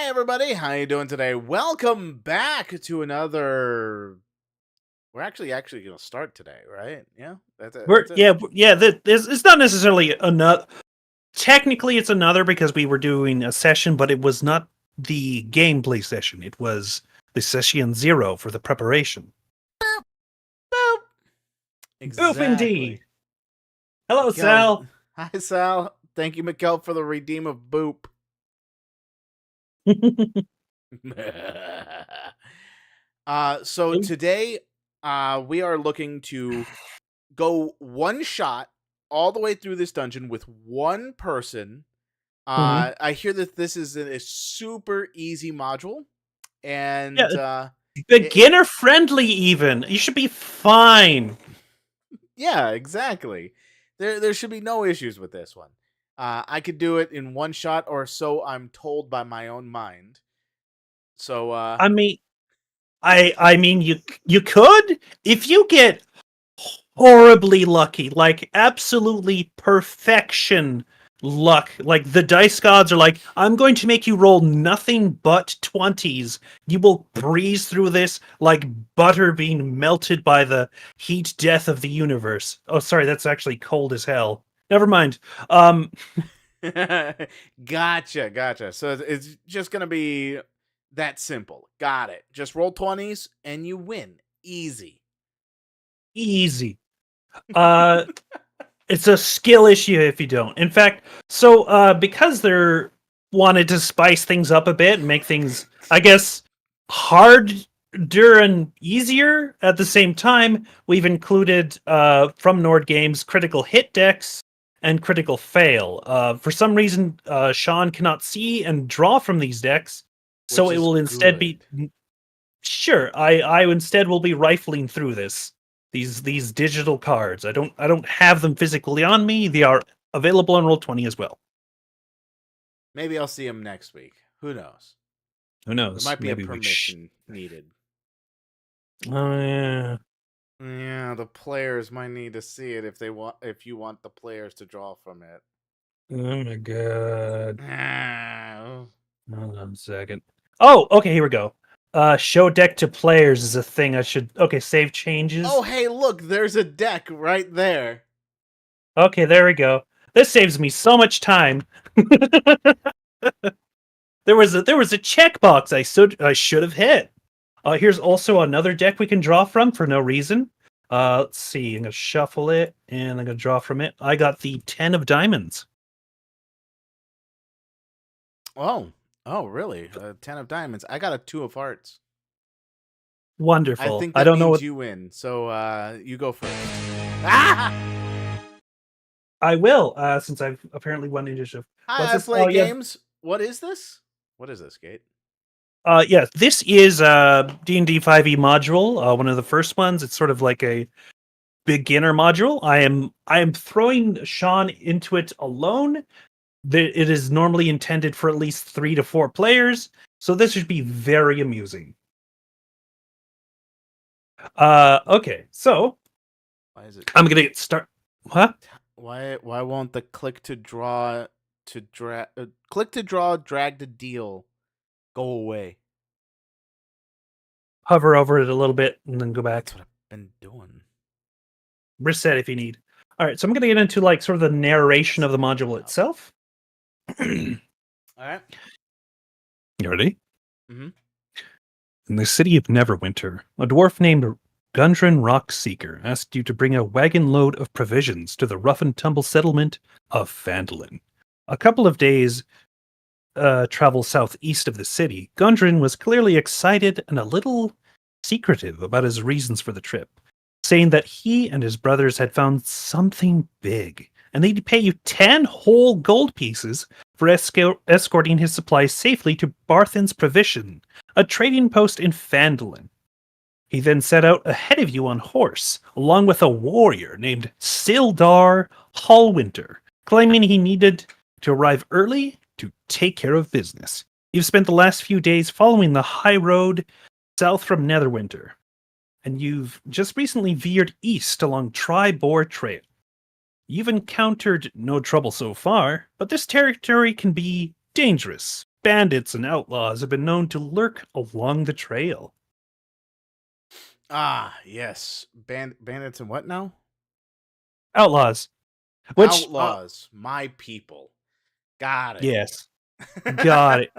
everybody, how you doing today? Welcome back to another. We're actually going to start today, right? Yeah, that's it. We're That's it. yeah. It's not necessarily another. Technically, it's another because we were doing a session, but it was not the gameplay session. It was the session 0 for the preparation. Boop. Oof, indeed. Exactly. Hello, Mikkel, Sal. hi Sal. Thank you, Mikkel, for the redeem of boop. So today, we are looking to go one shot all the way through this dungeon with one person. I hear that this is a super easy module, and Yeah, beginner friendly. Even you should be fine. yeah, exactly. There should be no issues with this one. I could do it in one shot, or so I'm told by my own mind. So I mean, I mean, you could if you get horribly lucky, like absolutely perfection luck. Like the dice gods are like, I'm going to make you roll nothing but 20s. You will breeze through this like butter being melted by the heat death of the universe. Oh, sorry, that's actually cold as hell. Never mind. Gotcha. So it's just gonna be that simple. Got it. Just roll 20s and you win. Easy. Easy. Uh It's a skill issue if you don't. In fact, so because they're wanted to spice things up a bit and make things, I guess, harder and easier at the same time, we've included from Nord Games critical hit decks and critical fail. For some reason, Sean cannot see and draw from these decks, so Which it is will instead good. be sure. I instead will be rifling through these digital cards. I don't have them physically on me. They are available on Roll20 as well. Maybe I'll see him next week. Who knows? Who There knows? might be a Maybe permission needed. Oh yeah. Yeah, the players might need to see it if you want the players to draw from it. Oh my god. Ah. Hold on a second. Oh, okay, here we go. Show deck to players is a thing I should save changes. Oh, hey, look, there's a deck right there. Okay, there we go. This saves me so much time. There was a checkbox I should have hit. Here's also another deck we can draw from for no reason. Let's see. I'm gonna shuffle it and I'm gonna draw from it. I got the 10 of diamonds. Oh, really? 10 of diamonds. I got a 2 of hearts. I Wonderful. think I that don't know means what you win. So you go first. Ah! I will, since I've apparently won initiative. Hi, What's I this? play Oh yeah. games. What is this? What is this, Gate? Yeah, this is D&D 5e module, one of the first ones. It's sort of like a beginner module. I am throwing Sean into it alone. It is normally intended for at least 3 to 4 players, so this should be very amusing. Okay, so Why is it? I'm gonna get start. Huh? Why won't the click to draw drag to deal go away? Hover over it a little bit and then go back. That's what I've been doing. Reset if you need. All right, so I'm gonna get into like sort of the narration of the module itself. All right. You ready? Mm-hmm. In the city of Neverwinter, a dwarf named Gundren Rockseeker asked you to bring a wagon load of provisions to the rough-and-tumble settlement of Phandelver. A couple of days travel southeast of the city, Gundren was clearly excited and a little secretive about his reasons for the trip, saying that he and his brothers had found something big, and they'd pay you 10 whole gold pieces for escorting his supplies safely to Barthen's Provision, a trading post in Phandelver. He then set out ahead of you on horse, along with a warrior named Sildar Hallwinter, claiming he needed to arrive early to take care of business. You've spent the last few days following the high road south from Netherwinter, and you've just recently veered east along Tri-Boar Trail. You've encountered no trouble so far, but this territory can be dangerous bandits and outlaws have been known to lurk along the trail. Ah, yes. Bandits and what now? Outlaws, which, Outlaws, my people. Got it. yes, got it.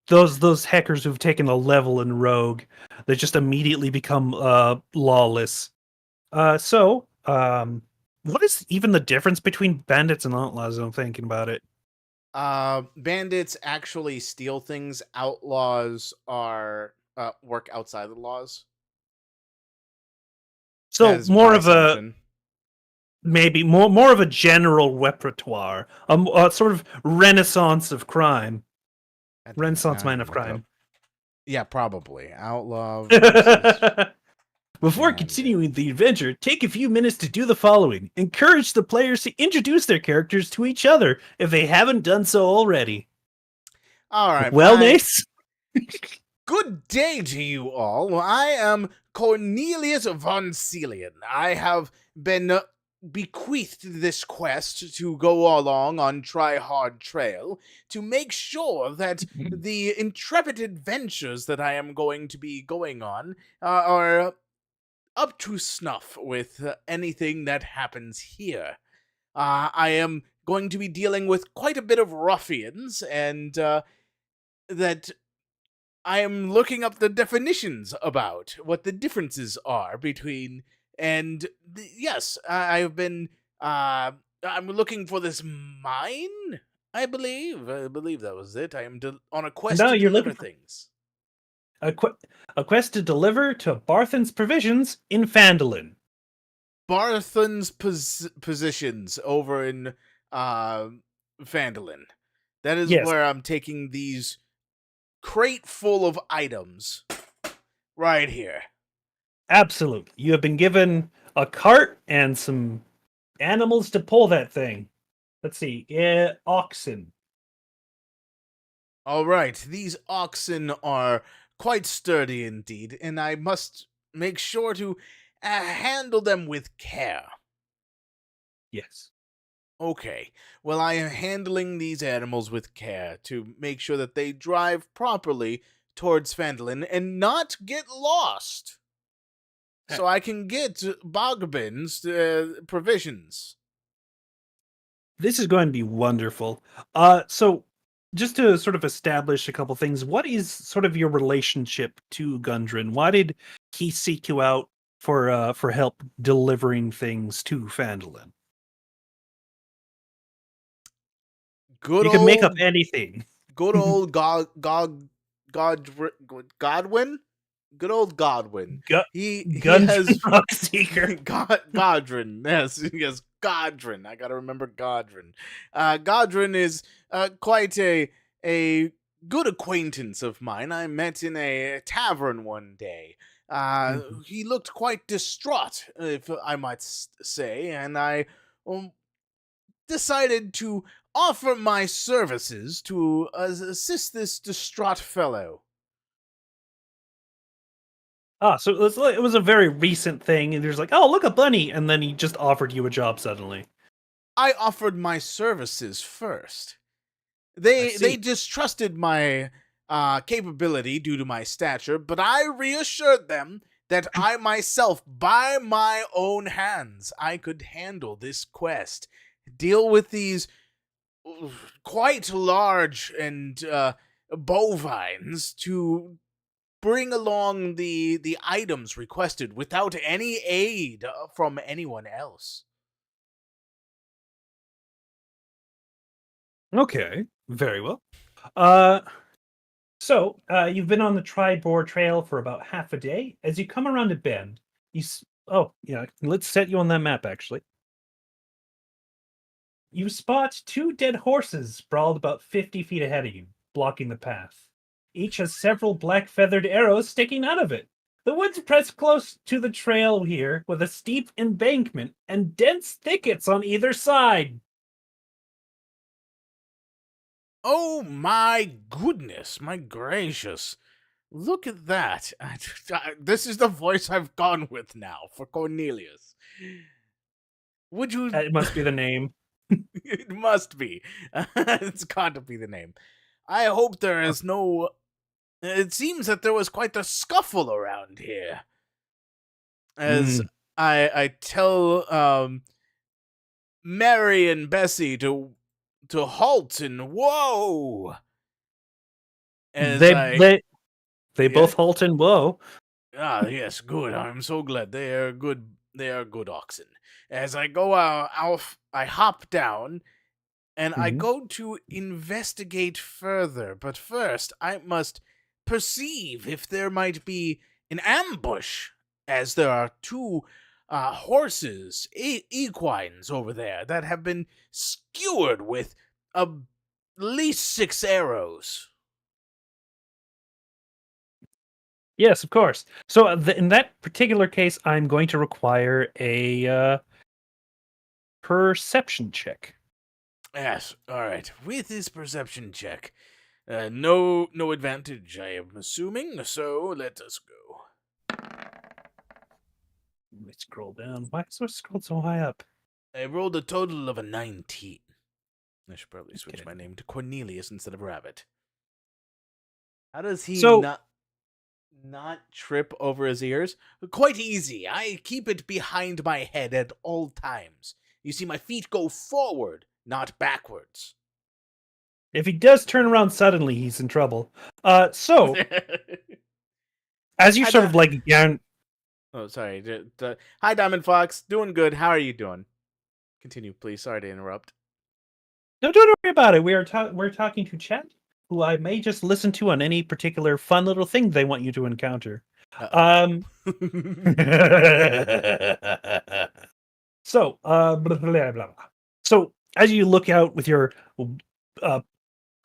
Those hackers who've taken a level in Rogue, they just immediately become lawless. What is even the difference between bandits and outlaws? I'm thinking about it. Bandits actually steal things. Outlaws are work outside the laws. That So is more my of a assumption. maybe more of a general repertoire, a sort of renaissance of crime, God damn it, renaissance now I man can of look it crime. up. Yeah, probably. Outlaw versus Before bandit. continuing the adventure, take a few minutes to do the following. Encourage the players to introduce their characters to each other if they haven't done so already. All right, Well, Nace? good day to you all. I am Cornelius von Celian. I have been bequeathed this quest to go along on Try Hard Trail to make sure that the intrepid adventures that I am going to be going on are up to snuff with anything that happens here. I am going to be dealing with quite a bit of ruffians, and that I am looking up the definitions about what the differences are between. And yes, I've been. I'm looking for this mine. I believe. I believe that was it. I am on a quest No, to you're deliver looking for things. a quest to deliver to Barthen's Provisions in Phandelver. Barthen's positions over in Phandalin. That is Yes, where I'm taking these crate full of items. Right here. absolutely. You have been given a cart and some animals to pull that thing. Let's see, oxen. All right, these oxen are quite sturdy indeed, and I must make sure to handle them with care. Yes. Okay, well, I am handling these animals with care to make sure that they drive properly towards Phandalin and not get lost. So I can get Bogbin's provisions. This is going to be wonderful. So just to sort of establish a couple things, what is sort of your relationship to Gundren? Why did he seek you out for help delivering things to Phandalin? Good You can make up old, anything. good old Godwin. Good old Godwin. He Gundren has Rockseeker. Godrin. Yes, Godrin. I gotta remember Godrin. Godrin is quite a good acquaintance of mine. I met in a tavern one day. He looked quite distraught, if I might say, and I decided to offer my services to assist this distraught fellow. So it was a very recent thing, and there's like, oh, look, a bunny, and then he just offered you a job suddenly. I offered my services first. I They see. distrusted my capability due to my stature, but I reassured them that I myself, by my own hands, I could handle this quest, deal with these quite large and bovines to bring along the items requested without any aid from anyone else. Okay, very well. You've been on the Tribor Trail for about half a day. As you come around a bend, oh yeah, let's set you on that map actually. You spot two dead horses sprawled about 50 feet ahead of you, blocking the path. Each has several black feathered arrows sticking out of it. The woods press close to the trail here, with a steep embankment and dense thickets on either side. Oh my goodness, my gracious. Look at that. This is the voice I've gone with now for Cornelius. Would you. It must be the name. It must be. It's got to be the name. I hope there is no. It seems that there was quite a scuffle around here. As I tell Mary and Bessie to halt and whoa. As They I they they yeah. both halt and whoa. Ah, yes, good. I'm so glad they are good. They are good oxen. As I go out, I hop down and I Mhm. go to investigate further. But first, I must perceive if there might be an ambush, as there are two horses, equines over there that have been skewered with at least 6 arrows. Yes, of course. So in that particular case, I'm going to require a perception check. Yes, all right. With this perception check, no advantage, I am assuming. So let us go. Let me scroll down. Why is it scrolled so high up? I rolled a total of a 19. I should probably switch Okay. my name to Cornelius instead of Rabbit. How does he So not trip over his ears? Quite easy. I keep it behind my head at all times. You see, my feet go forward, not backwards. if he does turn around suddenly, he's in trouble. So as you Hi, sort of like down. Oh, sorry. Hi, Diamond Fox. Doing good. How are you doing? Continue, please. Sorry to interrupt. No, don't worry about it. We're talking to chat, who I may just listen to on any particular fun little thing they want you to encounter. Uh-oh. Um. So, blah, blah, blah. So as you look out with your uh,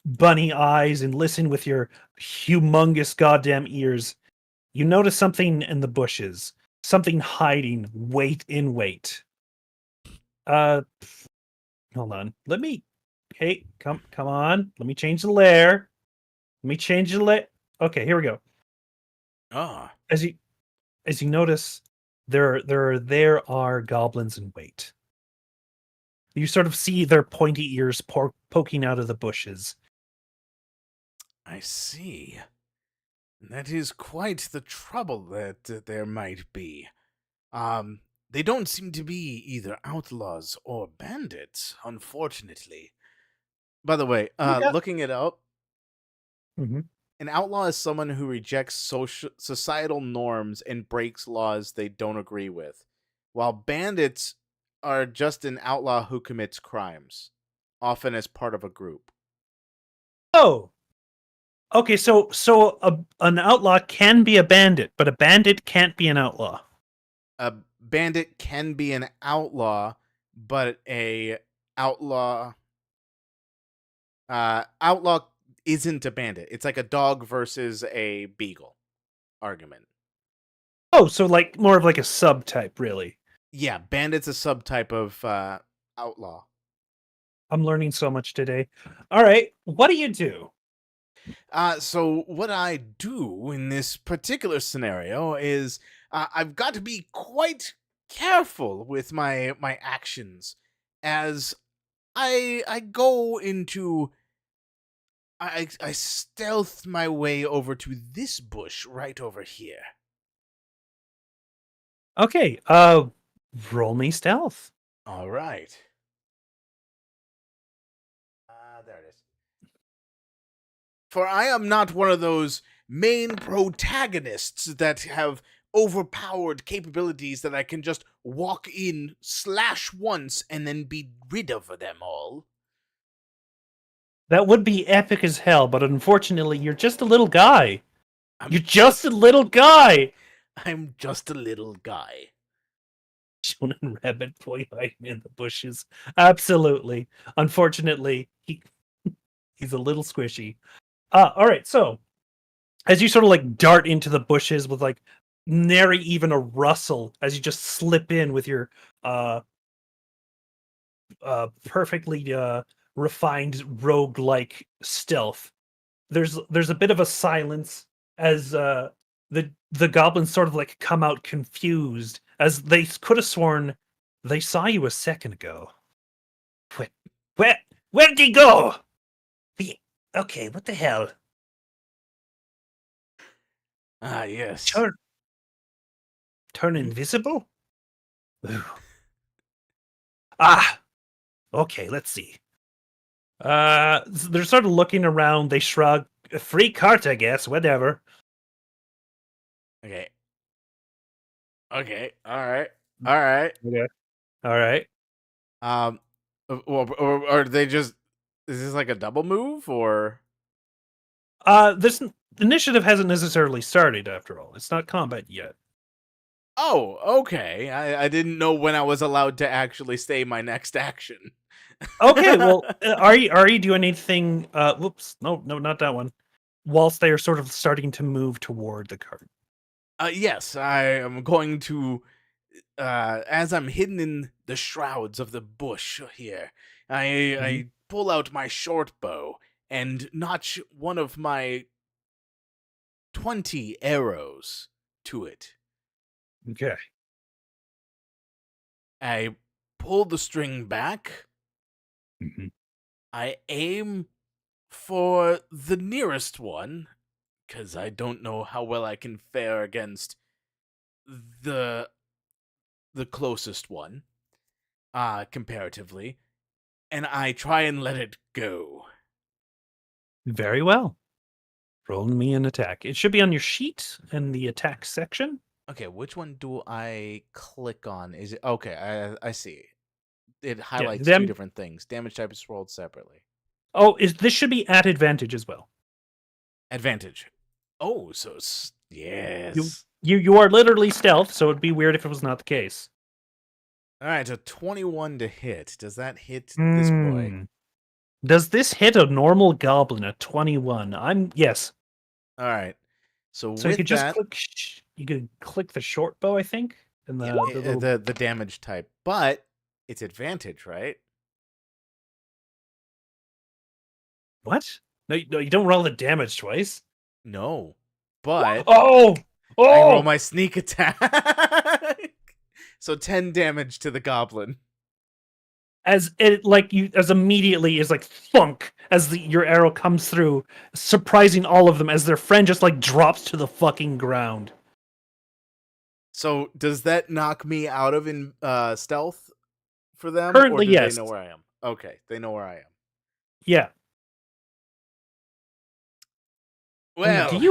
bunny eyes and listen with your humongous goddamn ears, you notice something in the bushes, something hiding, wait in wait. Uh, hold on. Let me. Hey, come on. Let me change the layer. Let me change the layer. Okay, here we go. Ah. As you notice, there are goblins in wait. You sort of see their pointy ears poking out of the bushes. I see. That is quite the trouble that there might be. They don't seem to be either outlaws or bandits, unfortunately. By the way, Look up. looking it up, Mhm. an outlaw is someone who rejects societal norms and breaks laws they don't agree with, while bandits are just an outlaw who commits crimes, often as part of a group. Oh, okay. So an outlaw can be a bandit, but a bandit can't be an outlaw. A bandit can be an outlaw, but a outlaw outlaw isn't a bandit. It's like a dog versus a beagle argument. Oh, so like more of like a subtype, really. Yeah, bandit's a subtype of outlaw. I'm learning so much today. All right, what do you do? So what I do in this particular scenario is I've got to be quite careful with my actions as I go into I stealth my way over to this bush right over here. Okay, roll me stealth. All right. There it is. For I am not one of those main protagonists that have overpowered capabilities that I can just walk in, slash once, and then be rid of them all. That would be epic as hell, but unfortunately, you're just a little guy. You're I'm just a little guy. I'm just a little guy. Shonen Rabbit boy hiding in the bushes. Absolutely. Unfortunately, he's a little squishy. All right. So as you sort of like dart into the bushes with like nary even a rustle, as you just slip in with your uh perfectly refined rogue-like stealth, there's a bit of a silence as the goblins sort of like come out confused, as they could have sworn they saw you a second ago. Where where where'd he go? Okay, what the hell? Ah, yes. Turn invisible? Ugh. Ah, okay, let's see. They're sort of looking around. They shrug. A free cart, I guess. Whatever. Okay. Okay. All right. All right. Okay. All right. Um. Well, or are they just? Is this like a double move or? This initiative hasn't necessarily started. After all, it's not combat yet. Oh, okay. I didn't know when I was allowed to actually say my next action. Okay. Well, are you doing anything? Whoops. No, not that one. Whilst they are sort of starting to move toward the cart. Yes, I am going to. As I'm hidden in the shrouds of the bush here, I pull out my short bow and notch one of my 20 arrows to it. Okay. I pull the string back. Mhm. I aim for the nearest one, because I don't know how well I can fare against the closest one, comparatively, and I try and let it go. Very well. Roll me an attack. It should be on your sheet in the attack section. Okay, which one do I click on? Is it okay? I see. It Yeah. highlights two Them. different things. Damage type is rolled separately. Oh, this should be at advantage as well. Advantage. Oh, so You yes. you are literally stealth, so it'd be weird if it was not the case. All right, a 21 to hit. Does that hit this boy? Hmm. Does this hit a normal goblin at 21? Yes. All right. So So you with could just that, click. You could click the short bow, I think, and yeah, the little. the damage type, but it's advantage, right? What? No, you don't roll the damage twice. No, but Oh, I roll oh! my sneak attack. So 10 damage to the goblin. As it like you as immediately is like thunk as your arrow comes through, surprising all of them as their friend just like drops to the fucking ground. So does that knock me out of stealth for them, or Currently, do they yes. know where I am? Okay, they know where I am. Yeah. Oh yeah. Well, Do hmm,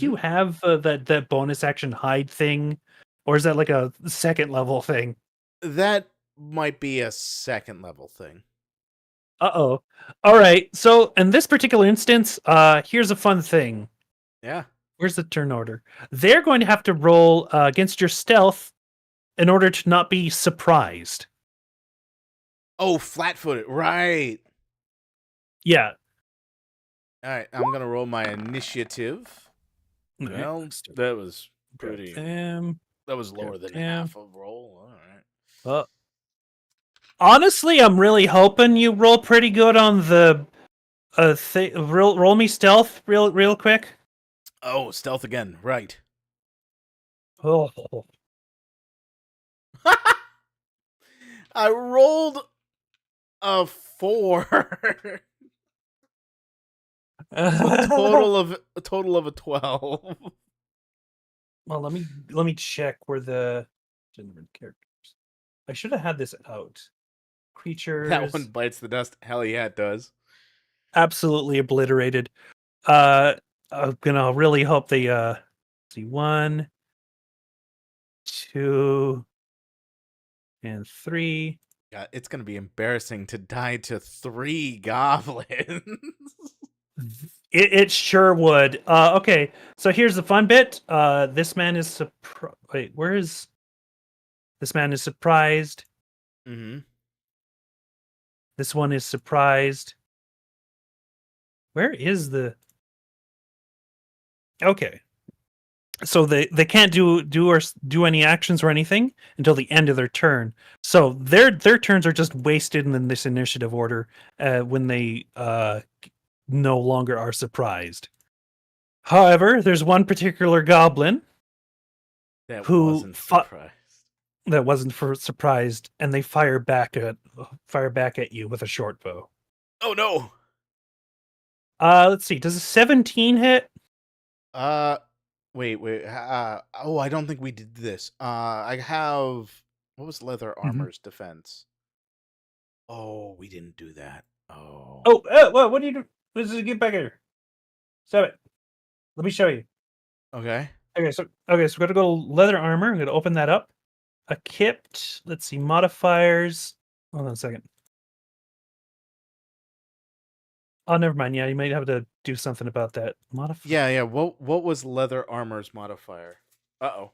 you have that bonus action hide thing, or is that like a second level thing? that might be a second level thing. Uh-oh. All right. So in this particular instance, here's a fun thing. Yeah. Where's the turn order? They're going to have to roll against your stealth in order to not be surprised. Oh, flat-footed. Right. Yeah. All right, I'm gonna roll my initiative. All right. Well, Let's that was grab pretty. them. That was Grab lower than them. half of roll. All right. Honestly, I'm really hoping you roll pretty good on the roll me stealth real quick. Oh, stealth again. Right. Oh. I rolled a 4. So a total of a 12. Well, let me check where the generated characters. I should have had this out. That one Creatures bites the dust. Hell yeah, it does. absolutely obliterated. I'm gonna really hope they see 1, 2, and 3. Yeah, it's gonna be embarrassing to die to 3 goblins. It sure would. Okay, so here's the fun bit. This man is wait, where is this man is surprised. Mm-hmm. This one is surprised. Where is the Okay. So they can't do any actions or anything until the end of their turn. So their turns are just wasted in this initiative order when they no longer are surprised. However, there's one particular goblin That who wasn't surprised. that wasn't surprised, and they fire back at you with a short bow. Oh no! Let's see. Does a 17 hit? Wait. Oh, I don't think we did this. I have what was leather armor's defense? Oh, we didn't do that. Oh. Oh, what do you do? Get back here. Stop it. Let me show you. Okay. Okay, so we're gonna go leather armor. I'm gonna open that up. Equipped. Let's see modifiers. Hold on a second. Oh, never mind. Yeah, you might have to do something about that. Modify. Yeah. What was leather armor's modifier? Uh-oh.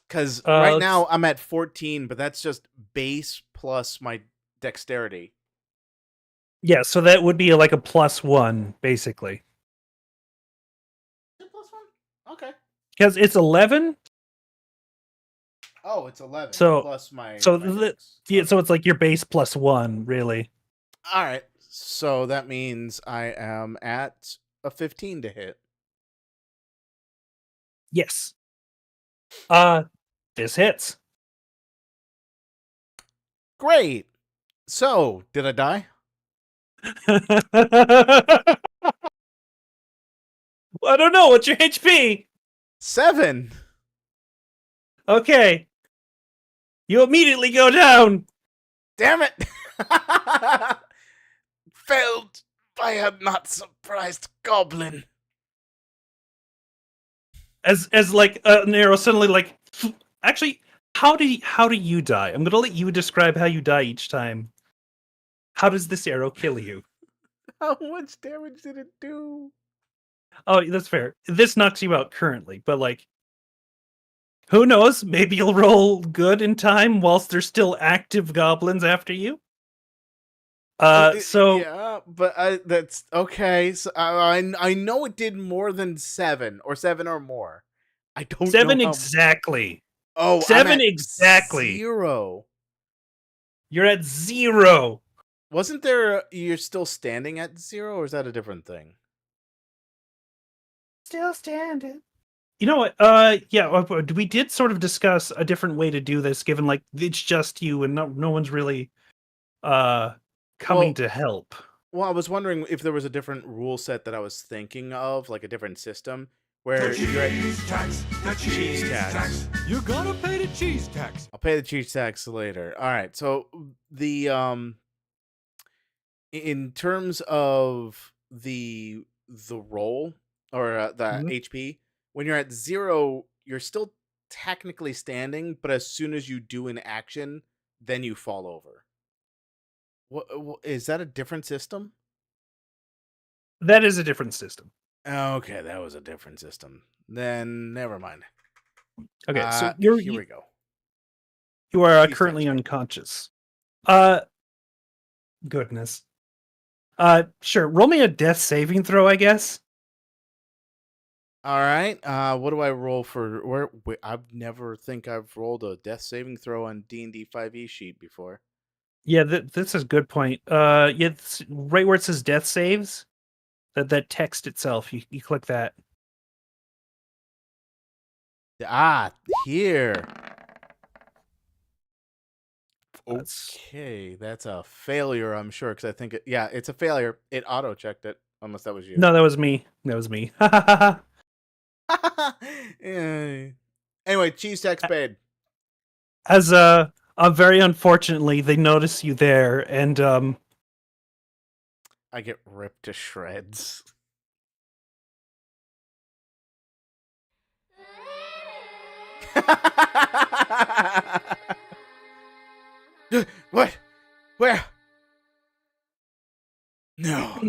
Because right now I'm at 14, but that's just base plus my dexterity. Yeah, so that would be like a +1, basically. Is it +1? Okay. Because it's 11. Oh, it's 11 So plus my. so my the, dex. yeah, Okay. so it's like your base +1, really. All right. So that means I am at a 15 to hit. Yes. This hits. Great. So, did I die? I don't know. What's your HP? 7. Okay. You immediately go down. Damn it. Failed by a not surprised goblin. As like an arrow suddenly like actually how do you die? I'm gonna let you describe how you die each time. How does this arrow kill you? How much damage did it do? Oh, that's fair. This knocks you out currently, but like who knows? Maybe you'll roll good in time whilst there's still active goblins after you. So yeah, but that's okay. So I know it did more than 7 or more. I don't 7 know how... exactly. Oh, 7 exactly. 0. You're at 0. Wasn't there? You're still standing at 0, or is that a different thing? Still standing. You know what? Yeah, we did sort of discuss a different way to do this, given like it's just you and no one's really coming to help. Well, I was wondering if there was a different rule set that I was thinking of, like a different system where you're at the cheese tax. You gotta pay the cheese tax. I'll pay the cheese tax later. All right. So the in terms of the roll or the HP, when you're at 0, you're still technically standing, but as soon as you do an action, then you fall over. What is that a different system? That is a different system. Okay, that was a different system. Then never mind. Okay, so here we go. You are currently unconscious. Goodness. Sure. Roll me a death saving throw, I guess. All right. What do I roll for? I've never think I've rolled a death saving throw on D&D 5e sheet before. Yeah, this is a good point. Yeah, it's right where it says death saves. That text itself, you click that. Here. Okay, that's a failure, I'm sure, because I think it's a failure. It auto-checked it, unless that was you. No, that was me. Anyway, cheese tax paid. As very unfortunately, they notice you there, and I get ripped to shreds. What? Where? No.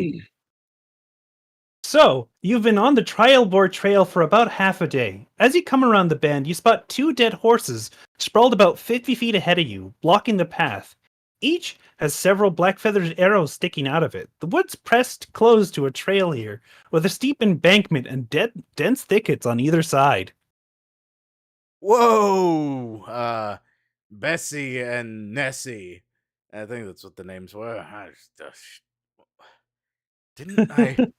So, you've been on the trial board trail for about half a day. As you come around the bend, you spot 2 dead horses sprawled about 50 feet ahead of you, blocking the path. Each has several black-feathered arrows sticking out of it. The wood's pressed close to a trail here, with a steep embankment and dense thickets on either side. Whoa! Bessie and Nessie. I think that's what the names were. Didn't I...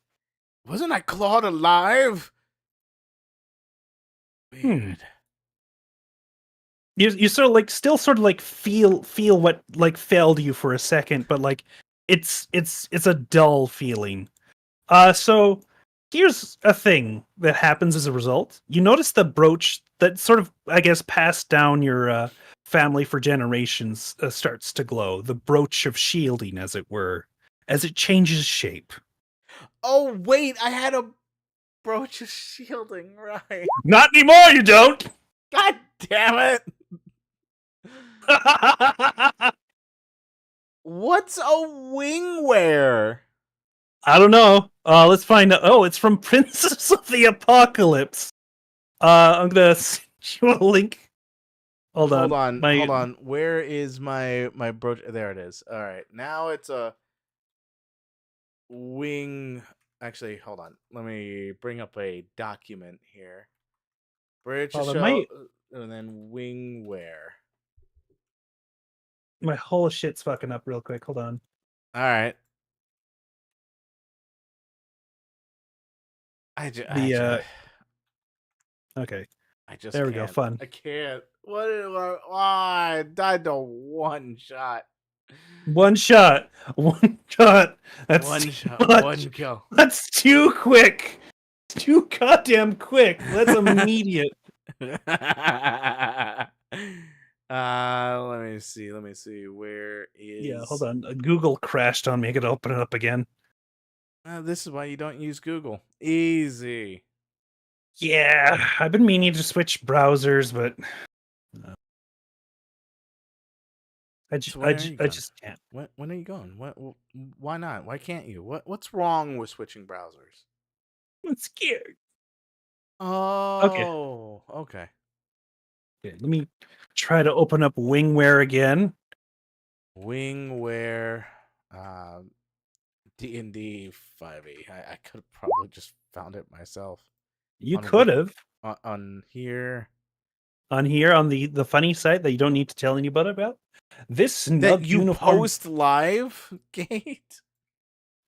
Wasn't I clawed alive? Weird. You sort of like still sort of like feel what like failed you for a second, but like it's a dull feeling. So here's a thing that happens as a result. You notice the brooch that sort of, I guess, passed down your family for generations starts to glow. The brooch of shielding, as it were, as it changes shape. Oh wait, I had a brooch of shielding, right? Not anymore, you don't! God damn it! What's a wingwear? I don't know. Let's find out. Oh, it's from Princess of the Apocalypse. I'm gonna send you a link. Hold on. Hold on. Where is my brooch? There it is. All right, now it's a wing. Actually, hold on. Let me bring up a document here. Bridge to show, and then wingwear. My whole shit's fucking up real quick. Hold on. All right. Okay. I just there we go. Fun. I can't. I died to one shot. One shot. One shot. That's one shot. Much. One kill. That's too quick. It's too goddamn quick. That's immediate. Let me see. Where is? Yeah, hold on. Google crashed on me. I gotta open it up again. This is why you don't use Google. Easy. Yeah, I've been meaning to switch browsers, but I just can't. When are you going? Why not? Why can't you? What's wrong with switching browsers? I'm scared. Oh, okay. Okay, let me try to open up wingwear again. Wingwear, D&D 5e. I could have probably just found it myself. You could have on here. On here, on the funny site that you don't need to tell anybody about. This snug that you uniform... post live, Gate.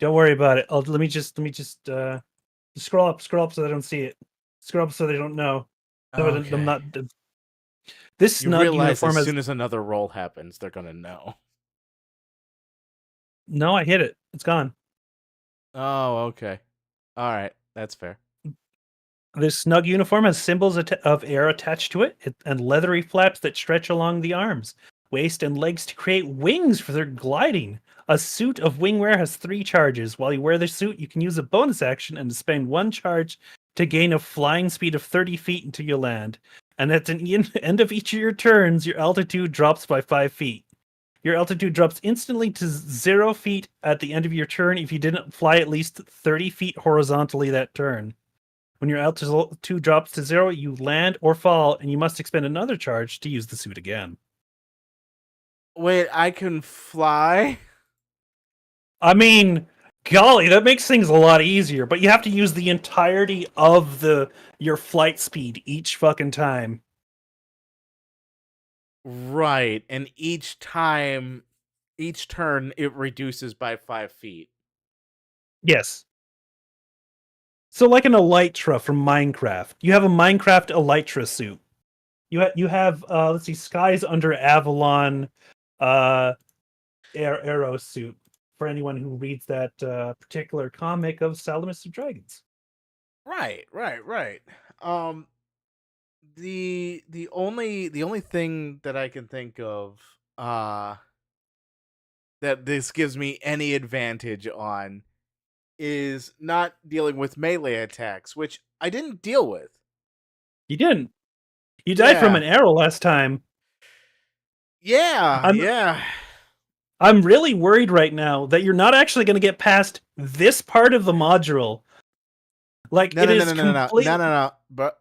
Don't worry about it. Let me just scroll up so they don't see it. Scroll up so they don't know. Okay. I'm not. This you snug realize uniform as soon as another roll happens, they're gonna know. No, I hit it. It's gone. Oh, okay. All right, that's fair. This snug uniform has symbols of air attached to it and leathery flaps that stretch along the arms, waist, and legs to create wings for their gliding. A suit of wingwear has 3 charges. While you wear the suit, you can use a bonus action and spend 1 charge to gain a flying speed of 30 feet until you land. And at the end of each of your turns, your altitude drops by 5 feet. Your altitude drops instantly to 0 feet at the end of your turn if you didn't fly at least 30 feet horizontally that turn. When your altitude drops to 0, you land or fall, and you must expend another charge to use the suit again. Wait, I can fly? I mean, golly, that makes things a lot easier, but you have to use the entirety of your flight speed each fucking time. Right, and each turn, it reduces by 5 feet. Yes. So like an Elytra from Minecraft. You have a Minecraft Elytra suit. You have let's see, Skies Under Avalon arrow suit for anyone who reads that particular comic of Salamis of Dragons. Right. The only thing that I can think of that this gives me any advantage on is not dealing with melee attacks, which I didn't deal with. You didn't. You died from an arrow last time. Yeah. I'm really worried right now that you're not actually going to get past this part of the module. Like, no,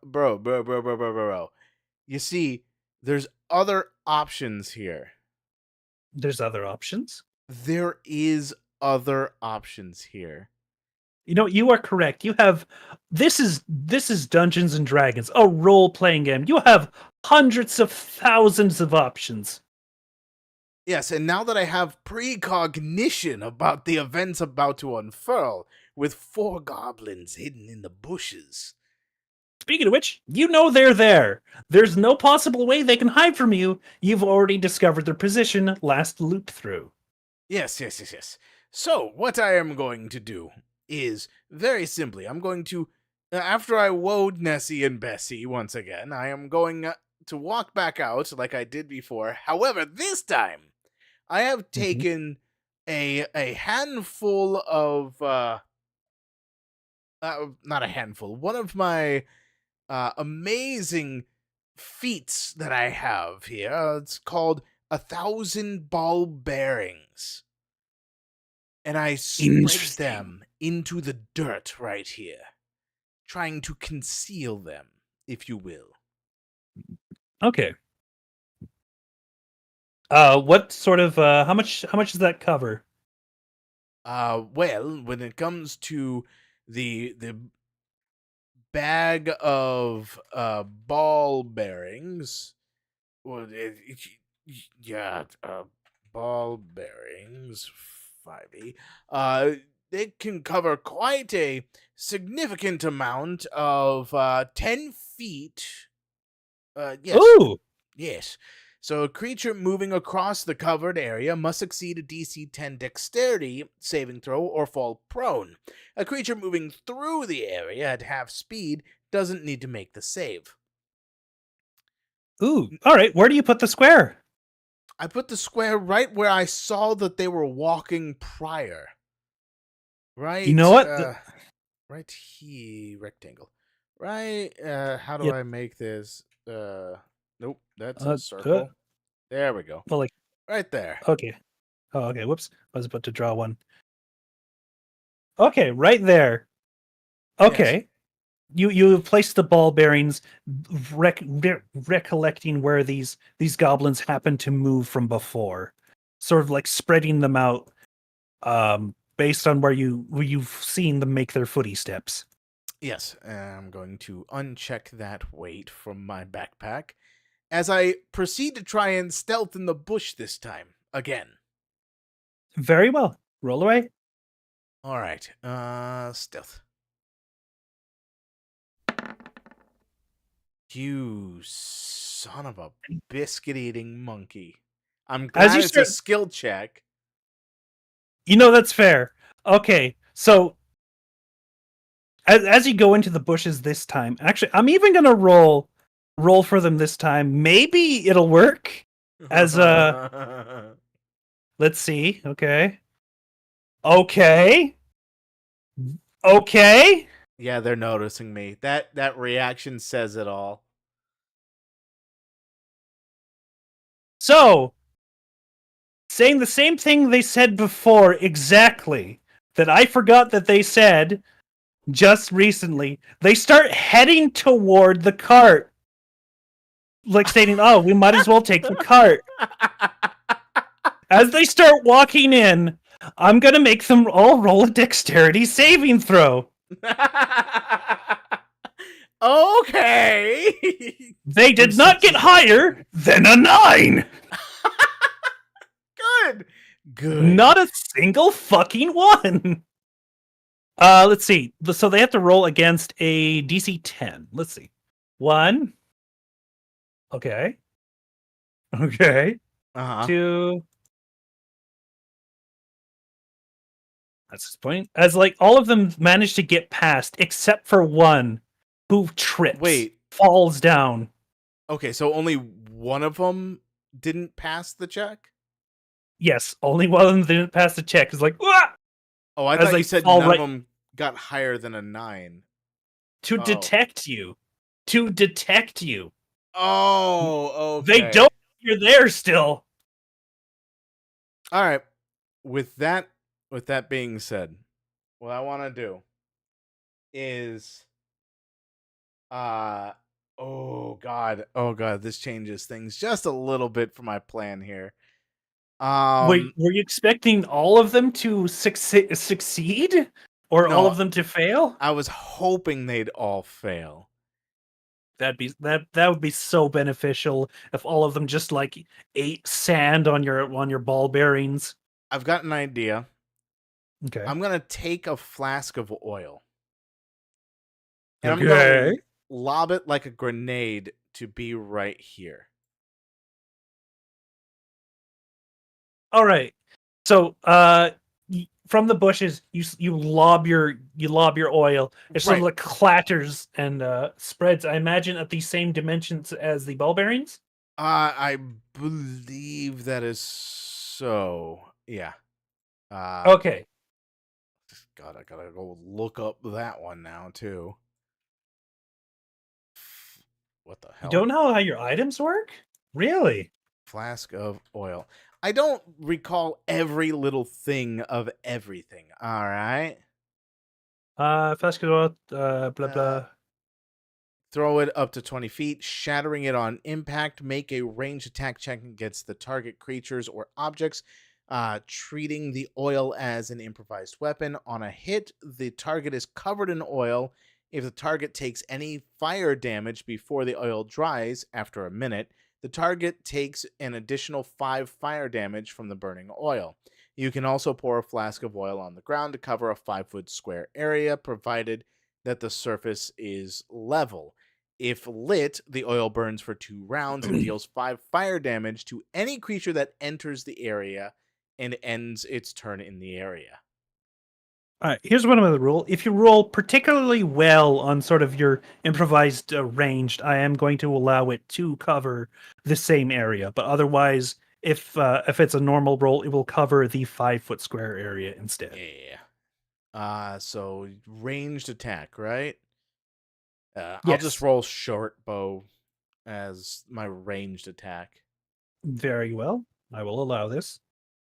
bro. You see, there's other options here. There's other options? There is other options here. You know, you are correct. You have this is Dungeons and Dragons, a role-playing game. You have hundreds of thousands of options. Yes, and now that I have precognition about the events about to unfurl, with 4 goblins hidden in the bushes. Speaking of which, you know they're there. There's no possible way they can hide from you. You've already discovered their position last loop through. Yes. So, what I am going to do is very simply, I'm going to, after I woed Nessie and Bessie once again, I am going to walk back out like I did before. However, this time, I have Mhm. taken a handful of not a handful, one of my amazing feats that I have here. It's called 1,000 ball bearings, and I spread Interesting. them into the dirt right here, trying to conceal them, if you will. Okay. What sort of how much does that cover? Well, when it comes to the bag of ball bearings, well, yeah, ball bearings, 5e. It can cover quite a significant amount of 10 feet. Yes, Ooh. yes. So a creature moving across the covered area must succeed a DC 10 dexterity saving throw or fall prone. A creature moving through the area at half speed doesn't need to make the save. Ooh. All right. Where do you put the square? I put the square right where I saw that they were walking prior. You know Right, what? right here, rectangle. Right, how do Yep. I make this? Nope, that's a Uh, uh, circle. There we go. well, like, Right there. okay. Oh, okay. Whoops. I was about to draw one. Okay, right there. Yes. Okay. You place the ball bearings, recollecting where these goblins happen to move from before, sort of like spreading them out, based on where you've seen them make their footy steps. Yes, I'm going to uncheck that weight from my backpack as I proceed to try and stealth in the bush this time. Again. Very well. Roll away. Alright, stealth. You son of a biscuit-eating monkey. I'm As you glad it's a start, skill check. that's fair. Okay, so as you go into the bushes this time, actually, I'm even gonna roll for them this time. Maybe it'll work. As let's see. Okay. Okay. Okay. Yeah, they're noticing me. That reaction says it all. So, saying the same thing they said before exactly, that I forgot that they said just recently, they start heading toward the cart. Like stating, oh, we might as well take the cart. As they start walking in, I'm gonna make them all roll a dexterity saving throw. Okay. They did not get higher than a 9. Good. Good. Not a single fucking one. Let's see. So they have to roll against a DC 10. Let's see. 1. Okay. Okay. Uh-huh. 2. That's his point. As like all of them manage to get past, except for one who trips. Wait. Falls down. Okay, so only one of them didn't pass the check? Yes, only one of them didn't pass the check. It's like, "Wah!" Oh, I As thought they you said fall none right- of them got higher than a 9. to Oh. detect you. To detect you. Oh, okay. They don't. You're there still. All right. With that being said, what I want to do is oh god, this changes things just a little bit for my plan here. Wait, were you expecting all of them to succeed, or all No. of them to fail? I was hoping they'd all fail. That would be so beneficial if all of them just like ate sand on your ball bearings. I've got an idea. Okay. I'm gonna take a flask of oil. And I'm gonna lob it like a grenade to be right here. All right. So, from the bushes, you lob your oil. It sort of Right. like clatters and spreads. I imagine at the same dimensions as the ball bearings. I believe that is so. Yeah. Okay. God, I gotta go look up that one now too. What the You hell? don't know how your items work? Really? Flask of oil. I don't recall every little thing of everything. All right. Flask of oil, blah Uh, blah. Throw it up to 20 feet, shattering it on impact. Make a ranged attack check against the target creatures or objects, treating the oil as an improvised weapon. On a hit, the target is covered in oil. If the target takes any fire damage before the oil dries after a minute, the target takes an additional 5 fire damage from the burning oil. You can also pour a flask of oil on the ground to cover a 5-foot square area, provided that the surface is level. If lit, the oil burns for 2 rounds and deals 5 fire damage to any creature that enters the area and ends its turn in the area. All right, here's one of the rule. If you roll particularly well on sort of your improvised ranged, I am going to allow it to cover the same area. But otherwise, if it's a normal roll, it will cover the 5-foot square area instead. Yeah. So ranged attack, right? I'll Yes. just roll short bow as my ranged attack. Very well. I will allow this,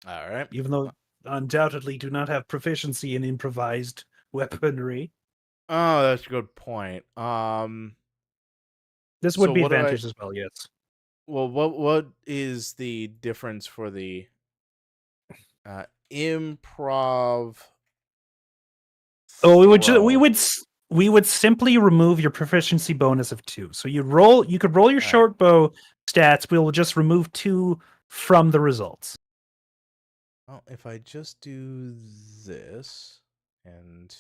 All right. even though undoubtedly do not have proficiency in improvised weaponry. Oh, that's a good point. This would So be what do I- advantage as well. Yes. Well, what is the difference for the improv? Oh, throw? we would simply remove your proficiency bonus of 2. So you could roll your All right. short bow stats. We will just remove 2 from the results. Well, if I just do this and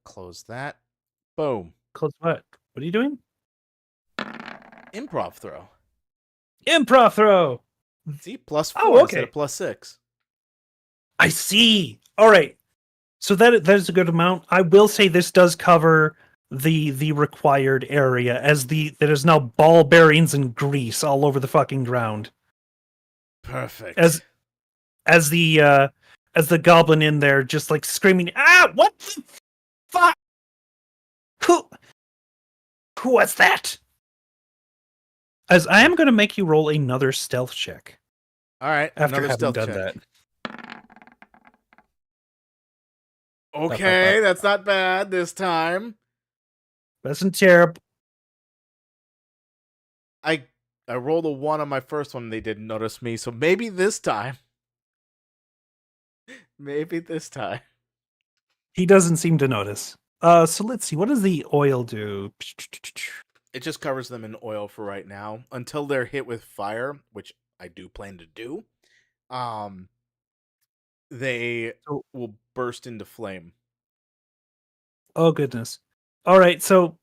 close that, boom, Close what? What are you doing? improv throw. Improv throw. See, +4 Oh, instead okay. of +6. I see. All right. So that is a good amount. I will say this does cover the required area as that is now ball bearings and grease all over the fucking ground. Perfect. As the goblin in there just like screaming, "Ah, what the fuck? Who was that?" As I am going to make you roll another stealth check All right, after another having stealth done check. that. Okay, that's not bad this time. Wasn't terrible. I rolled a 1 on my first one and they didn't notice me, so maybe this time. Maybe this time. He doesn't seem to notice. So let's see. What does the oil do? It just covers them in oil for right now until they're hit with fire, which I do plan to do. They will burst into flame. Oh goodness. All right, so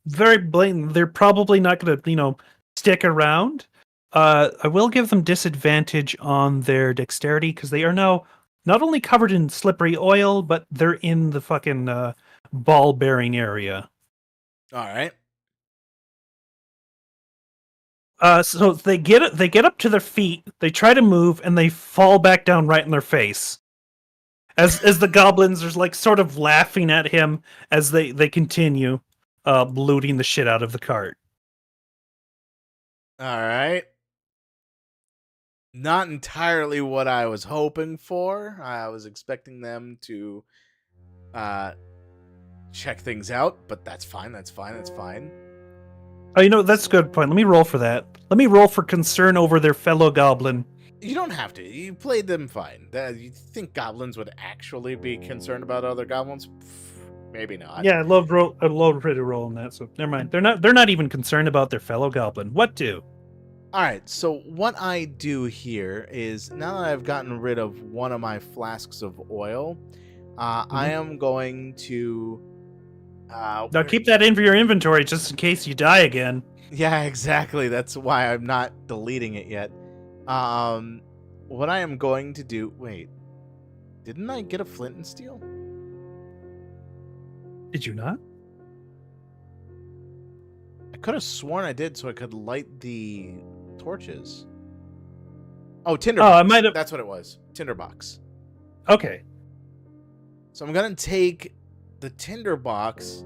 very blatant. They're probably not going to, stick around. I will give them disadvantage on their dexterity because they are now not only covered in slippery oil, but they're in the fucking ball bearing area. All right. So they get up to their feet, they try to move, and they fall back down right in their face. As the goblins are like sort of laughing at him as they continue looting the shit out of the cart. All right. Not entirely what I was hoping for. I was expecting them to check things out, but that's fine. That's fine. Oh, that's a good point. Let me roll for that. Let me roll for concern over their fellow goblin. You don't have to. You played them fine. You think goblins would actually be concerned about other goblins? Maybe not. Yeah, I love pretty roll on that. So never mind. They're not even concerned about their fellow goblin. What do? All right. So what I do here is now that I've gotten rid of one of my flasks of oil, I am going to. Now keep that in for your inventory just in case you die again. Yeah, exactly. That's why I'm not deleting it yet. What I am going to do. Wait. Didn't I get a flint and steel? Did you not? I could have sworn I did, so I could light the torches. Oh, tinderbox. I might have. That's what it was. Tinderbox. Okay. So I'm gonna take the tinderbox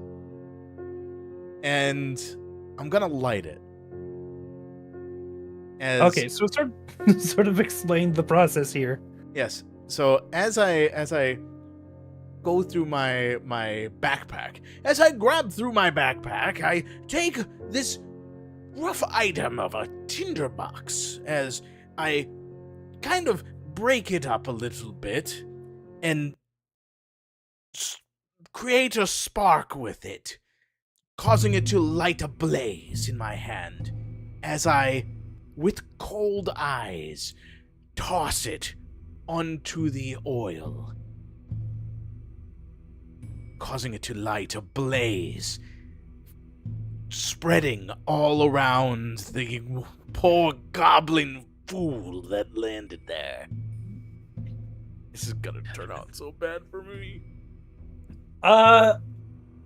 and I'm gonna light it. Okay, so sort of explain the process here. Yes. So as I go through my backpack, as I grab through my backpack, I take this rough item of a tinderbox as I kind of break it up a little bit and create a spark with it, causing it to light a blaze in my hand as I, with cold eyes, toss it onto the oil, causing it to light a blaze, spreading all around the poor goblin fool that landed there. This is gonna turn out so bad for me. All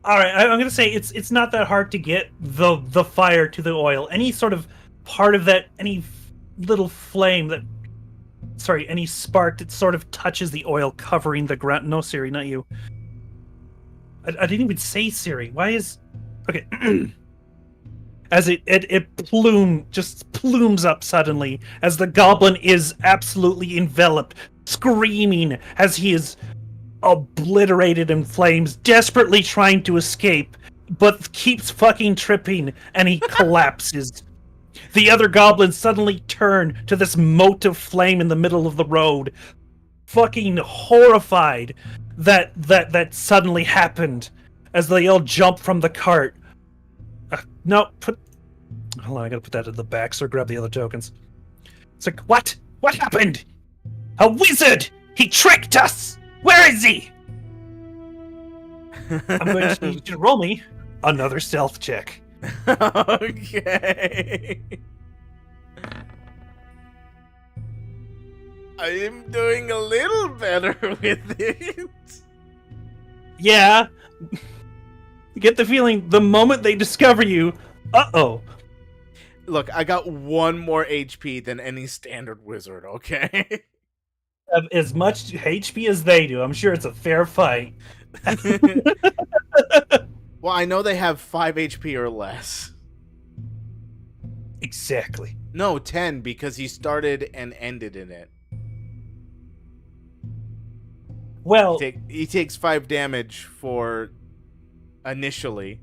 right. I'm gonna say it's not that hard to get the fire to the oil. Any sort of part of that, any little flame that, any spark that sort of touches the oil, covering the ground. No, Siri, not you. I didn't even say Siri. Why is okay? As it plumes up suddenly as the goblin is absolutely enveloped, screaming as he is obliterated in flames, desperately trying to escape, but keeps fucking tripping, and he collapses. The other goblins suddenly turn to this mote of flame in the middle of the road, fucking horrified that suddenly happened, as they all jump from the cart. No, hold on, I gotta put that at the back, so grab the other tokens. It's like, what? What happened? A wizard! He tricked us! Where is he? I'm going to need you to roll me another stealth check. Okay. I am doing a little better with it. Yeah. You get the feeling the moment they discover you, uh-oh. Look, I got 1 more HP than any standard wizard, okay? Have as much HP as they do. I'm sure it's a fair fight. Well, I know they have 5 HP or less. Exactly. No, 10, because he started and ended in it. Well, He takes 5 damage for initially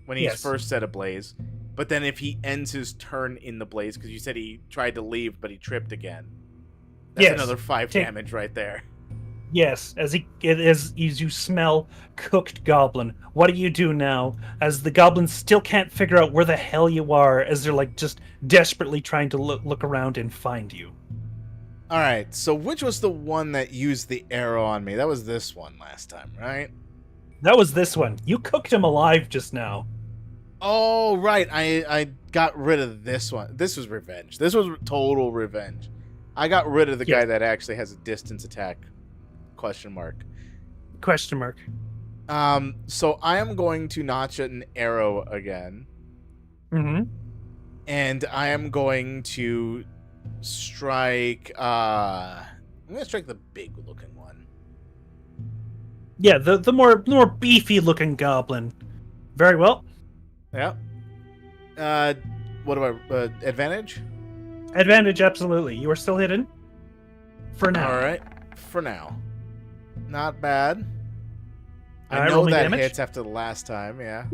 when he's first set ablaze, but then if he ends his turn in the blaze, because you said he tried to leave but he tripped again, that's another 5 damage right there. Yes, as you smell cooked goblin. What do you do now? As the goblins still can't figure out where the hell you are, as they're like just desperately trying to look around and find you. All right, so which was the one that used the arrow on me? That was this one last time, right? That was this one. You cooked him alive just now. Oh, right. I got rid of this one. This was revenge. This was total revenge. I got rid of the guy that actually has a distance attack. Question mark. So I am going to notch an arrow again. Mm-hmm. And I am going to strike I'm gonna strike the big looking one. Yeah, the more beefy looking goblin. Very well. Yeah. What do I advantage? Advantage, absolutely. You are still hidden. For now. Alright. For now. Not bad. I Alright, know roll me that damage. hits after the last time, yeah.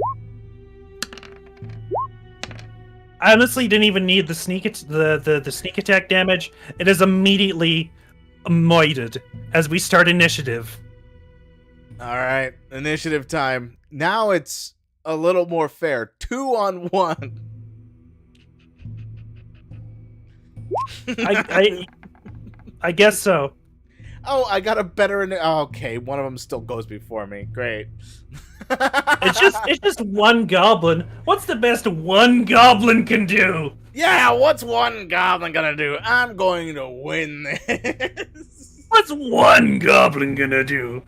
I honestly didn't even need the sneak attack damage. It is immediately moited as we start initiative. Alright, initiative time. Now it's a little more fair. 2 on 1. I guess so. Oh, I got a better... okay, one of them still goes before me. Great. It's just one goblin. What's the best one goblin can do? Yeah, what's one goblin gonna do? I'm going to win this. What's one goblin gonna do?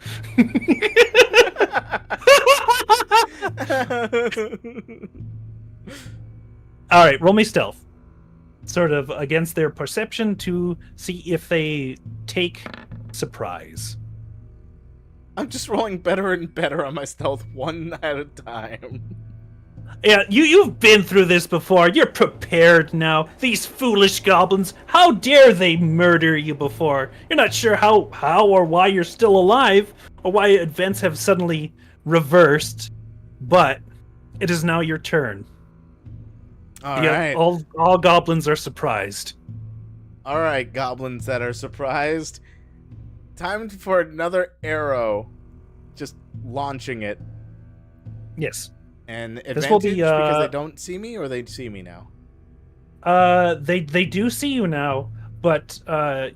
All right, roll me stealth. Sort of against their perception to see if they take surprise. I'm just rolling better and better on my stealth one at a time. Yeah, you've been through this before. You're prepared now. These foolish goblins, how dare they murder you before? You're not sure how or why you're still alive, or why events have suddenly reversed, but it is now your turn. All right. All goblins are surprised. All right, goblins that are surprised. Time for another arrow. Just launching it. Yes. And This advantage will be, because they don't see me, or they see me now? They do see you now, but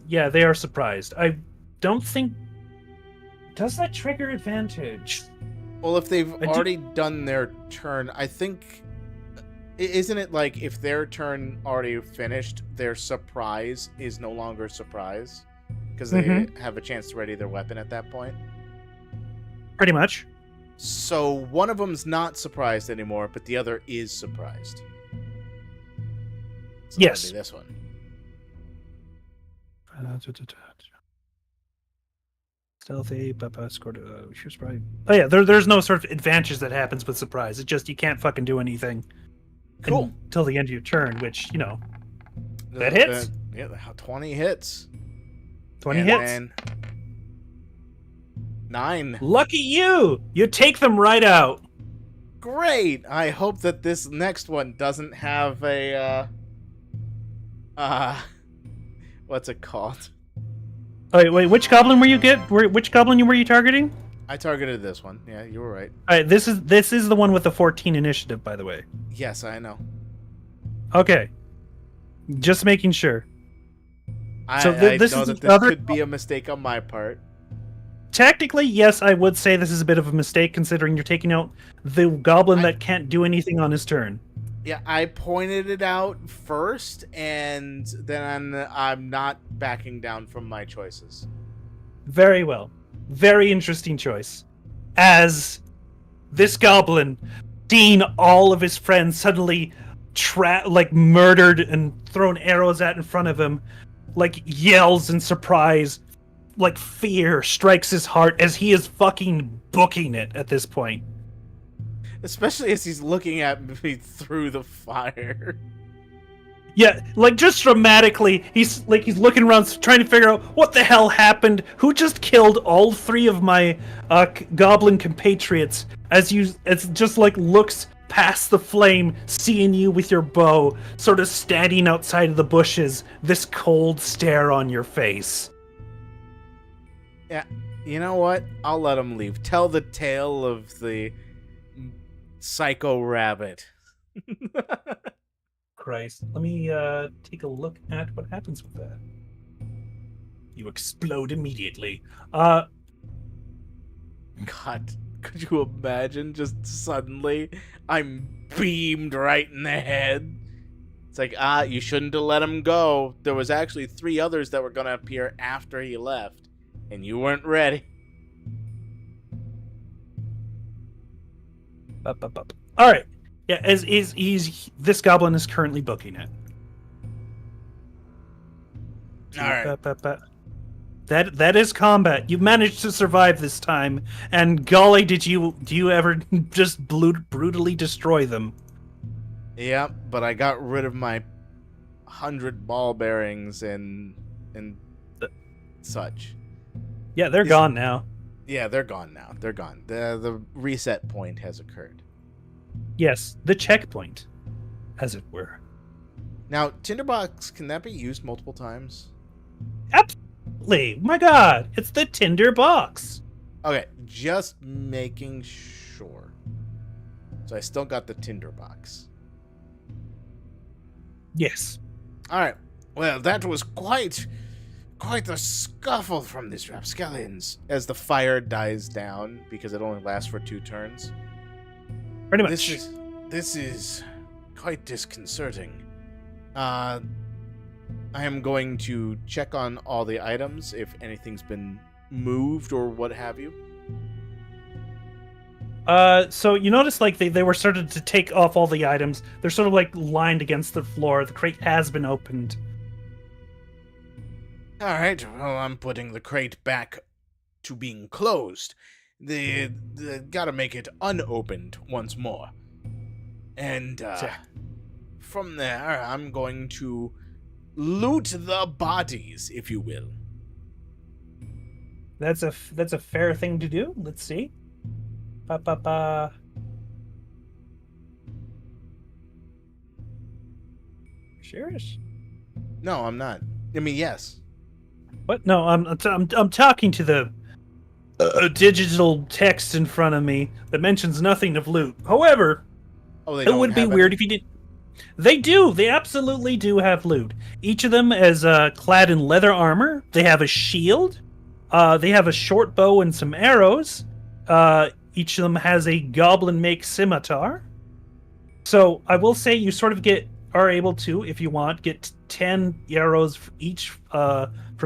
yeah, they are surprised. I don't think. Does that trigger advantage? Well, if they've already done their turn, I think. Isn't it like if their turn already finished, their surprise is no longer surprise? Because they have a chance to ready their weapon at that point? Pretty much. So one of them's not surprised anymore, but the other is surprised. So Yes. that'll be this one. Stealthy, scored. She was probably. Oh yeah, there's no sort of advantage that happens with surprise. It's just you can't fucking do anything. Cool. Until the end of your turn, which that hits. Yeah, 20 hits. 20 and hits. Then 9. Lucky you! You take them right out. Great. I hope that this next one doesn't have a what's it called? Wait, which goblin which goblin were you targeting? I targeted this one. Yeah, you were right. All right, this is the one with the 14 initiative, by the way. Yes, I know. Okay. Just making sure. I So this know is that the this other- could be a mistake on my part. Technically, yes, I would say this is a bit of a mistake considering you're taking out the goblin that can't do anything on his turn. Yeah, I pointed it out first, and then I'm not backing down from my choices. Very well. Very interesting choice. As this goblin, seeing all of his friends suddenly murdered and thrown arrows at in front of him, yells in surprise, fear strikes his heart as he is fucking booking it at this point. Especially as he's looking at me through the fire. Yeah, just dramatically, he's looking around trying to figure out what the hell happened, who just killed all 3 of my goblin compatriots, as just looks past the flame, seeing you with your bow, sort of standing outside of the bushes, this cold stare on your face. Yeah, you know what? I'll let him leave. Tell the tale of the psycho rabbit. Christ. Let me take a look at what happens with that. You explode immediately. God, could you imagine just suddenly I'm beamed right in the head? It's like, you shouldn't have let him go. There was actually 3 others that were going to appear after he left, and you weren't ready. All right. Yeah, this goblin is currently booking it. All right. That is combat. You've managed to survive this time, and golly, do you ever just brutally destroy them? Yeah, but I got rid of my 100 ball bearings and such. Yeah, they're gone now. Yeah, they're gone now. They're gone. The reset point has occurred. Yes, the checkpoint, as it were. Now, Tinderbox, can that be used multiple times? Absolutely. My God, it's the Tinder box. Okay, just making sure. So I still got the Tinderbox. Yes. All right. Well, that was quite the scuffle from these rapscallions. As the fire dies down, because it only lasts for 2 turns. Pretty much. This is quite disconcerting. I am going to check on all the items if anything's been moved or what have you. So you notice like they were started to take off all the items. They're sort of like lined against the floor. The crate has been opened. All right, well, I'm putting the crate back to being closed. They gotta make it unopened once more. And from there, I'm going to loot the bodies, if you will. That's a fair thing to do. Let's see. Ba ba ba. Serious? No, I'm not. I mean, yes. What? No, I'm talking to the digital text in front of me that mentions nothing of loot. However, Oh, they it don't would be have weird any? if you didn't. They do. They absolutely do have loot. Each of them is clad in leather armor. They have a shield. They have a short bow and some arrows. Each of them has a goblin-make scimitar. So I will say you sort of are able to, if you want, get 10 arrows from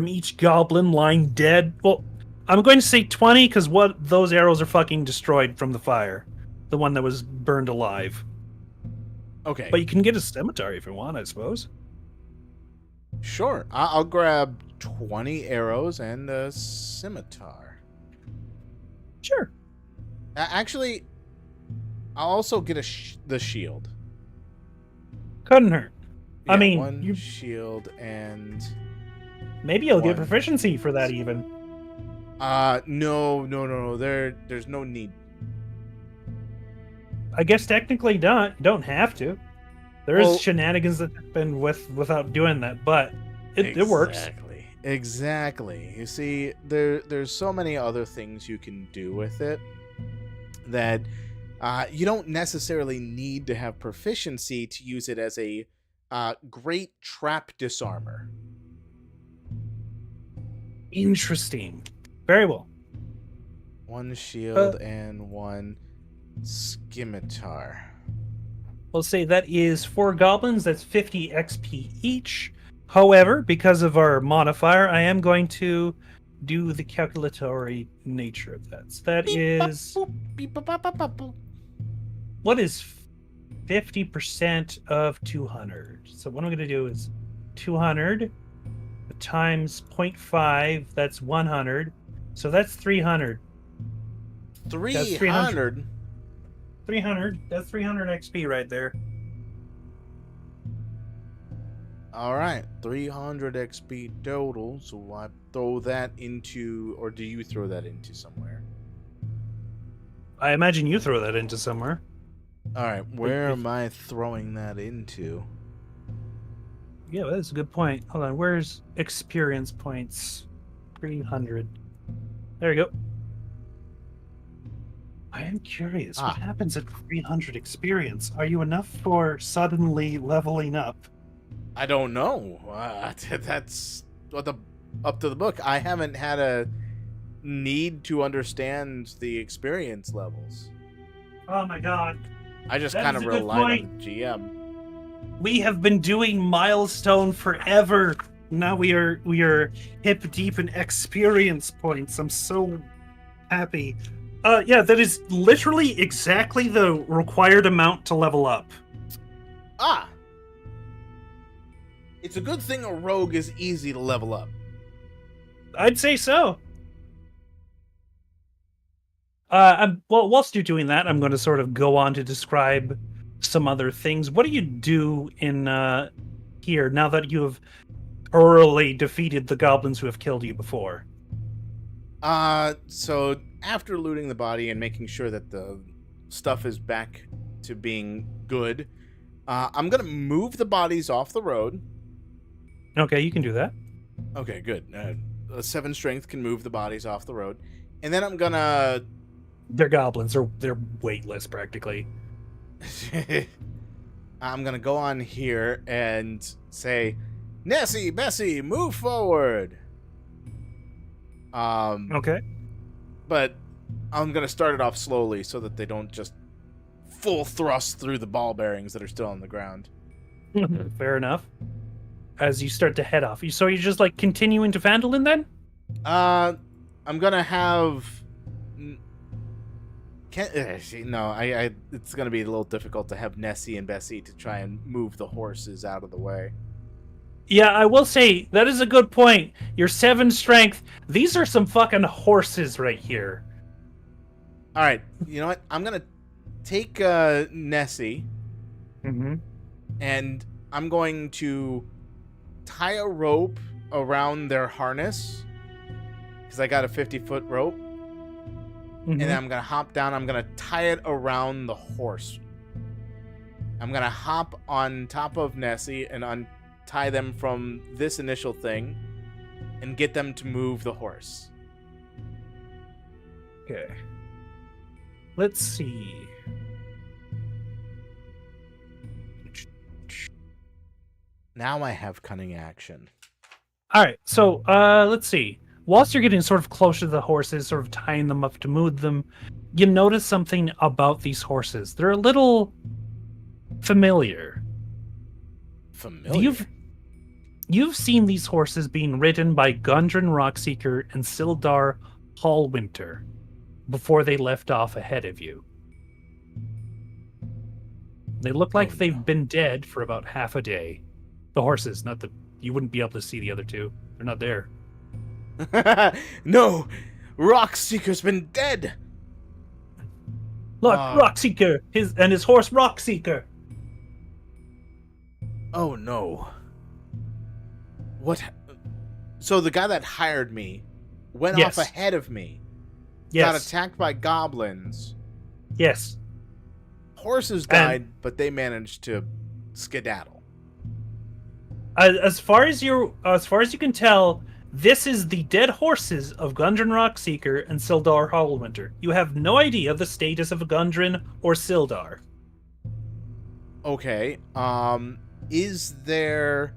each goblin lying dead. Well, I'm going to say 20 because those arrows are fucking destroyed from the fire. The one that was burned alive. Okay. But you can get a scimitar if you want, I suppose. Sure. I'll grab 20 arrows and a scimitar. Sure. Actually, I'll also get the shield. Couldn't hurt. Yeah, I mean, one shield and... maybe you'll get one. proficiency for that even. No. There's no need. I guess technically don't have to. There is Well- shenanigans that happen without doing that, but it works. Exactly. You see, there's so many other things you can do with it that you don't necessarily need to have proficiency to use it as a great trap disarmer. Interesting. Very well. One shield and one scimitar. We'll say that is 4 goblins. That's 50 XP each. However, because of our modifier, I am going to do the calculatory nature of that. So that is... what is 50% of 200? So what I'm going to do is 200 times 0.5, that's 100. So that's 300. 300? 300. That's 300 XP right there. Alright, 300 XP total, so I throw that into, or do you throw that into somewhere? I imagine you throw that into somewhere. Alright, where am I throwing that into? Yeah, that's a good point. Hold on, where's experience points? 300. There you go. I am curious, what happens at 300 experience? Are you enough for suddenly leveling up? I don't know. That's up to the book. I haven't had a need to understand the experience levels. Oh my god. I just That kind is of a good relied on the GM. We have been doing milestone forever. Now we are hip deep in experience points. I'm so happy. Yeah, that is literally exactly the required amount to level up. Ah! It's a good thing a rogue is easy to level up. I'd say so. Well, whilst you're doing that, I'm going to sort of go on to describe some other things. What do you do in here now that you have thoroughly defeated the goblins who have killed you before? So after looting the body and making sure that the stuff is back to being good, I'm gonna move the bodies off the road. Okay, you can do that. Okay, good. 7 strength can move the bodies off the road, and then I'm gonna. They're goblins. They're weightless practically. I'm gonna go on here and say, Nessie, Bessie, move forward. Okay. But I'm gonna start it off slowly so that they don't just full thrust through the ball bearings that are still on the ground. Fair enough. as you start to head off. So you're just like continuing to Phandelin then? I'm gonna have. It's gonna be a little difficult to have Nessie and Bessie to try and move the horses out of the way. Yeah, I will say that is a good point. Your 7 strength. These are some fucking horses right here. All right, you know what? I'm gonna take Nessie, and I'm going to tie a rope around their harness because I got a 50-foot rope, and then I'm gonna hop down. I'm gonna tie it around the horse. I'm gonna hop on top of Nessie and untie them from this initial thing, and get them to move the horse. Okay. Let's see. Now I have cunning action. All right, so let's see. Whilst you're getting sort of closer to the horses, sort of tying them up to move them, you notice something about these horses. They're a little familiar. Familiar? You've seen these horses being ridden by Gundren Rockseeker and Sildar Hallwinter before they left off ahead of you. They look like they've been dead for about half a day. The horses, not the... You wouldn't be able to see the other two. They're not there. No! Rockseeker's been dead! Look, Rockseeker! His horse Rockseeker! Oh no. What? So the guy that hired me went off ahead of me. Yes. Got attacked by goblins. Yes. Horses died, but they managed to skedaddle. As far as you can tell, this is the dead horses of Gundren Rockseeker and Sildar Hallwinter. You have no idea the status of Gundren or Sildar. Okay. Is there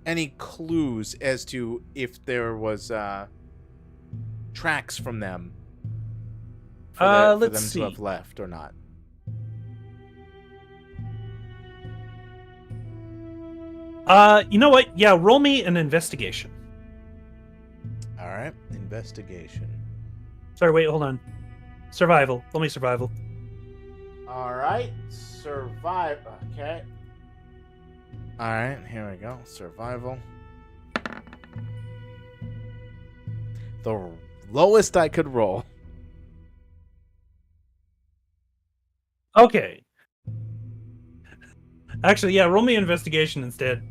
any clues as to if there was tracks from them for them to have left or not? You know what? Yeah, roll me an investigation. All right, investigation. Sorry, wait, hold on. Survival. Roll me survival. All right, survive. Okay. All right, here we go. Survival. The lowest I could roll. Okay. Actually, yeah, roll me investigation instead.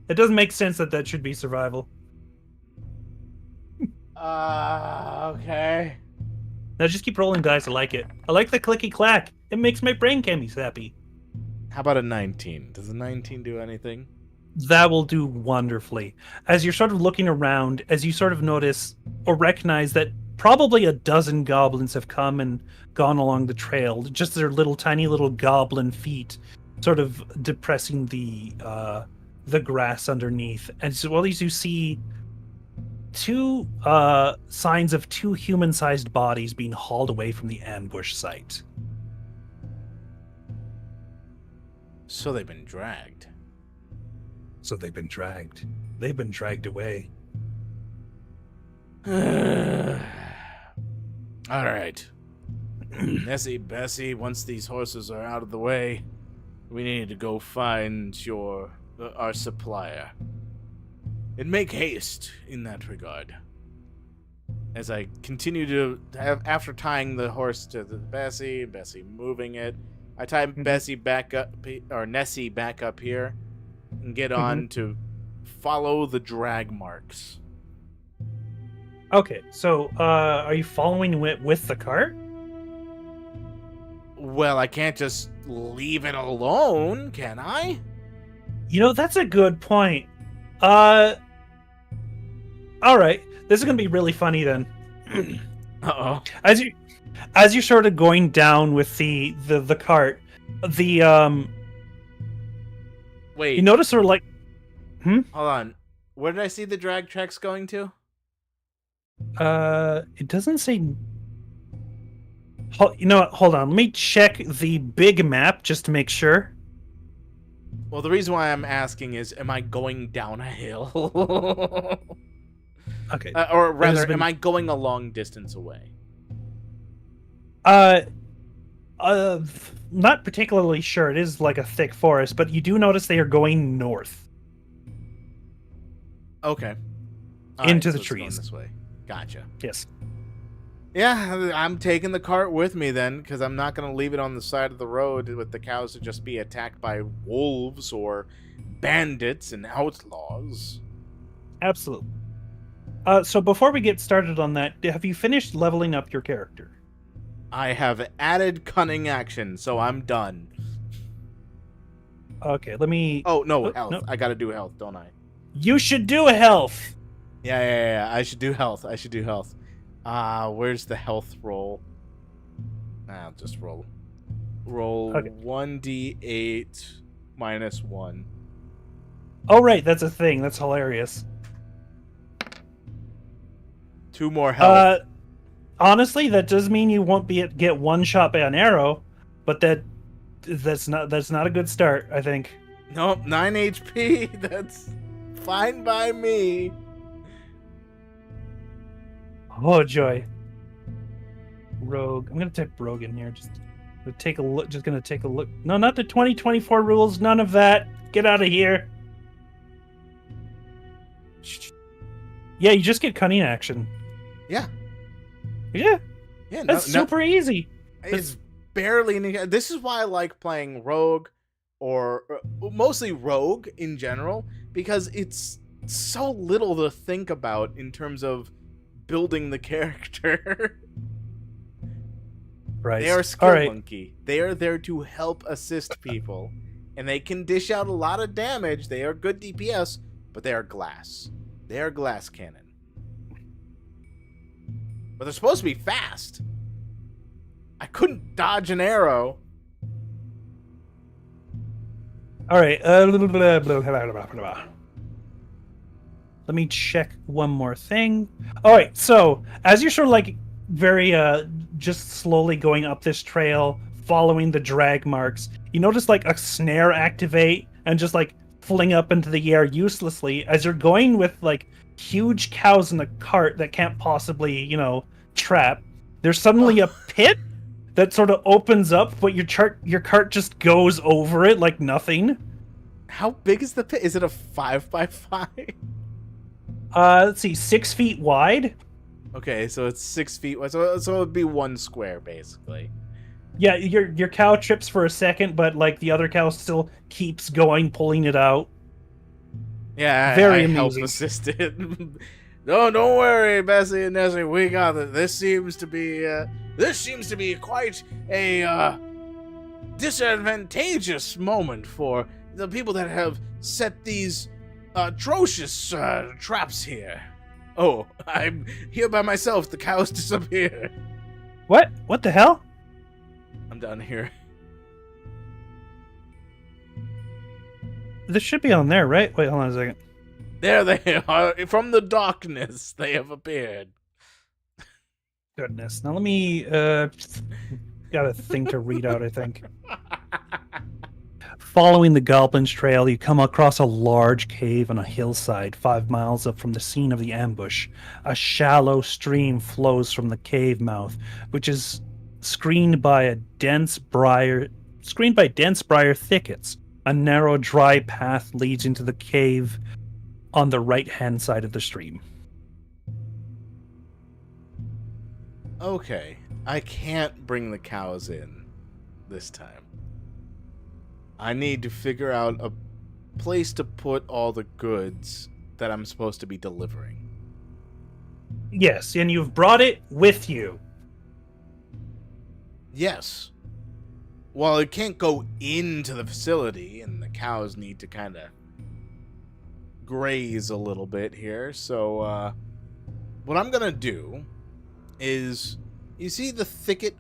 It doesn't make sense that should be survival. Okay. Now just keep rolling dice. I like it. I like the clicky clack. It makes my brain cammies happy. How about a 19? Does a 19 do anything? That will do wonderfully. As you're sort of looking around, as you sort of notice or recognize that probably a dozen goblins have come and gone along the trail, just their little tiny little goblin feet sort of depressing the grass underneath. And so while you see two signs of two human-sized bodies being hauled away from the ambush site. So they've been dragged. They've been dragged away. All right. Nessie, Bessie, once these horses are out of the way, we need to go find our supplier. And make haste in that regard. As I continue to have, after tying the horse to the Bessie moving it, I tie Bessie back up, or Nessie back up here, and get on to follow the drag marks. Okay, so are you following with the cart? Well, I can't just leave it alone, can I? You know, that's a good point. All right, this is gonna be really funny then. Uh-oh. As you're sort of going down with the cart, Wait. you notice sort of like, Hold on. Where did I see the drag tracks going to? it doesn't say. You know what? Hold on. Let me check the big map just to make sure. Well, the reason why I'm asking is, am I going down a hill? Okay. Or rather, been- am I going a long distance away? Uh, not particularly sure. It is like a thick forest, but you do notice they are going north Okay. All into right, the so it's going trees. this way. Gotcha. Yes. Yeah, I'm taking the cart with me then, because I'm not going to leave it on the side of the road with the cows to just be attacked by wolves or bandits and outlaws. Absolutely. So before we get started on that, have you finished leveling up your character? I have added cunning action, so I'm done. Okay, let me. Oh, no, Oh, health. no. I got to do health, don't I? You should do a health. Yeah. I should do health. Where's the health roll? I'll just roll. Roll Okay. 1d8 minus 1. Oh right, that's a thing. That's hilarious. 2 more health. Honestly, that does mean you won't get one shot by an arrow, but that's not a good start, I think. Nope, 9 HP. That's fine by me. Oh joy. Rogue. I'm gonna type rogue in here. Just to take a look. Just gonna take a look. No, not the 2024 rules. None of that. Get out of here. Yeah, you just get cunning action. Yeah. Yeah, Yeah, that's super easy. It's barely any. This is why I like playing Rogue, or mostly Rogue in general, because it's so little to think about in terms of building the character. Right. They are skill All right. monkey. They are there to help assist people, and they can dish out a lot of damage. They are good DPS, but they are glass. They are glass cannon. But they're supposed to be fast. I couldn't dodge an arrow. All right. Let me check one more thing. All right. So as you're sort of like very just slowly going up this trail, following the drag marks, you notice like a snare activate and just like fling up into the air uselessly as you're going with like huge cows in a cart that can't possibly, trap. There's suddenly a pit that sort of opens up, but your cart just goes over it like nothing. How big is the pit? Is it a 5x5? Let's see, 6 feet wide. Okay, so it's 6 feet wide. So it would be 1 square, basically. Yeah, your cow trips for a second, but like the other cow still keeps going, pulling it out. Yeah, Very I help amusing. assisted. No, don't worry, Bessie and Nessie. We got it. This seems to be quite a disadvantageous moment for the people that have set these atrocious traps here. Oh, I'm here by myself. The cows disappear. What? What the hell? I'm down here. This should be on there, right? Wait, hold on a second. There they are. From the darkness, they have appeared. Goodness. Now let me got a thing to read out, I think. Following the Goblin's trail, you come across a large cave on a hillside 5 miles up from the scene of the ambush. A shallow stream flows from the cave mouth, which is screened by dense briar thickets. A narrow, dry path leads into the cave on the right-hand side of the stream. Okay, I can't bring the cows in this time. I need to figure out a place to put all the goods that I'm supposed to be delivering. Yes, and you've brought it with you. Yes. Well, it can't go into the facility, and the cows need to kind of graze a little bit here. So, what I'm gonna do is, you see the thicket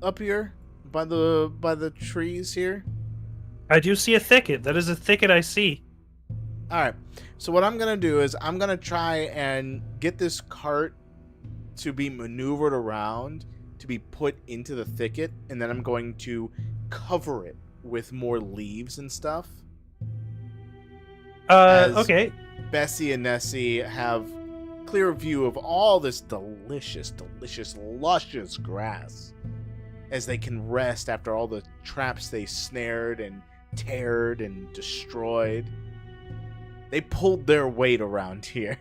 up here by the trees here? I do see a thicket. That is a thicket I see. Alright, so what I'm going to do is I'm going to try and get this cart to be maneuvered around, to be put into the thicket, and then I'm going to cover it with more leaves and stuff. As Okay. Bessie and Nessie have clear view of all this delicious, luscious grass as they can rest after all the traps they snared and teared and destroyed. They pulled their weight around here.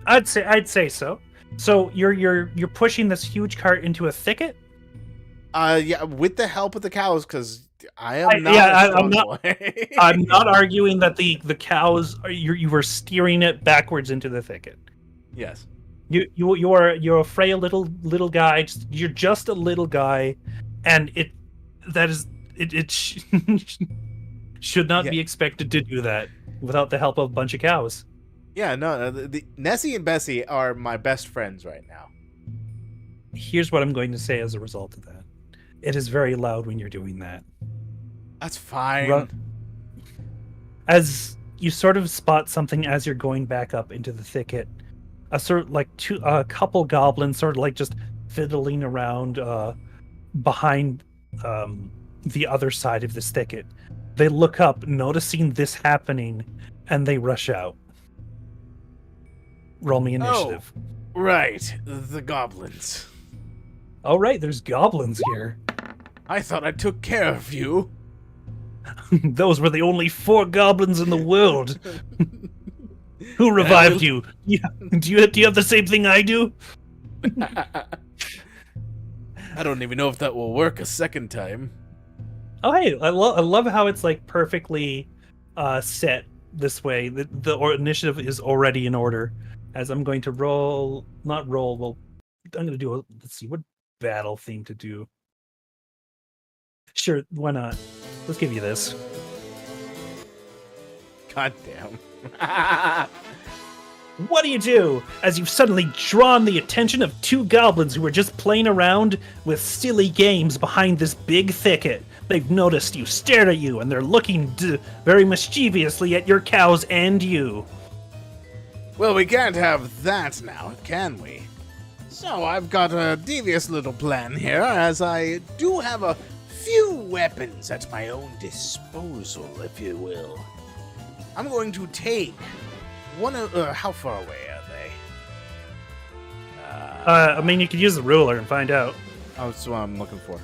I'd say so. So you're pushing this huge cart into a thicket? Yeah, with the help of the cows, because I am not yeah, a strong I'm not. boy. I'm not arguing that the cows you were steering it backwards into the thicket. Yes. You're a frail little guy. You're just a little guy, and it should not be expected to do that without the help of a bunch of cows. Yeah, no, Nessie and Bessie are my best friends right now. Here's what I'm going to say as a result of that. It is very loud when you're doing that. That's fine. As you sort of spot something as you're going back up into the thicket, a couple goblins sort of like just fiddling around behind the other side of this thicket. They look up, noticing this happening, and they rush out. Roll me initiative. Oh, right, the goblins. Oh, right, there's goblins here. I thought I took care of you. Those were the only 4 goblins in the world. Who revived you? Yeah. Do you have the same thing I do? I don't even know if that will work a second time. Oh, hey, I love how it's like perfectly set this way. The initiative is already in order. As I'm going to I'm going to do let's see, what battle theme to do. Sure, why not? Let's give you this. God damn. What do you do as you've suddenly drawn the attention of 2 goblins who were just playing around with silly games behind this big thicket? They've noticed you, stared at you, and they're looking very mischievously at your cows and you. Well, we can't have that now, can we? So I've got a devious little plan here, as I do have a few weapons at my own disposal, if you will. I'm going to take one of... how far away are they? I mean, you could use the ruler and find out. Oh, that's what I'm looking for.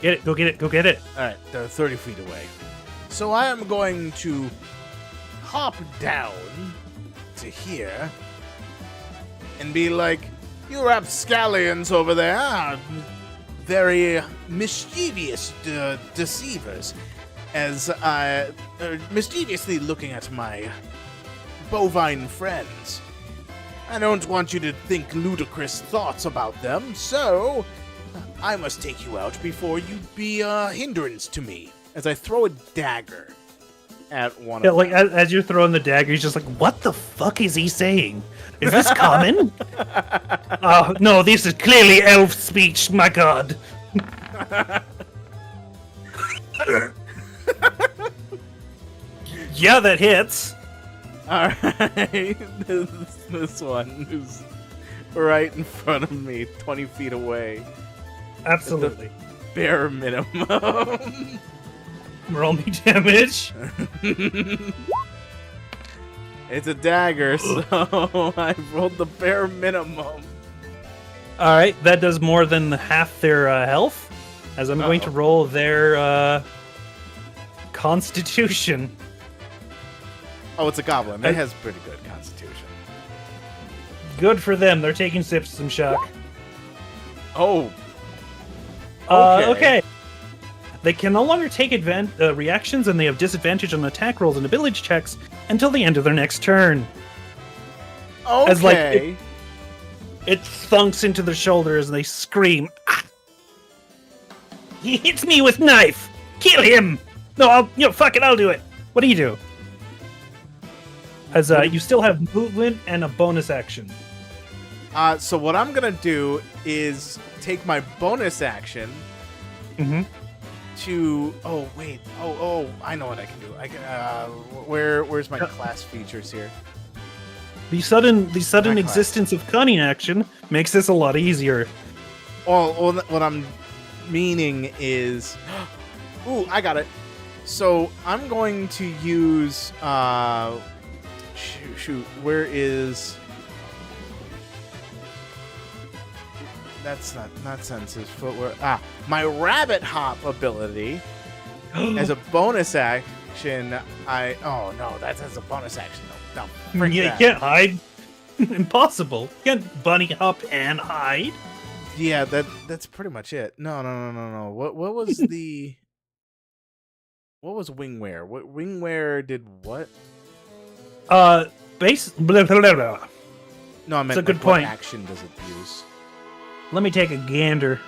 Get it, go get it. Alright, they're 30 feet away. So I am going to hop down to here and be like, you rapscallions over there are very mischievous deceivers, as I mischievously looking at my bovine friends. I don't want you to think ludicrous thoughts about them, so I must take you out before you be a hindrance to me. As I throw a dagger at one of Like them. as you're throwing the dagger, he's just like, "What the fuck is he saying? Is this common?" Oh no, this is clearly elf speech. My God. Yeah, that hits. All right, this one is right in front of me, 20 feet away. Absolutely. Bare minimum. Roll me damage. It's a dagger, so I rolled the bare minimum. All right, that does more than half their health. As I'm going to roll their Constitution. Oh, it's a goblin. It has pretty good constitution. Good for them. They're taking system shock. Oh. Okay. They can no longer take reactions, and they have disadvantage on attack rolls and ability checks until the end of their next turn. Okay. As like it thunks into their shoulders, and they scream. Ah! He hits me with knife. Kill him. No, fuck it. I'll do it. What do you do? As you still have movement and a bonus action. So what I'm gonna do is take my bonus action to. Oh wait. Oh! I know what I can do. I can. Where's my class features here? The sudden existence of cunning action makes this a lot easier. Well, what I'm meaning is, ooh, I got it. So I'm going to use shoot, where is that's not senses footwear. My rabbit hop ability as a bonus action. Oh no, that's as a bonus action. No, frick You that. can't hide. Impossible. You can't bunny hop and hide. Yeah, that's pretty much it. No. What was the what was wingwear? What wingwear did what? Base. Blah, blah, blah, blah. No, I meant That's a good like, what point. action does it use? Let me take a gander.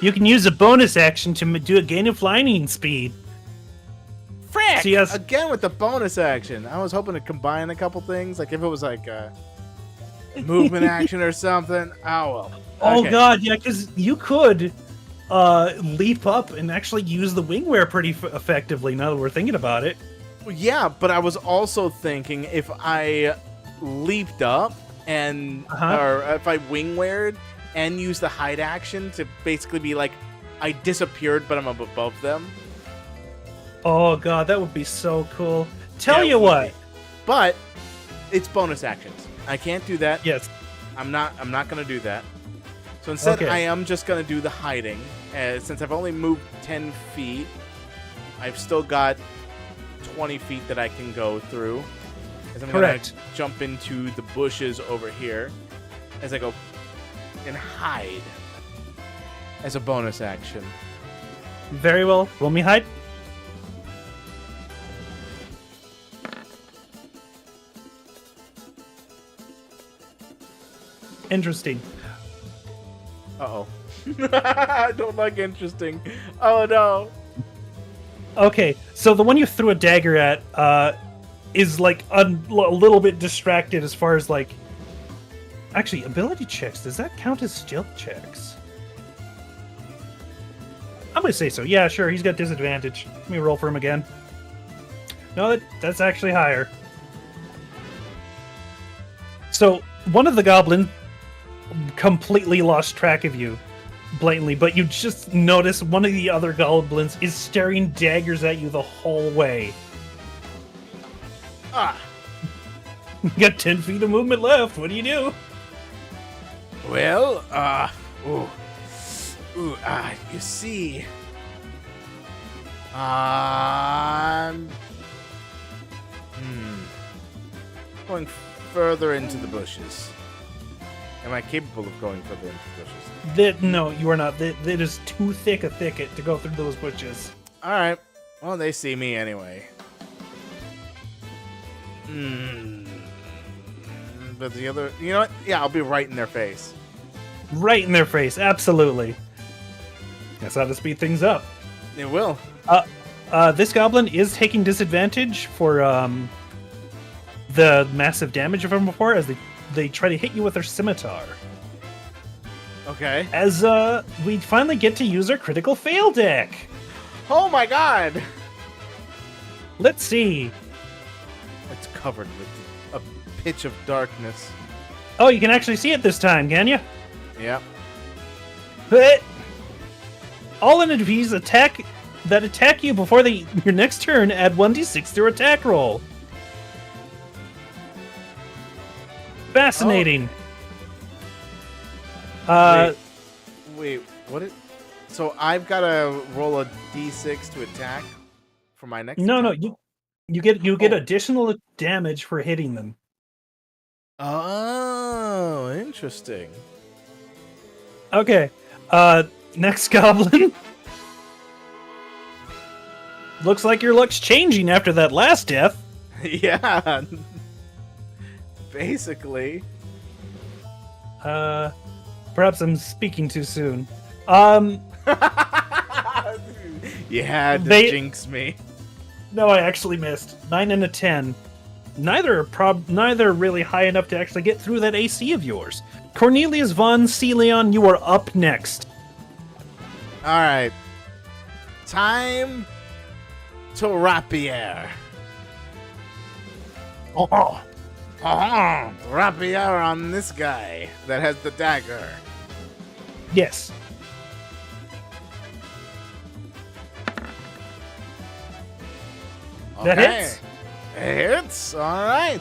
You can use a bonus action to do a gain of flying speed. Frick! So yes. Again with the bonus action. I was hoping to combine a couple things, like if it was like a movement action or something. Oh well. Oh Okay. god, yeah, because you could leap up and actually use the wingwear pretty effectively. Now that we're thinking about it. Yeah, but I was also thinking if I leaped up and or if I wingweared and used the hide action to basically be like I disappeared, but I'm up above them. Oh god, that would be so cool. Tell Yeah, you it would what. be. But it's bonus actions. I can't do that. Yes. I'm not gonna do that. So instead, Okay. I am just gonna do the hiding. Since I've only moved 10 feet, I've still got 20 feet that I can go through. As I'm Correct. gonna jump into the bushes over here as I go and hide as a bonus action. Very well. Roll me hide. Interesting. Uh-oh. I don't like interesting. Oh no. Okay, so the one you threw a dagger at is like a little bit distracted as far as like. Actually, ability checks, does that count as stealth checks? I'm gonna say so. Yeah, sure, he's got disadvantage. Let me roll for him again. No, that's actually higher. So, one of the goblins completely lost track of you, blatantly, but you just notice one of the other goblins is staring daggers at you the whole way. Ah. You got 10 feet of movement left. What do you do? Well, you see, going further into the bushes. Am I capable of going further into the bushes? No, you are not. That is too thick a thicket to go through those bushes. All right. Well, they see me anyway. But the other, you know what? Yeah, I'll be right in their face. Right in their face, absolutely. That's how to speed things up. It will. This goblin is taking disadvantage for the massive damage from before as they try to hit you with their scimitar. Okay. As we finally get to use our critical fail deck. Oh my god! Let's see. It's covered with a pitch of darkness. Oh, you can actually see it this time, can you? Yep. All enemies attack you before your next turn add 1d6 to your attack roll. Fascinating. Wait, what? So I've got to roll a d6 to attack for my next. No, attack? you get additional damage for hitting them. Oh, interesting. Okay. Next goblin. Looks like your luck's changing after that last death. Yeah. Basically. Perhaps I'm speaking too soon. You had to They- jinx me. No, I actually missed. 9 and a 10. Neither really high enough to actually get through that AC of yours. Cornelius von Celeon, you are up next. All right. Time to rapier. Rapier on this guy that has the dagger. Yes. That Okay. hits. Hits. All right.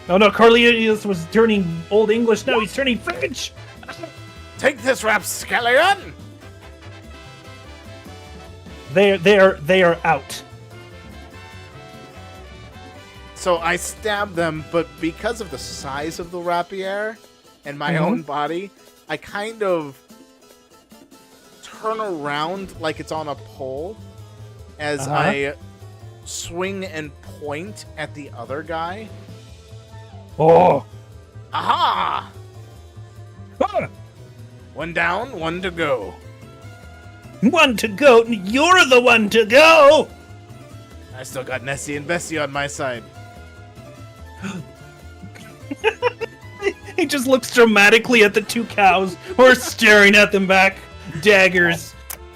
Oh no, Cornelius was turning Old English. Now he's turning French. Take this, rapscallion. They are out. So I stab them, but because of the size of the rapier and my own body, I kind of turn around like it's on a pole as I swing and point at the other guy. Oh. Aha! Ah. One down, one to go. One to go. You're the one to go. I still got Nessie and Bessie on my side. He just looks dramatically at the two cows who are staring at them back. Daggers.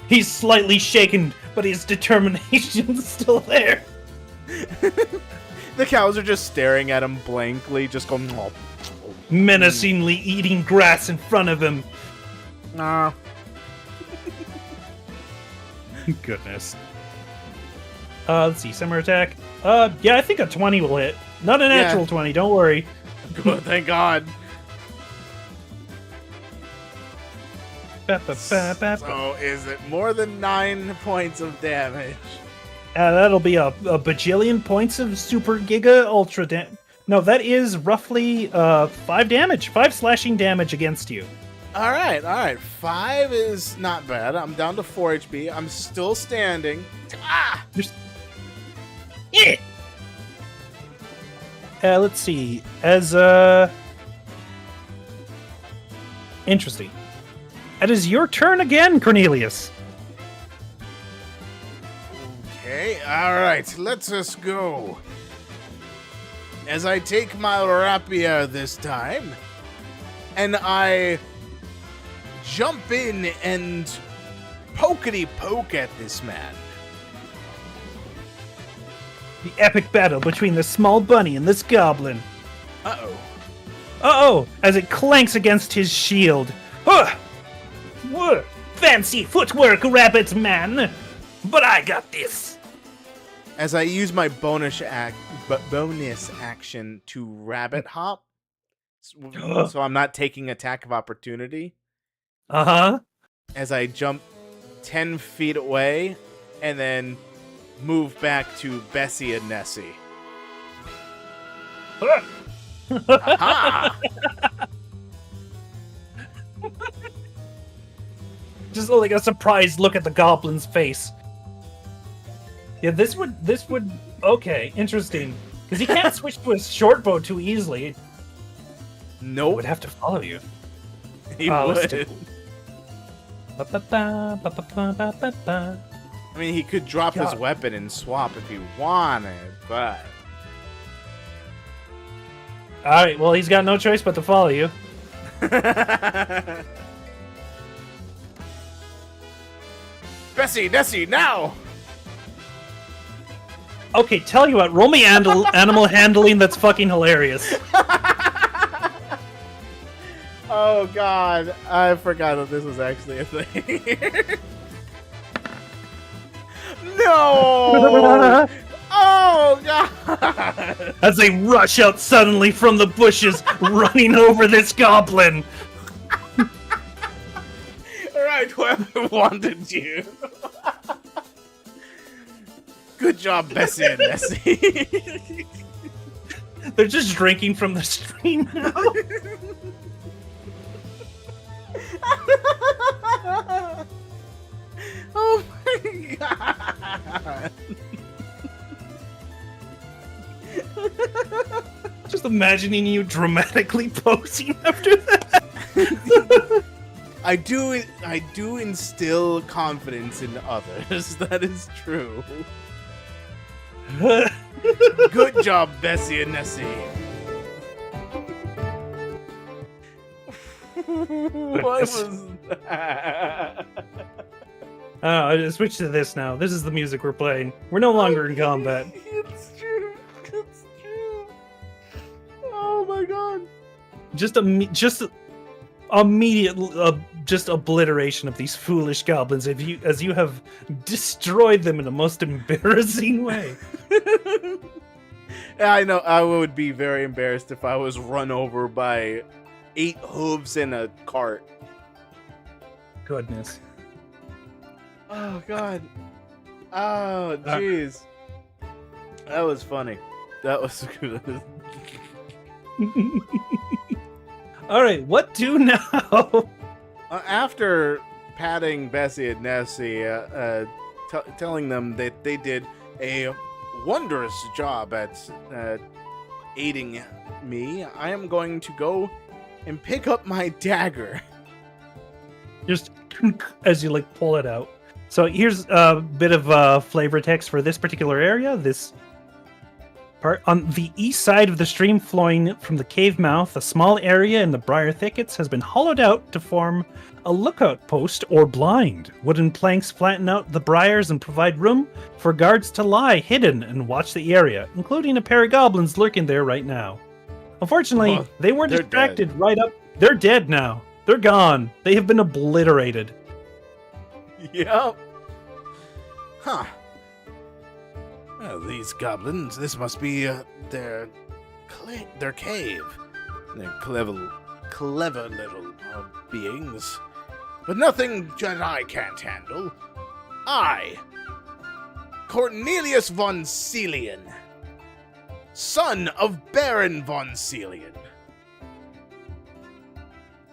He's slightly shaken, but his determination's still there. The cows are just staring at him blankly, just going, "Oh." Menacingly eating grass in front of him. Nah. Goodness. Let's see, summer attack. Yeah, I think a 20 will hit. Not a natural 20, don't worry. Good, thank God. So is it more than 9 points of damage? That'll be a bajillion points of super giga ultra damage. No, that is roughly 5 damage. 5 slashing damage against you. All right. 5 is not bad. I'm down to 4 HP. I'm still standing. Ah! Yeah. Let's see. As interesting. It is your turn again, Cornelius. Okay, all right. Let us go. As I take my rapier this time, and I jump in and pokety-poke at this man. The epic battle between the small bunny and this goblin. Uh-oh. Uh-oh! As it clanks against his shield. Huh! Whoa! Fancy footwork, rabbit man! But I got this! As I use my bonus action to rabbit hop, so I'm not taking attack of opportunity. Uh-huh. As I jump 10 feet away, and then move back to Bessie and Nessie. Aha! Just like a surprised look at the goblin's face. Yeah, this would okay, interesting. Because he can't switch to a short bow too easily. Nope. He would have to follow you. He let's would. do- I mean, he could drop his God. weapon and swap if he wanted, but... Alright, well, he's got no choice but to follow you. Bessie, Nessie, now! Okay, tell you what, roll me animal handling that's fucking hilarious. Oh god, I forgot that this was actually a thing. No! Oh god! As they rush out suddenly from the bushes, running over this goblin. Alright, whoever wanted you. Good job, Bessie and Nessie. They're just drinking from the stream now. Oh my god. Just imagining you dramatically posing after that. I do instill confidence in others. That is true. Good job, Bessie and Nessie. What was that? I just switched to this now. This is the music we're playing. We're no longer in combat. It's true. It's true. Oh my god. Just immediate just obliteration of these foolish goblins as you have destroyed them in the most embarrassing way. Yeah, I know. I would be very embarrassed if I was run over by 8 hooves in a cart. Goodness. Oh God. Oh jeez. That was funny. That was good. All right, what do now? After patting Bessie and Nessie, telling them that they did a wondrous job at aiding me, I am going to go and pick up my dagger. Just as you like pull it out. So here's a bit of flavor text for this particular area. This part on the east side of the stream flowing from the cave mouth, a small area in the briar thickets has been hollowed out to form a lookout post or blind. Wooden planks flatten out the briars and provide room for guards to lie hidden and watch the area, including a pair of goblins lurking there right now. Unfortunately, Well, they were they're distracted dead. right up. They're dead now. They're gone. They have been obliterated. Yep. Huh. Well, these goblins, this must be their cave. They're clever little beings. But nothing that I can't handle. I, Cornelius von Celian, son of Baron von Celian.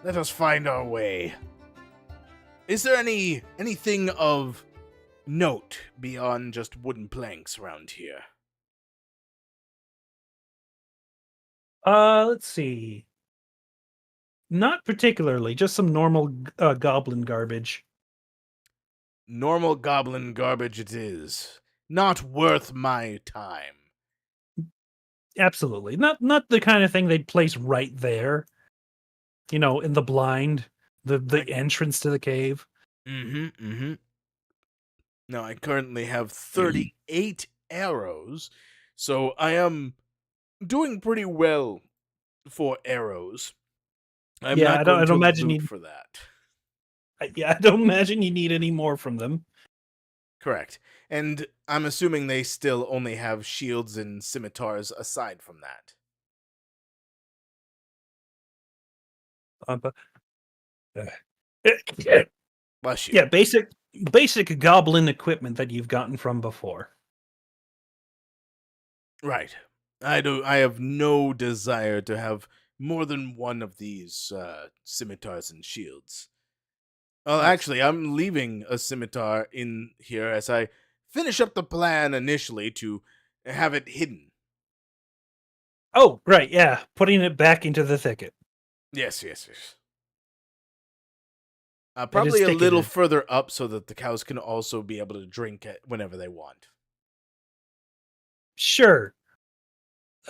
Let us find our way. Is there anything of note beyond just wooden planks around here? Let's see. Not particularly, just some normal goblin garbage. Normal goblin garbage it is. Not worth my time. Absolutely. Not the kind of thing they'd place right there. You know, in the blind, the entrance to the cave. Mm-hmm. Now, I currently have 38 arrows, so I am doing pretty well for arrows. I'm Yeah, not I going don't to imagine loot you. for that. Yeah, I don't imagine you need any more from them. Correct. And I'm assuming they still only have shields and scimitars aside from that. But, Bless you. yeah, basic goblin equipment that you've gotten from before. Right. I have no desire to have more than one of these scimitars and shields. Well, Yes. actually, I'm leaving a scimitar in here as I finish up the plan initially to have it hidden. Oh, right, yeah, putting it back into the thicket. Yes. It is Probably a little thicketed. further up so that the cows can also be able to drink it whenever they want. Sure.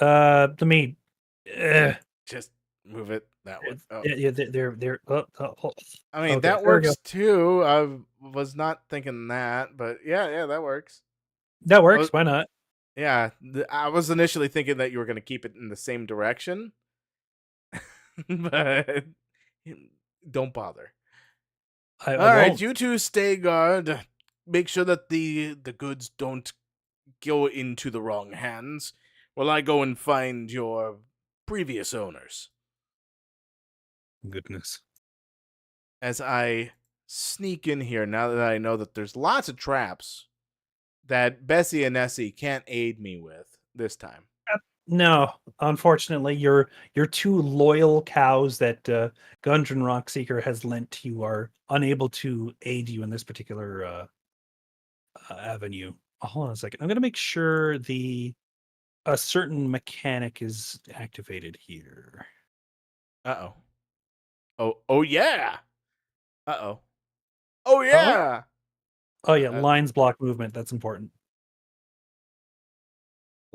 Let me. Just move it that way. Oh. Yeah, they're. I mean, Okay, that there we go. works too. I was not thinking that, but yeah, that works. That works. Why not? Yeah, I was initially thinking that you were going to keep it in the same direction, but don't bother. I All right, won't. you two stay guard. Make sure that the goods don't go into the wrong hands while I go and find your previous owners. Goodness. As I sneak in here, now that I know that there's lots of traps that Bessie and Nessie can't aid me with this time. No, unfortunately, your two loyal cows that Gundren Rockseeker has lent to you are unable to aid you in this particular avenue. Hold on a second. I'm going to make sure a certain mechanic is activated here. Uh-oh. Oh yeah. Uh-oh. Oh yeah. Oh yeah, lines block movement. That's important.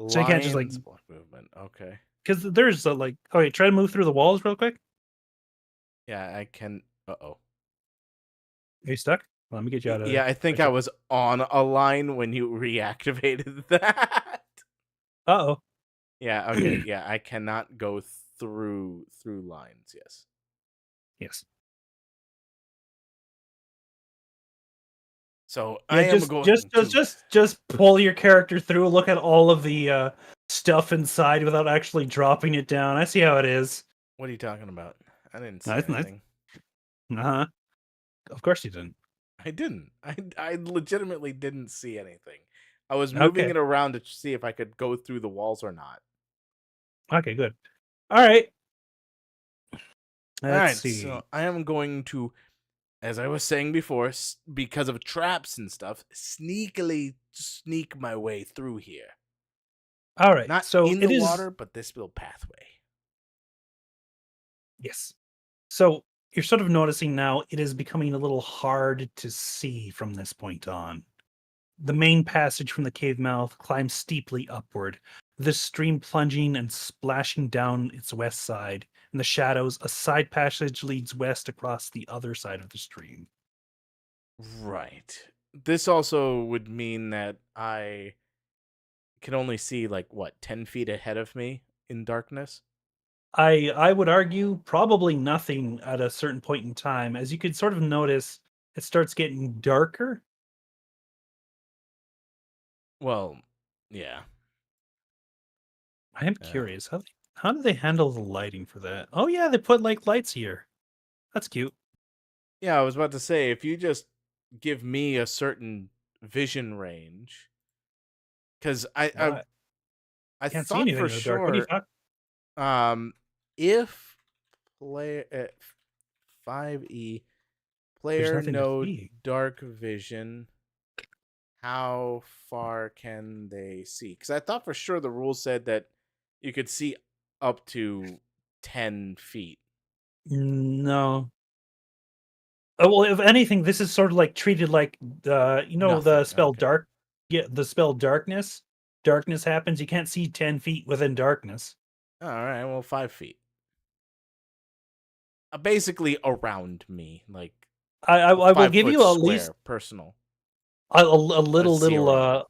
So you can't just like Block movement. Okay. because there's like okay, try to move through the walls real quick. Yeah, I can. Uh-oh. Are you stuck? Well, let me get you out of. Yeah, I think I was on a line when you reactivated that. Uh-oh. Yeah, okay. Yeah, I cannot go through lines. Yes. Yes. So I Yeah, am going to. just pull your character through. Look at all of the stuff inside without actually dropping it down. I see how it is. What are you talking about? I didn't see Nice, nice. anything. Uh-huh. Of course you didn't. I didn't. I legitimately didn't see anything. I was moving Okay. it around to see if I could go through the walls or not. Okay, good. All right. All Let's right, see. so I am going to, as I was saying before, because of traps and stuff, sneakily sneak my way through here. All right. Not So in it the is. water, but this little pathway. Yes. So you're sort of noticing now it is becoming a little hard to see from this point on. The main passage from the cave mouth climbs steeply upward, the stream plunging and splashing down its west side. In the shadows, a side passage leads west across the other side of the stream. Right. This also would mean that I can only see, like, what, 10 feet ahead of me in darkness? I would argue probably nothing at a certain point in time. As you could sort of notice, it starts getting darker. Well, yeah. I am curious how do they handle the lighting for that? Oh yeah, they put like lights here. That's cute. Yeah, I was about to say, if you just give me a certain vision range, because What? I Can't see thought anything for in the dark. What are you sure, talking? if play 5e There's player nothing to node see. dark vision, how far can they see? Because I thought for sure the rule said that you could see up to 10 feet. No. Oh, well, if anything, this is sort of like treated like the the Nothing. spell Okay. dark. Yeah, the spell darkness. Darkness happens. You can't see 10 feet within darkness. All right. Well, 5 feet. Basically around me, like I a will five give foot you at least square, personal, a a little zero.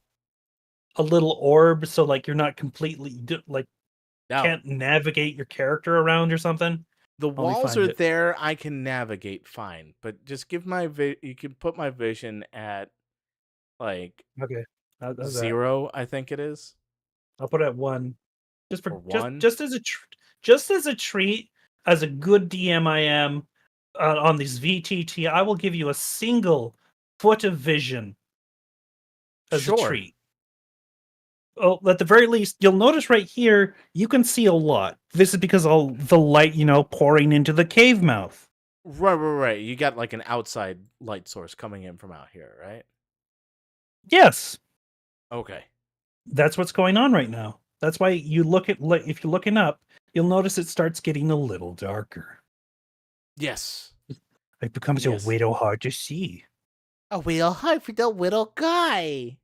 a little orb, so like you're not completely like Now, can't navigate your character around or something. the Let me walls find are it. there. I can navigate fine, but just give my you can put my vision at like Okay, how's that? 0. I think it is, I'll put it at one. Just for or 1. just as a treat, as a good DM I am on these VTT, I will give you a single foot of vision as a Sure. treat. Oh, at the very least, you'll notice right here you can see a lot. This is because all the light, pouring into the cave mouth. Right. You got like an outside light source coming in from out here, right? Yes, Okay. that's what's going on right now. That's why you look at if you're looking up, you'll notice it starts getting a little darker. Yes. It becomes a Yes. little hard to see. A wheel high for the little guy.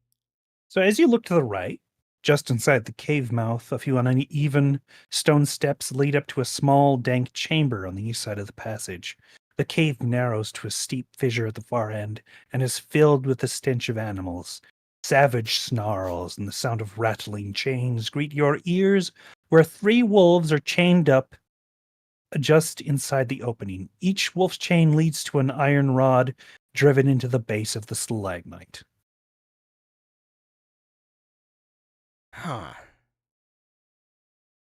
So as you look to the right, just inside the cave mouth, a few uneven stone steps lead up to a small, dank chamber on the east side of the passage. The cave narrows to a steep fissure at the far end and is filled with the stench of animals. Savage snarls and the sound of rattling chains greet your ears, where 3 wolves are chained up just inside the opening. Each wolf's chain leads to an iron rod driven into the base of the stalagmite. Huh.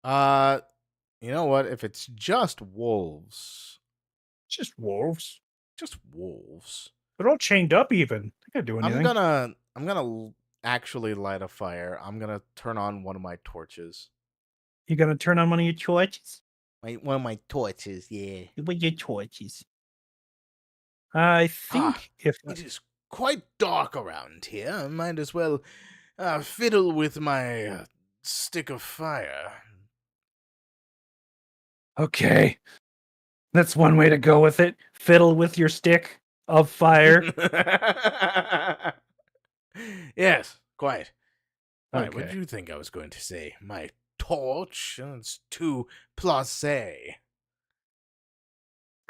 Uh, you know what? If it's just wolves, Just wolves. just wolves. They're all chained up even. They can't do anything. I'm gonna actually light a fire. I'm gonna turn on one of my torches. You gonna turn on one of your torches? One of my torches, yeah. With your torches. I think if It is quite dark around here. I might as well fiddle with my stick of fire. okay. That's one way to go with it. Fiddle with your stick of fire. Yes, quite. Right, what Okay. did you think I was going to say? My torch? It's too blasé.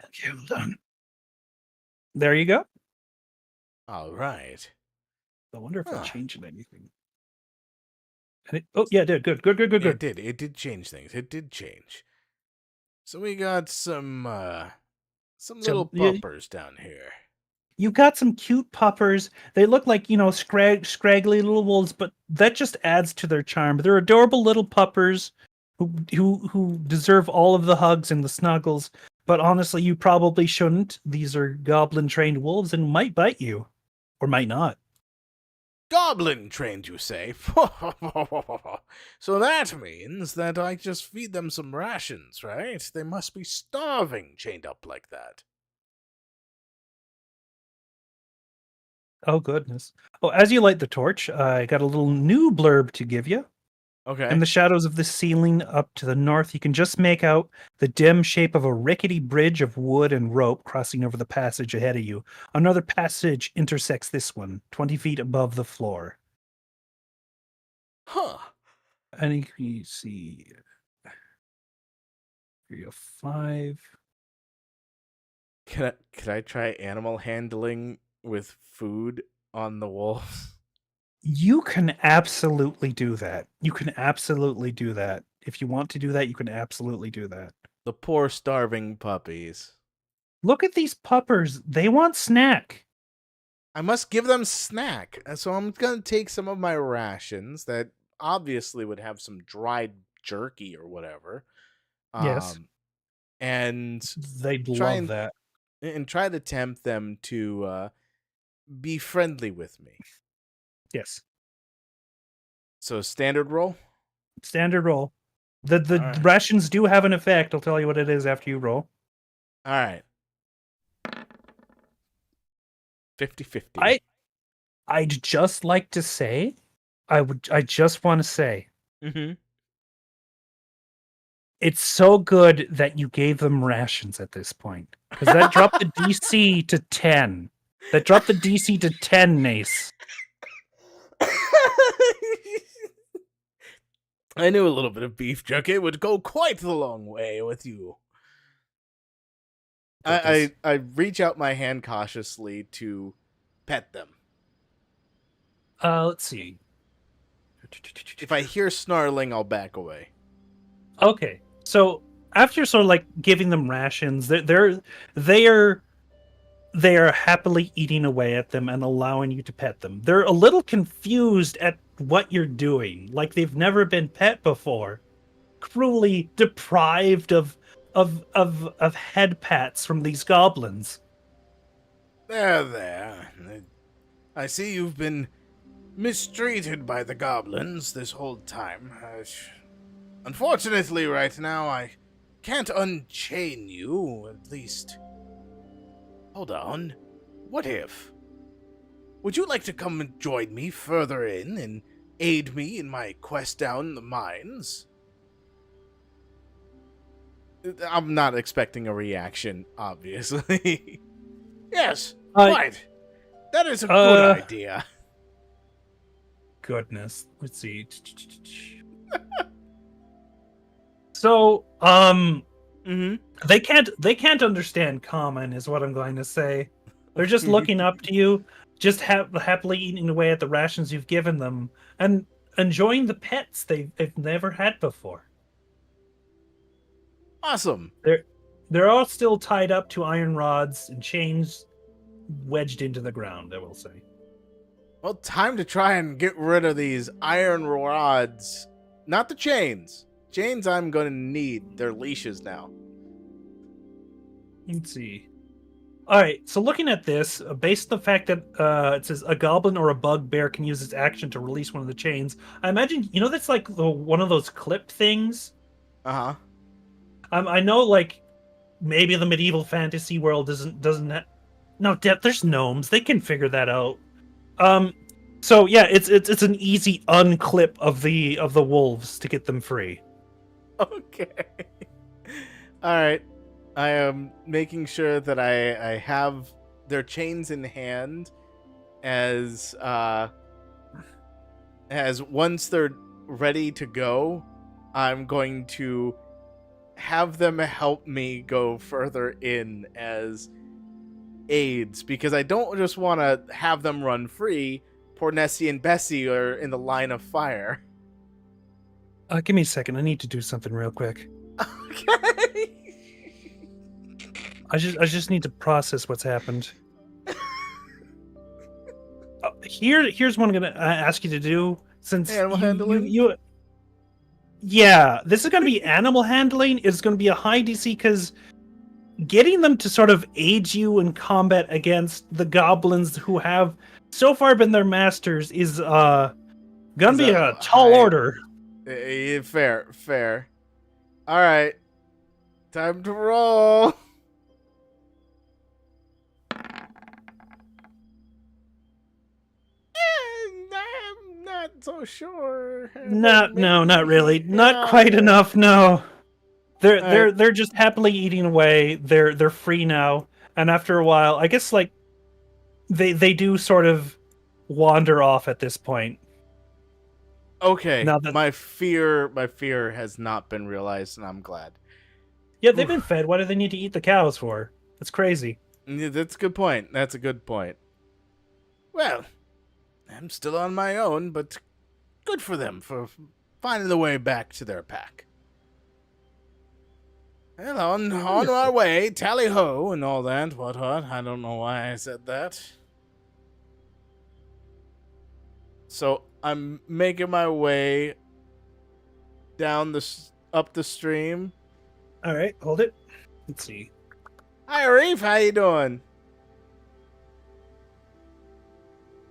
Okay, hold on. There you go. All right. I wonder if that Huh. changed anything. Oh yeah, it did. Good. Yeah, it did. It did change things. It did change. So we got some little bumpers down here. You got some cute puppers. They look like, scraggly little wolves, but that just adds to their charm. They're adorable little puppers who deserve all of the hugs and the snuggles. But honestly, you probably shouldn't. These are goblin trained wolves and might bite you. Or might not. Goblin trained, you say? So that means that I just feed them some rations, right? They must be starving chained up like that. Oh, goodness. Oh, as you light the torch, I got a little new blurb to give you. Okay. In the shadows of the ceiling up to the north, you can just make out the dim shape of a rickety bridge of wood and rope crossing over the passage ahead of you. Another passage intersects this one, 20 feet above the floor. Huh. And you see... Here you go, 5. Can I try animal handling with food on the wolves? You can absolutely do that. You can absolutely do that. If you want to do that, you can absolutely do that. The poor starving puppies. Look at these puppers. They want snack. I must give them snack. So I'm going to take some of my rations that obviously would have some dried jerky or whatever. Yes. And They'd love that. And try to tempt them to be friendly with me. Yes. So standard roll? Standard roll. The right. rations do have an effect. I'll tell you what it is after you roll. All right. 50-50. I'd just like to say, I just want to say, it's so good that you gave them rations at this point. Because that dropped the DC to 10. That dropped the DC to 10, Nace. I knew a little bit of beef jerky would go quite the long way with you. I reach out my hand cautiously to pet them. Let's see. If I hear snarling, I'll back away. Okay, so after sort of like giving them rations, they are happily eating away at them and allowing you to pet them. They're a little confused at what you're doing, like they've never been pet before, cruelly deprived of head pats from these goblins. There. I see you've been mistreated by the goblins this whole time. Unfortunately, right now, I can't unchain you, at least. Hold on. What if? Would you like to come and join me further in and aid me in my quest down the mines? I'm not expecting a reaction, obviously. Yes, right. That is a good idea. Goodness. Let's see. So, they can't understand common, is what I'm going to say. They're just looking up to you, just happily eating away at the rations you've given them, and enjoying the pets they've never had before. Awesome. They're all still tied up to iron rods and chains wedged into the ground, I will say. Well, time to try and get rid of these iron rods. Not the chains. Chains I'm going to need. They're leashes now. Let's see. All right, so looking at this, based on the fact that it says a goblin or a bugbear can use its action to release one of the chains, I imagine, that's like one of those clip things? Uh-huh. I know, like, maybe the medieval fantasy world doesn't have... No, there's gnomes. They can figure that out. So yeah, it's an easy unclip of the wolves to get them free. Okay. All right. I am making sure that I have their chains in hand as once they're ready to go, I'm going to have them help me go further in as aids, because I don't just want to have them run free. Poor Nessie and Bessie are in the line of fire. Give me a second. I need to do something real quick. Okay. I just need to process what's happened. here's what I'm gonna ask you to do. Since Animal handling? Yeah, this is gonna be animal handling. It's gonna be a high DC because getting them to sort of aid you in combat against the goblins who have so far been their masters is gonna be a tall order. Fair. All right, time to roll. I'm not so sure. No, not really. Not Yeah. quite enough. No, they're All they're just happily eating away. They're free now, and after a while, I guess like they do sort of wander off at this point. Okay, Now that- my fear has not been realized, and I'm glad. Yeah, they've been fed. What do they need to eat the cows for? That's crazy. Yeah, that's a good point. That's a good point. Well, I'm still on my own, but good for them for finding the way back to their pack. Well, on our way, tally ho, and all that. What? I don't know why I said that. So I'm making my way down up the stream. All right, hold it. Let's see. Hi, Arif. How you doing?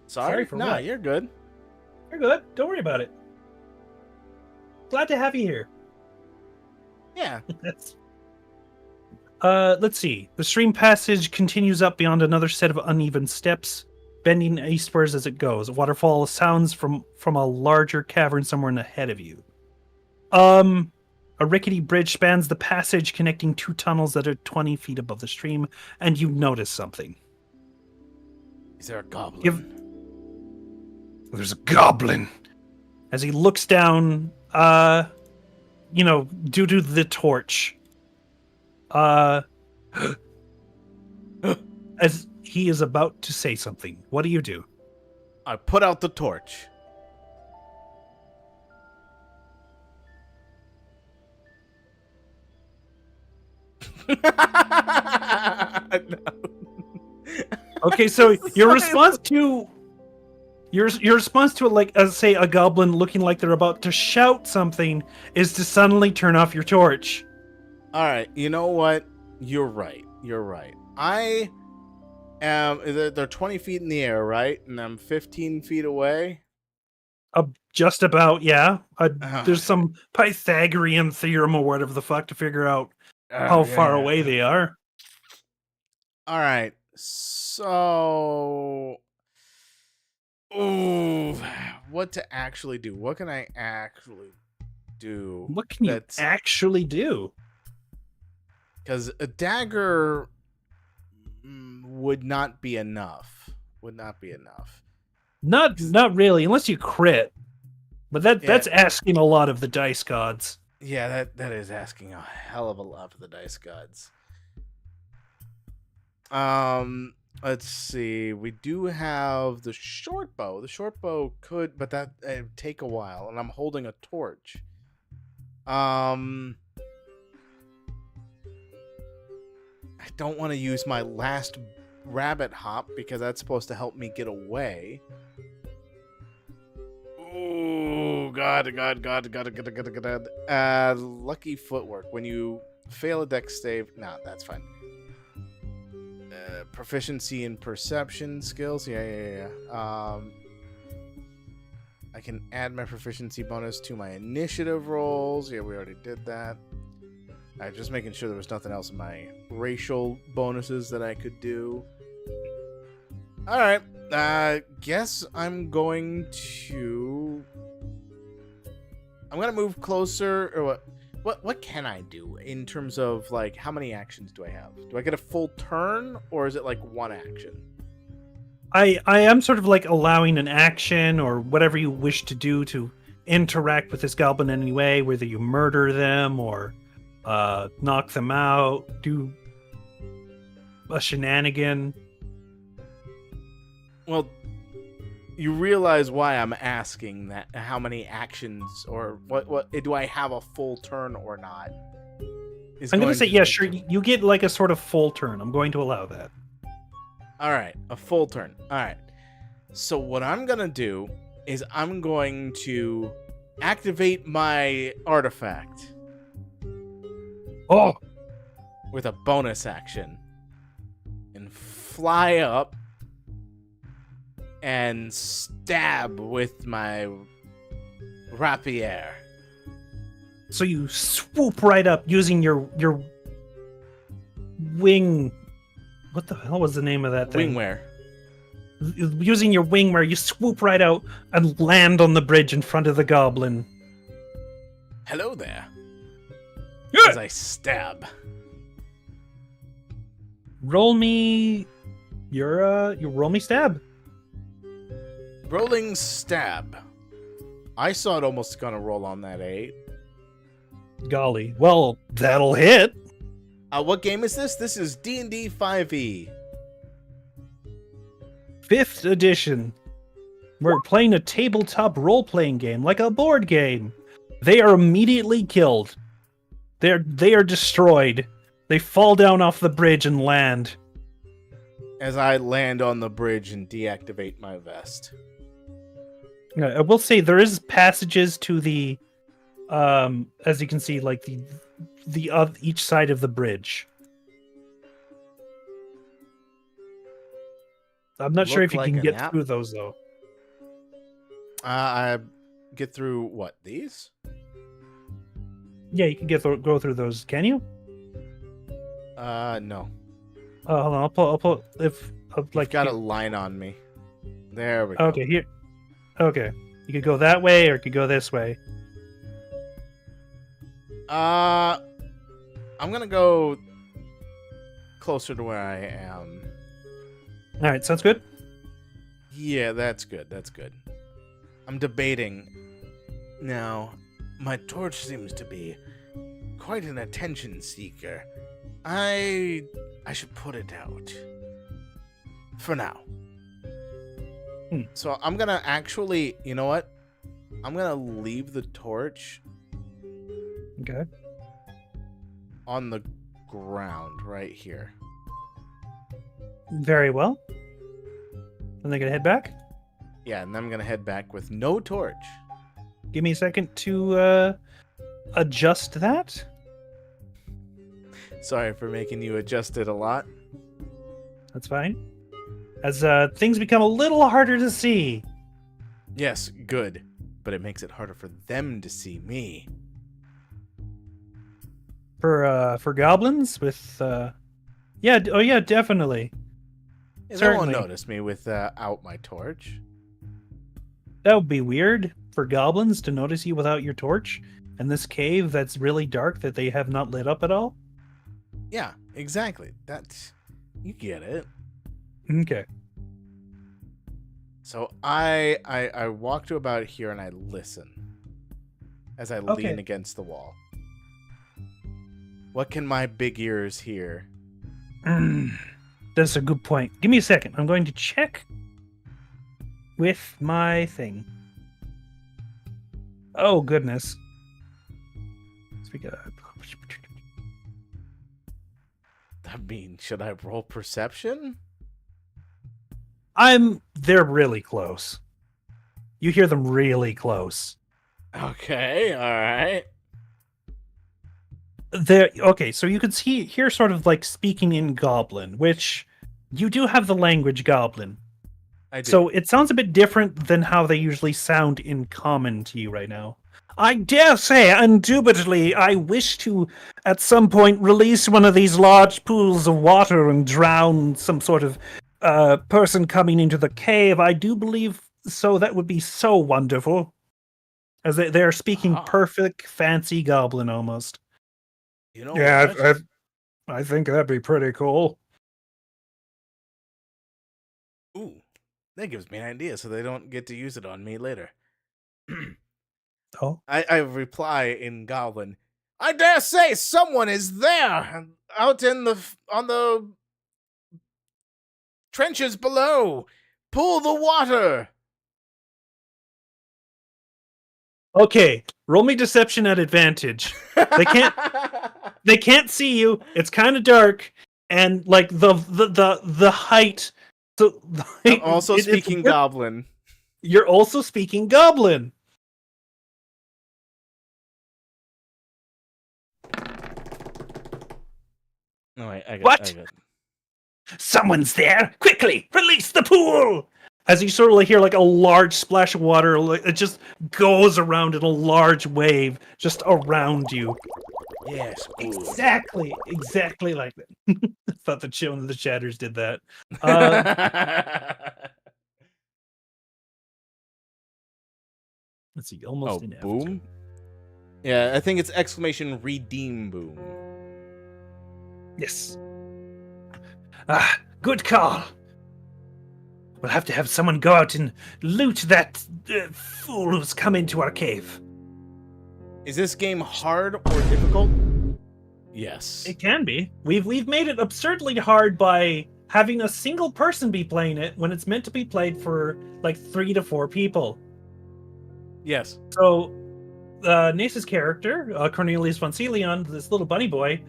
Sorry for nah, what? you're good. You're good. Don't worry about it. Glad to have you here. Yeah. Let's see. The stream passage continues up beyond another set of uneven steps, bending eastwards as it goes. A waterfall sounds from a larger cavern somewhere ahead of you. A rickety bridge spans the passage, connecting two tunnels that are 20 feet above the stream, and you notice something. Is there a goblin? There's a goblin. As he looks down, due to the torch, as he is about to say something. What do you do? I put out the torch. No. Okay, so your response to your response to like say a goblin looking like they're about to shout something is to suddenly turn off your torch. All right, you know what? You're right. I am. They're 20 feet in the air, right? And I'm 15 feet away. Just about, yeah. Oh, There's some Pythagorean theorem or whatever the fuck to figure out how far away they are. All right, so, what to actually do? What can I actually do? What can you actually do? Because a dagger would not be enough. Not really, unless you crit. But that's asking a lot of the dice gods. Yeah, that is asking a hell of a lot of the dice gods. Let's see. We do have the short bow. The short bow could, but that would take a while, and I'm holding a torch. I don't want to use my last rabbit hop because that's supposed to help me get away. Oh, God. Lucky footwork. When you fail a dex save, nah, that's fine. Proficiency in perception skills. Yeah. I can add my proficiency bonus to my initiative rolls. Yeah, we already did that. Alright, just making sure there was nothing else in my racial bonuses that I could do. Alright, guess I'm going to move closer, or what can I do in terms of, like, how many actions do I have? Do I get a full turn, or is it like one action? I am sort of like allowing an action or whatever you wish to do to interact with this goblin in any way, whether you murder them or knock them out, do a shenanigan. Well, you realize why I'm asking that, how many actions, or what do I have a full turn or not? I'm going to say, yeah, sure, you get like a sort of full turn. I'm going to allow that. All right, a full turn. All right. So what I'm gonna do is I'm going to activate my artifact Oh, with a bonus action and fly up and stab with my rapier. So you swoop right up using your wing. What the hell was the name of that thing? Wingwear. Using your wing, where you swoop right out and land on the bridge in front of the goblin. Hello there. Yeah. As I stab. Roll me your roll me stab. Rolling stab. I saw it almost gonna roll on that 8. Golly. Well, that'll hit. What game is this? This is D&D 5e. 5th edition. We're playing a tabletop role-playing game, like a board game. They are immediately killed. They are destroyed. They fall down off the bridge and land. As I land on the bridge and deactivate my vest. I will say there is passages to the, as you can see, like the each side of the bridge. I'm not sure if you Look can like a get nap. through those though. I get through what, these? Yeah, you can go through those. Can you? No. Hold on. I'll pull if Like got a line on me. There we go. Okay, here. Okay, you could go that way or you could go this way. I'm gonna go closer to where I am. All right, sounds good. Yeah, that's good. That's good. I'm debating. Now, my torch seems to be quite an attention seeker. I should put it out. For now. So I'm gonna actually, you know what? I'm gonna leave the torch Okay. on the ground right here. Very well. And then gonna head back. Yeah, and then I'm gonna head back with no torch. Give me a second to adjust that. Sorry for making you adjust it a lot. That's fine. As things become a little harder to see. Yes, good. But it makes it harder for them to see me. For goblins with yeah, oh yeah, definitely. Yeah, they won't Certainly. notice me without my torch. That would be weird for goblins to notice you without your torch in this cave that's really dark that they have not lit up at all. Yeah, exactly. That's... You get it. Okay. So I walk to about here and I listen. As I Okay. lean against the wall. What can my big ears hear? That's a good point. Give me a second. I'm going to check with my thing. Oh, goodness. Speak of... I mean, should I roll perception? They're really close. You hear them really close. Okay, alright. Okay, so you can hear sort of like speaking in Goblin, which you do have the language Goblin. I do. So it sounds a bit different than how they usually sound in Common to you right now. I dare say, indubitably, I wish to, at some point, release one of these large pools of water and drown some sort of person coming into the cave. I do believe so. That would be so wonderful. As they're speaking perfect, fancy Goblin almost. You know Yeah, what? I think that'd be pretty cool. Ooh, that gives me an idea so they don't get to use it on me later. Oh, I reply in Goblin. I dare say someone is there out on the trenches below. Pull the water. okay. Roll me deception at advantage. They can't see you. It's kind of dark, and like the height So I'm also speaking goblin. You're also speaking goblin. No, I got What? Someone's there! Quickly, release the pool! As you sort of hear a large splash of water, it just goes around in a large wave just around you. Yes, good. Exactly like that. I thought the Children of the Shatters did that. Let's see, almost in boom? Yeah, I think it's exclamation redeem boom. Yes. Good call. We'll have to have someone go out and loot that fool who's come into our cave. Is this game hard or difficult? Yes. It can be. We've made it absurdly hard by having a single person be playing it when it's meant to be played for 3 to 4 people. Yes. So, Nace's character, Cornelius von Celion, this little bunny boy,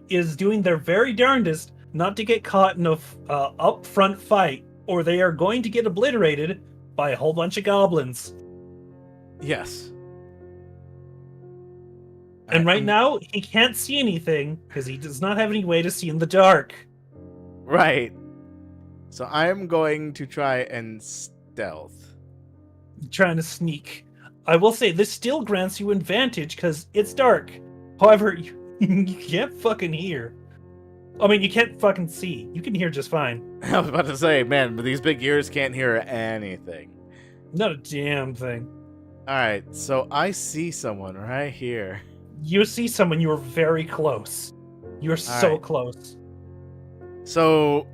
is doing their very darndest not to get caught in a upfront fight, or they are going to get obliterated by a whole bunch of goblins. Yes. And right now, he can't see anything because he does not have any way to see in the dark. Right. So I am going to try and stealth. Trying to sneak. I will say, this still grants you advantage because it's dark. However, you can't fucking hear. I mean, you can't fucking see. You can hear just fine. I was about to say, man, but these big ears can't hear anything. Not a damn thing. Alright, so I see someone right here. You see someone, you're very close. You're so close. So,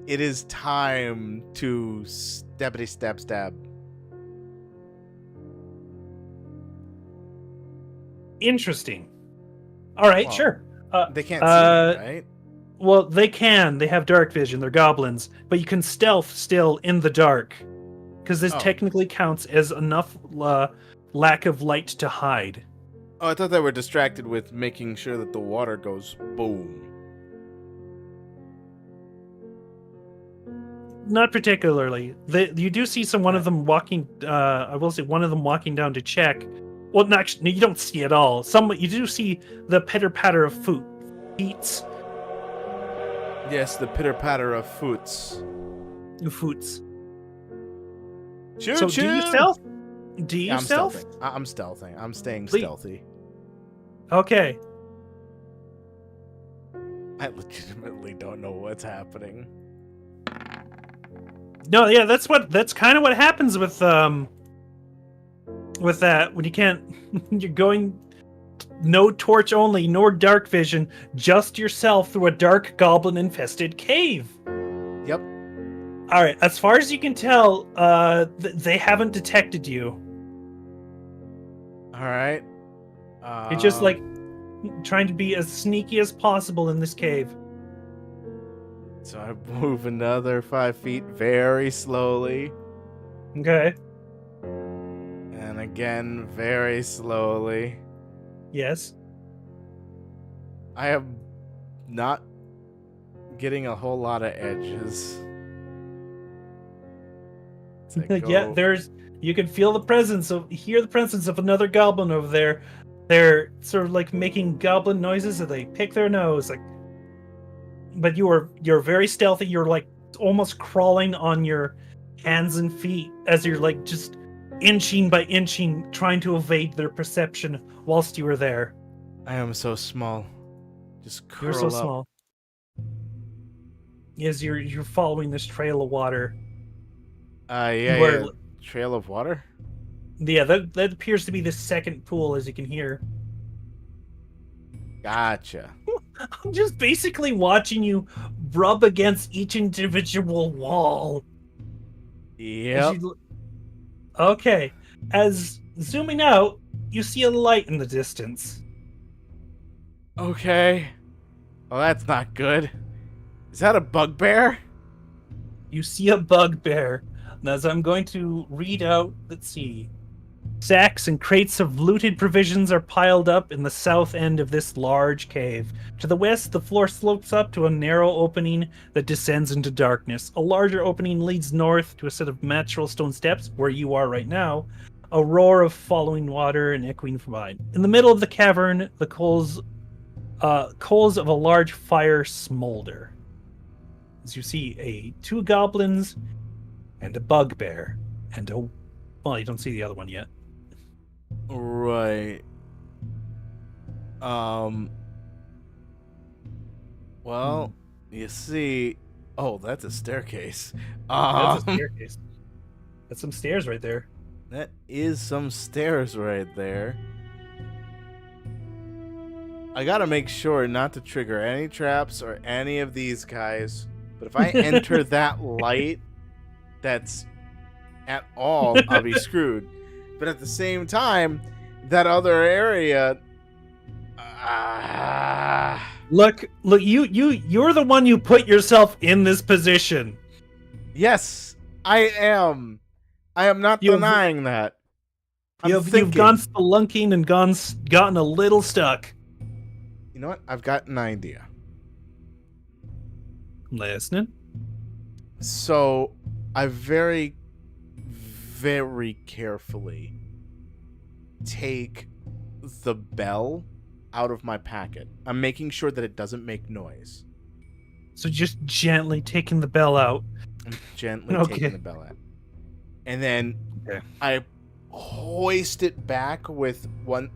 it is time to stabbity stab stab. Interesting. Alright, sure. They can't see me, right? Well, they can. They have dark vision. They're goblins. But you can stealth still in the dark. Because this technically counts as enough lack of light to hide. Oh, I thought they were distracted with making sure that the water goes boom. Not particularly. You do see one of them walking. I will say one of them walking down to check. Well, actually, you don't see it all. You do see the pitter patter of feet. Yes, the pitter patter of foots. Foots. Choo so choo. do you stealth? Do you I'm stealth? Stealthing. I'm stealthing. I'm staying Please. Stealthy. Okay. I legitimately don't know what's happening. No, yeah, that's kind of what happens with that when you can't. You're going no torch only, nor dark vision, just yourself through a dark goblin infested cave. Yep. All right, as far as you can tell, they haven't detected you. All right. You're just trying to be as sneaky as possible in this cave. So I move another 5 feet very slowly. Okay. And again, very slowly. Yes. I am not getting a whole lot of edges. Yeah, you can feel hear the presence of another goblin over there. They're sort of making goblin noises as they pick their nose, but you're very stealthy. You're almost crawling on your hands and feet as you're just inching by inching, trying to evade their perception whilst you were there. I am so small. Just curl You're so up. small. As you're following this trail of water. Yeah. Trail of water? Yeah, that appears to be the second pool, as you can hear. Gotcha. I'm just basically watching you rub against each individual wall. Yep. Okay. As zooming out, you see a light in the distance. Okay. Well, that's not good. Is that a bugbear? You see a bugbear. And as I'm going to read out, let's see. Sacks and crates of looted provisions are piled up in the south end of this large cave. To the west, the floor slopes up to a narrow opening that descends into darkness. A larger opening leads north to a set of natural stone steps, where you are right now, a roar of falling water and echoing from behind. In the middle of the cavern, the coals of a large fire smolder. As you see, two goblins and a bugbear and a... Well, you don't see the other one yet. Right. Well, you see... Oh, that's a staircase. That's a staircase. That's some stairs right there. That is some stairs right there. I gotta make sure not to trigger any traps or any of these guys. But if I enter that light that's at all, I'll be screwed. But at the same time, that other area... Look, you're the one you put yourself in this position. Yes, I am. I am not denying that. You've gone spelunking and gotten a little stuck. You know what? I've got an idea. Listening. So, I very, very carefully take the bell out of my packet. I'm making sure that it doesn't make noise. So just gently taking the bell out. I'm gently taking the bell out. And then I hoist it back with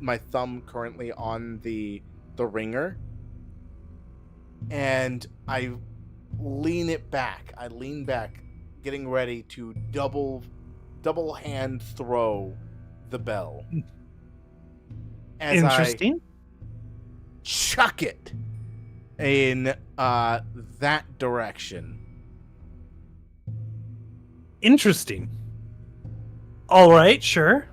my thumb currently on the ringer. And I lean it back. I lean back, getting ready to double hand throw the bell. As Interesting. I chuck it in that direction. Interesting. All right, sure.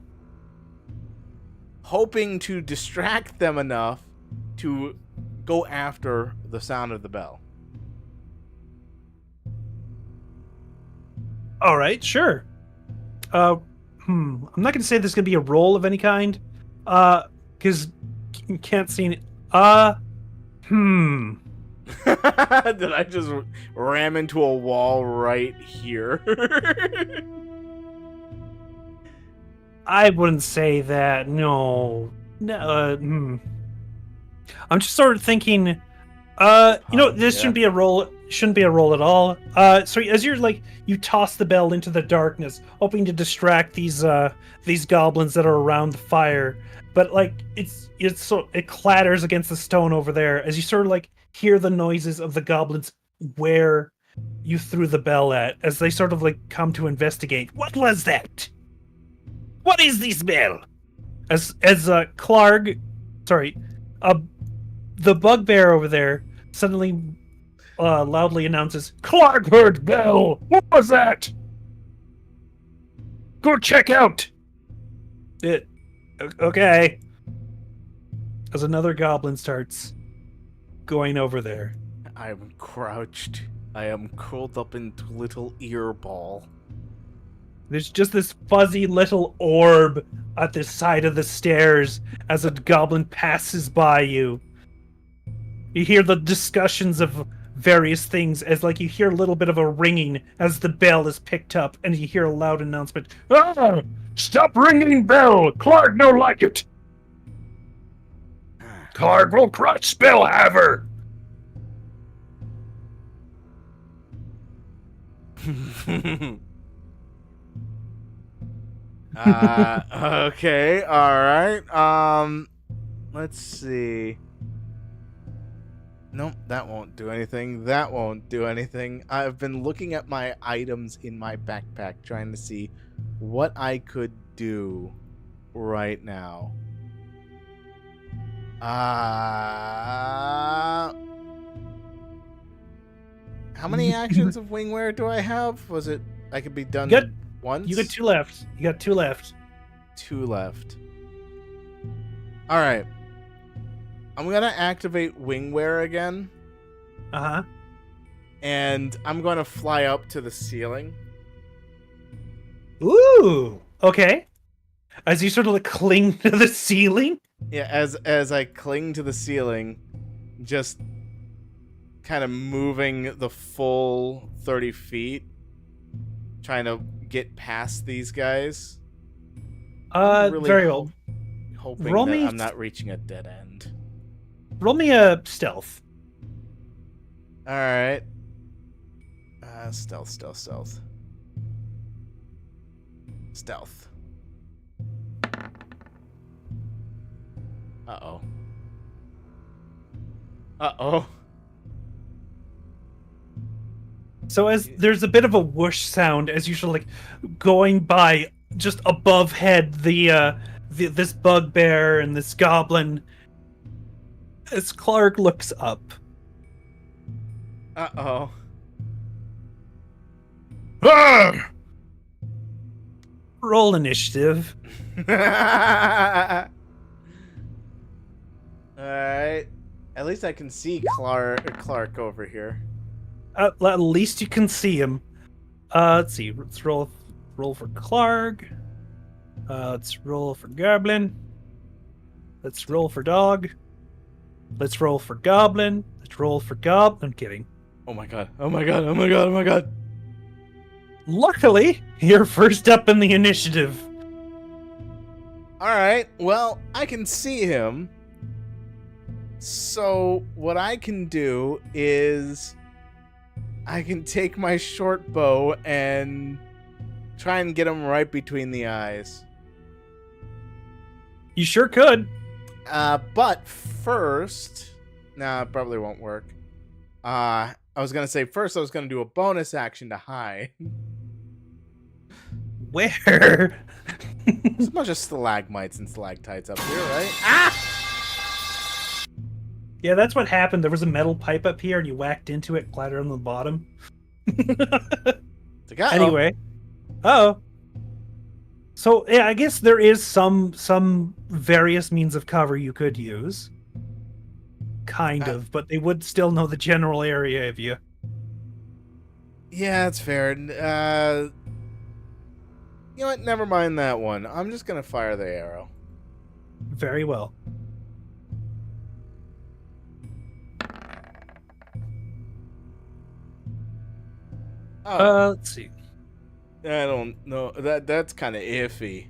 Hoping to distract them enough to go after the sound of the bell. All right, sure. I'm not going to say there's going to be a roll of any kind, because you can't see any. Did I just ram into a wall right here? I wouldn't say that. No. I'm just sort of thinking. This shouldn't be a roll. Shouldn't be a roll at all. So as you toss the bell into the darkness, hoping to distract these goblins that are around the fire, but it clatters against the stone over there as you sort of hear the noises of the goblins where you threw the bell at, as they sort of come to investigate. What was that? What is this bell? As Clark, sorry, the bugbear over there suddenly loudly announces, "Clark heard bell! What was that? Go check out!" Okay. As another goblin starts going over there. I am crouched. I am curled up into a little ear ball. There's just this fuzzy little orb at the side of the stairs as a goblin passes by you. You hear the discussions of various things as you hear a little bit of a ringing as the bell is picked up, and you hear a loud announcement. "Ah! Stop ringing bell! Clark no like it! Clark will crush spellhaver!" Okay, alright. Let's see. Nope, that won't do anything. That won't do anything. I've been looking at my items in my backpack, trying to see what I could do right now. How many actions of wingwear do I have? Was it I could be done once? You got 2 left. You got 2 left. 2 left. Alright. I'm gonna activate wingwear again. Uh-huh. And I'm gonna fly up to the ceiling. Ooh! Okay. as you sort of like cling to the ceiling. Yeah, as I cling to the ceiling, just kind of moving the full 30 feet, trying to get past these guys. I'm really Very well. hoping Roll that me- I'm not reaching a dead end. Roll me a stealth. All right. Stealth. Stealth. Uh-oh. Uh-oh. So as there's a bit of a whoosh sound as you sort of like going by just above head this bugbear and this goblin. As Clark looks up, Uh-oh. roll initiative. Alright. At least I can see Clark over here. At least you can see him. Let's see. Let's roll for Clark. Let's roll for Goblin. Let's roll for Dog. Let's roll for Goblin. Let's roll for I'm kidding. Oh my god. Oh my god. Oh my god. Oh my god. Luckily, you're first up in the initiative. Alright. Well, I can see him. So, what I can do is I can take my short bow and try and get him right between the eyes. You sure could. But first, nah, it probably won't work. I was gonna say first I was gonna do a bonus action to hide. Where? There's a bunch of stalagmites and stalactites up here, right? Ah! Yeah, that's what happened. There was a metal pipe up here, and you whacked into it, clattered on the bottom. Anyway, so yeah, I guess there is some various means of cover you could use, kind of, but they would still know the general area of you. Yeah, that's fair. You know what? Never mind that one. I'm just gonna fire the arrow. Very well. Let's see. I don't know. That's kind of iffy.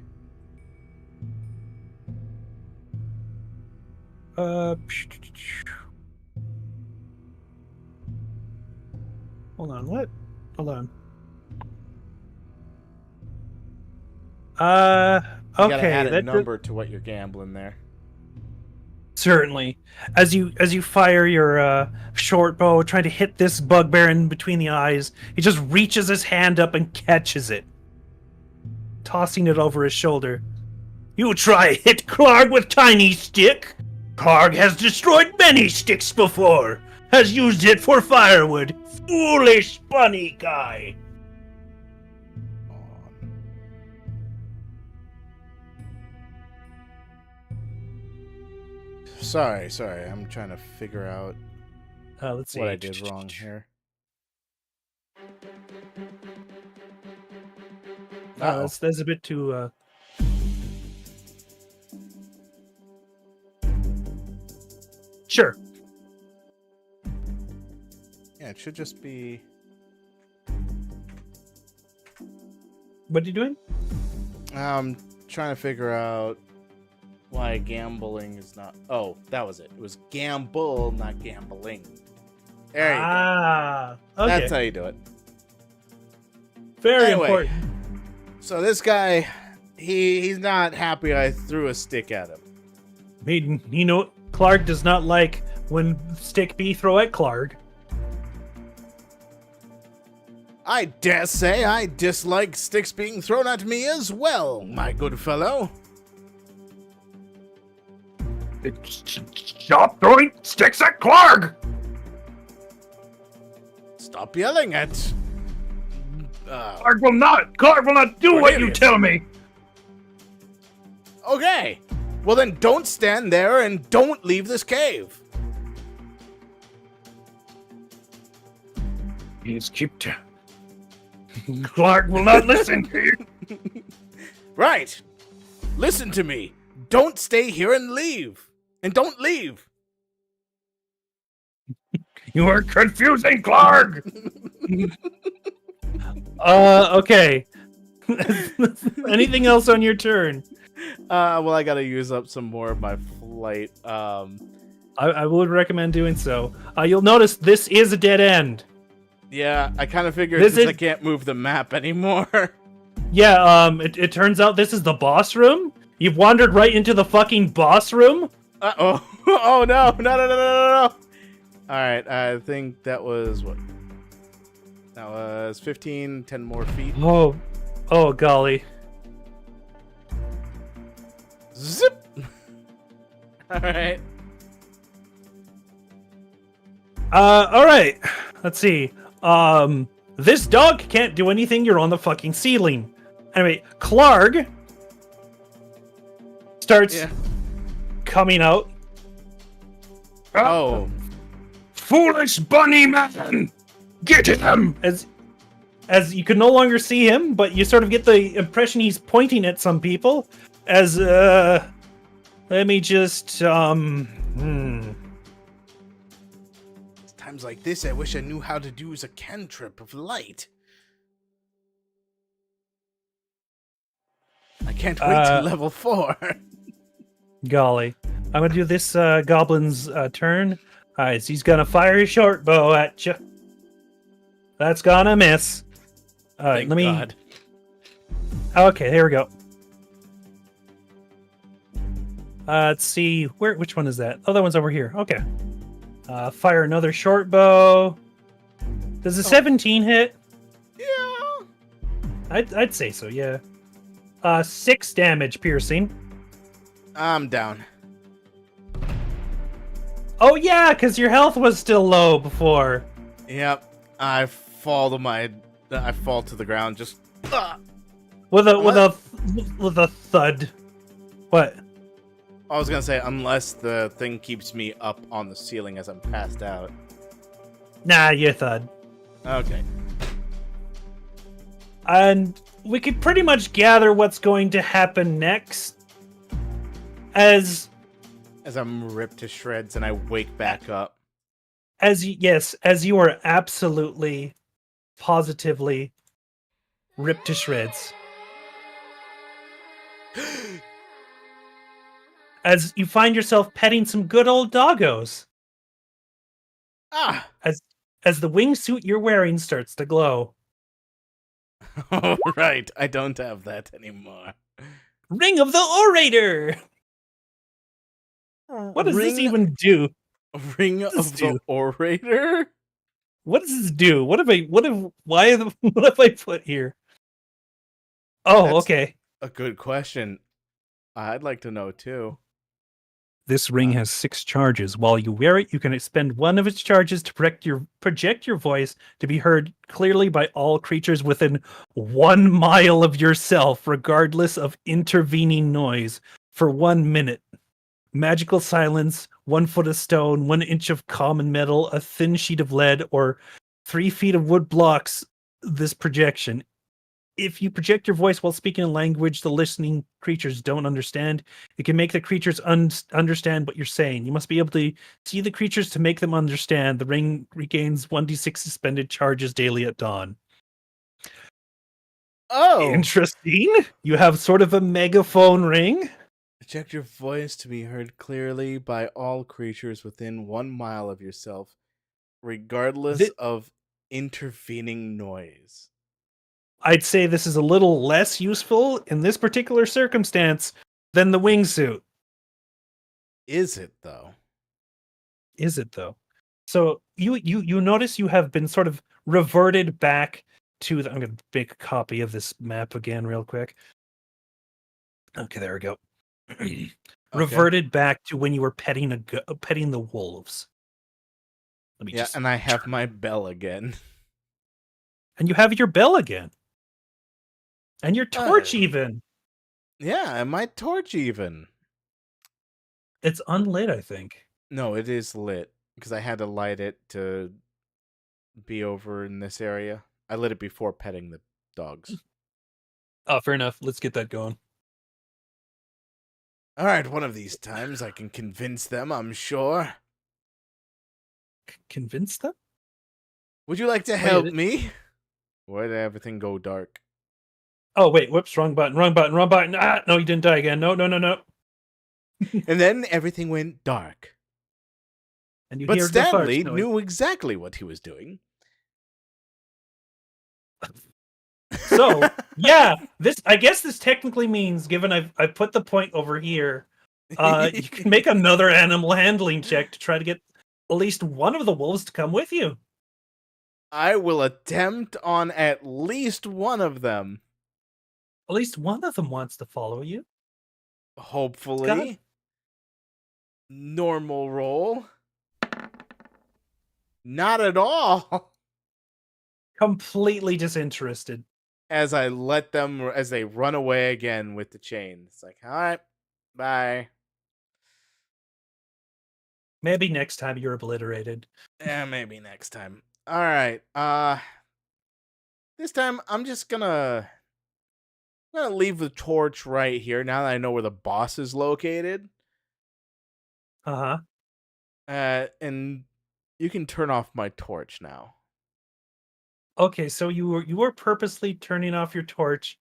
Hold on. What? Hold on. You gotta Okay. add a number to what you're gambling there. Certainly. As you fire your short bow, trying to hit this bugbear in between the eyes, he just reaches his hand up and catches it, tossing it over his shoulder. You try hit Clark with tiny stick. Clark has destroyed many sticks before. Has used it for firewood. Foolish bunny guy. Sorry. I'm trying to figure out Let's see what I did wrong here. That's a bit too. Sure. Yeah, it should just be. What are you doing? I'm trying to figure out why gambling is not. Oh, that was it. It was gamble, not gambling. There you go. Okay. That's how you do it. Very Anyway. important. So this guy, he's not happy I threw a stick at him. I mean, you know, Clark does not like when stick be throw at Clark. I dare say I dislike sticks being thrown at me as well, my good fellow. Stop throwing sticks at Clark! Stop yelling at. Clark will not do what you tell me! Okay. Well then, don't stand there and don't leave this cave. Please keep Clark will not listen to you. Right. Listen to me. Don't stay here and leave. And don't leave. You are confusing, Clark. Okay. Anything else on your turn? Well, I gotta use up some more of my flight. I would recommend doing so. You'll notice this is a dead end. Yeah, I kind of figured This since is- I can't move the map anymore. Yeah, it turns out this is the boss room. You've wandered right into the fucking boss room. Uh-oh. Oh, no. Alright, I think that was what? That was 15, 10 more feet. Oh, golly. Zip! Alright. All right. Let's see. This dog can't do anything. You're on the fucking ceiling. Anyway, Clark starts coming out. Oh. Foolish bunny man! Get him! As you can no longer see him, but you sort of get the impression he's pointing at some people. As let me just Times like this, I wish I knew how to use a cantrip of light. I can't wait to level 4. golly. I'm gonna do this goblin's turn. Alright, so he's gonna fire his short bow at you. That's gonna miss. Alright, Thank God. Okay, here we go. Let's see, which one is that? Oh, that one's over here. Okay. Fire another short bow. Does a 17 hit? Yeah. I'd say so, yeah. 6 damage piercing. I'm down. Oh yeah, because your health was still low before. Yep. I fall to the ground just With a thud. What? I was gonna say, unless the thing keeps me up on the ceiling as I'm passed out. Nah, you thud. Okay. And we could pretty much gather what's going to happen next. As I'm ripped to shreds and I wake back up. as you are absolutely, positively ripped to shreds. As you find yourself petting some good old doggos. Ah! As the wingsuit you're wearing starts to glow. All right, I don't have that anymore. Ring of the Orator! What does this even do? Ring does of this the do? Orator? What does this do? What have I put here? Oh, That's- okay. A good question. I'd like to know too. This ring has 6 charges. While you wear it, you can expend one of its charges to project your voice to be heard clearly by all creatures within 1 mile of yourself, regardless of intervening noise, for 1 minute. Magical silence, 1 foot of stone, 1 inch of common metal, a thin sheet of lead, or 3 feet of wood blocks this projection. If you project your voice while speaking a language the listening creatures don't understand, it can make the creatures understand what you're saying. You must be able to see the creatures to make them understand. The ring regains 1d6 suspended charges daily at dawn. Oh! Interesting. You have sort of a megaphone ring. Project your voice to be heard clearly by all creatures within 1 mile of yourself, regardless of intervening noise. I'd say this is a little less useful in this particular circumstance than the wingsuit. Is it, though? Is it, though? So you notice you have been sort of reverted back to the... I'm going to make a copy of this map again real quick. Okay, there we go. Reverted back to when you were petting the wolves. Let me just... and I have my bell again. And you have your bell again. And your torch even. Yeah, and my torch even. It's unlit, I think. No, it is lit, because I had to light it to be over in this area. I lit it before petting the dogs. Oh, fair enough. Let's get that going. All right, one of these times I can convince them, I'm sure. Convince them? Would you like to help me? Why did everything go dark? Oh, wait. Whoops. Wrong button. Wrong button. Wrong button. Ah, no, you didn't die again. No, no, no, no. And then everything went dark. And you But hear the fudge Stanley noise. knew exactly what he was doing. So, yeah, I guess this technically means, given I've put the point over here, you can make another animal handling check to try to get at least one of the wolves to come with you. I will attempt on at least one of them. At least one of them wants to follow you. Hopefully. Normal roll. Not at all. Completely disinterested. As I let them, as they run away again with the chain. It's like, all right, bye. Maybe next time you're obliterated. Yeah, maybe next time. All right. This time I'm just gonna leave the torch right here now that I know where the boss is located. Uh-huh. And you can turn off my torch now. Okay, so you were purposely turning off your torch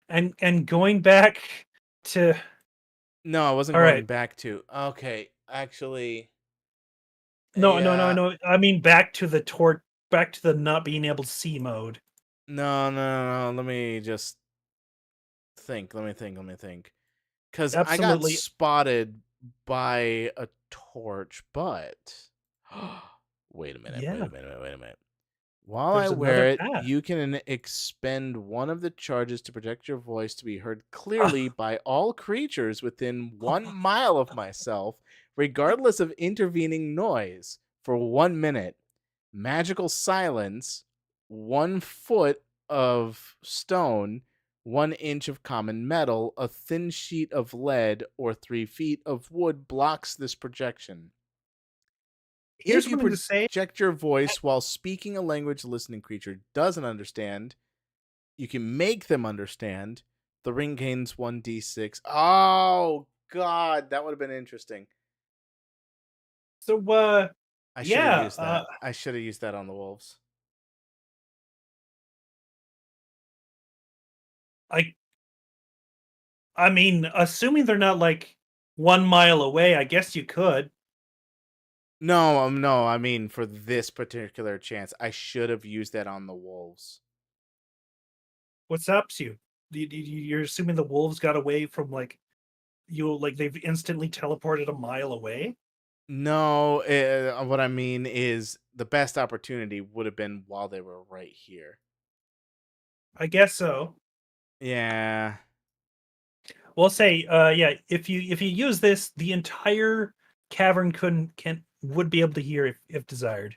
and going back to No, I wasn't All going right. back to. Okay, actually. No, yeah, no. I mean back to the torch, back to the not being able to see mode. No. Let me just think. Let me think. Because I got Absolutely. spotted by a torch, but wait a minute. Yeah. Wait a minute. While There's I wear another it, path. you can expend one of the charges to project your voice to be heard clearly by all creatures within 1 mile of myself, regardless of intervening noise, for 1 minute. Magical silence, 1 foot of stone, 1 inch of common metal, a thin sheet of lead, or 3 feet of wood blocks this projection. Here's If you what I'm going to say. project your voice while speaking a language the listening creature doesn't understand, you can make them understand. The ring gains 1d6. Oh, God, that would have been interesting. So, I should have yeah, used that. I should have used that on the wolves. I mean, assuming they're not like 1 mile away, I guess you could. No, I mean, for this particular chance, I should have used that on the wolves. What's up to you? You're assuming the wolves got away from they've instantly teleported a mile away? No, what I mean is the best opportunity would have been while they were right here. I guess so. Yeah. We'll say, yeah, if you use this, the entire cavern would be able to hear if desired.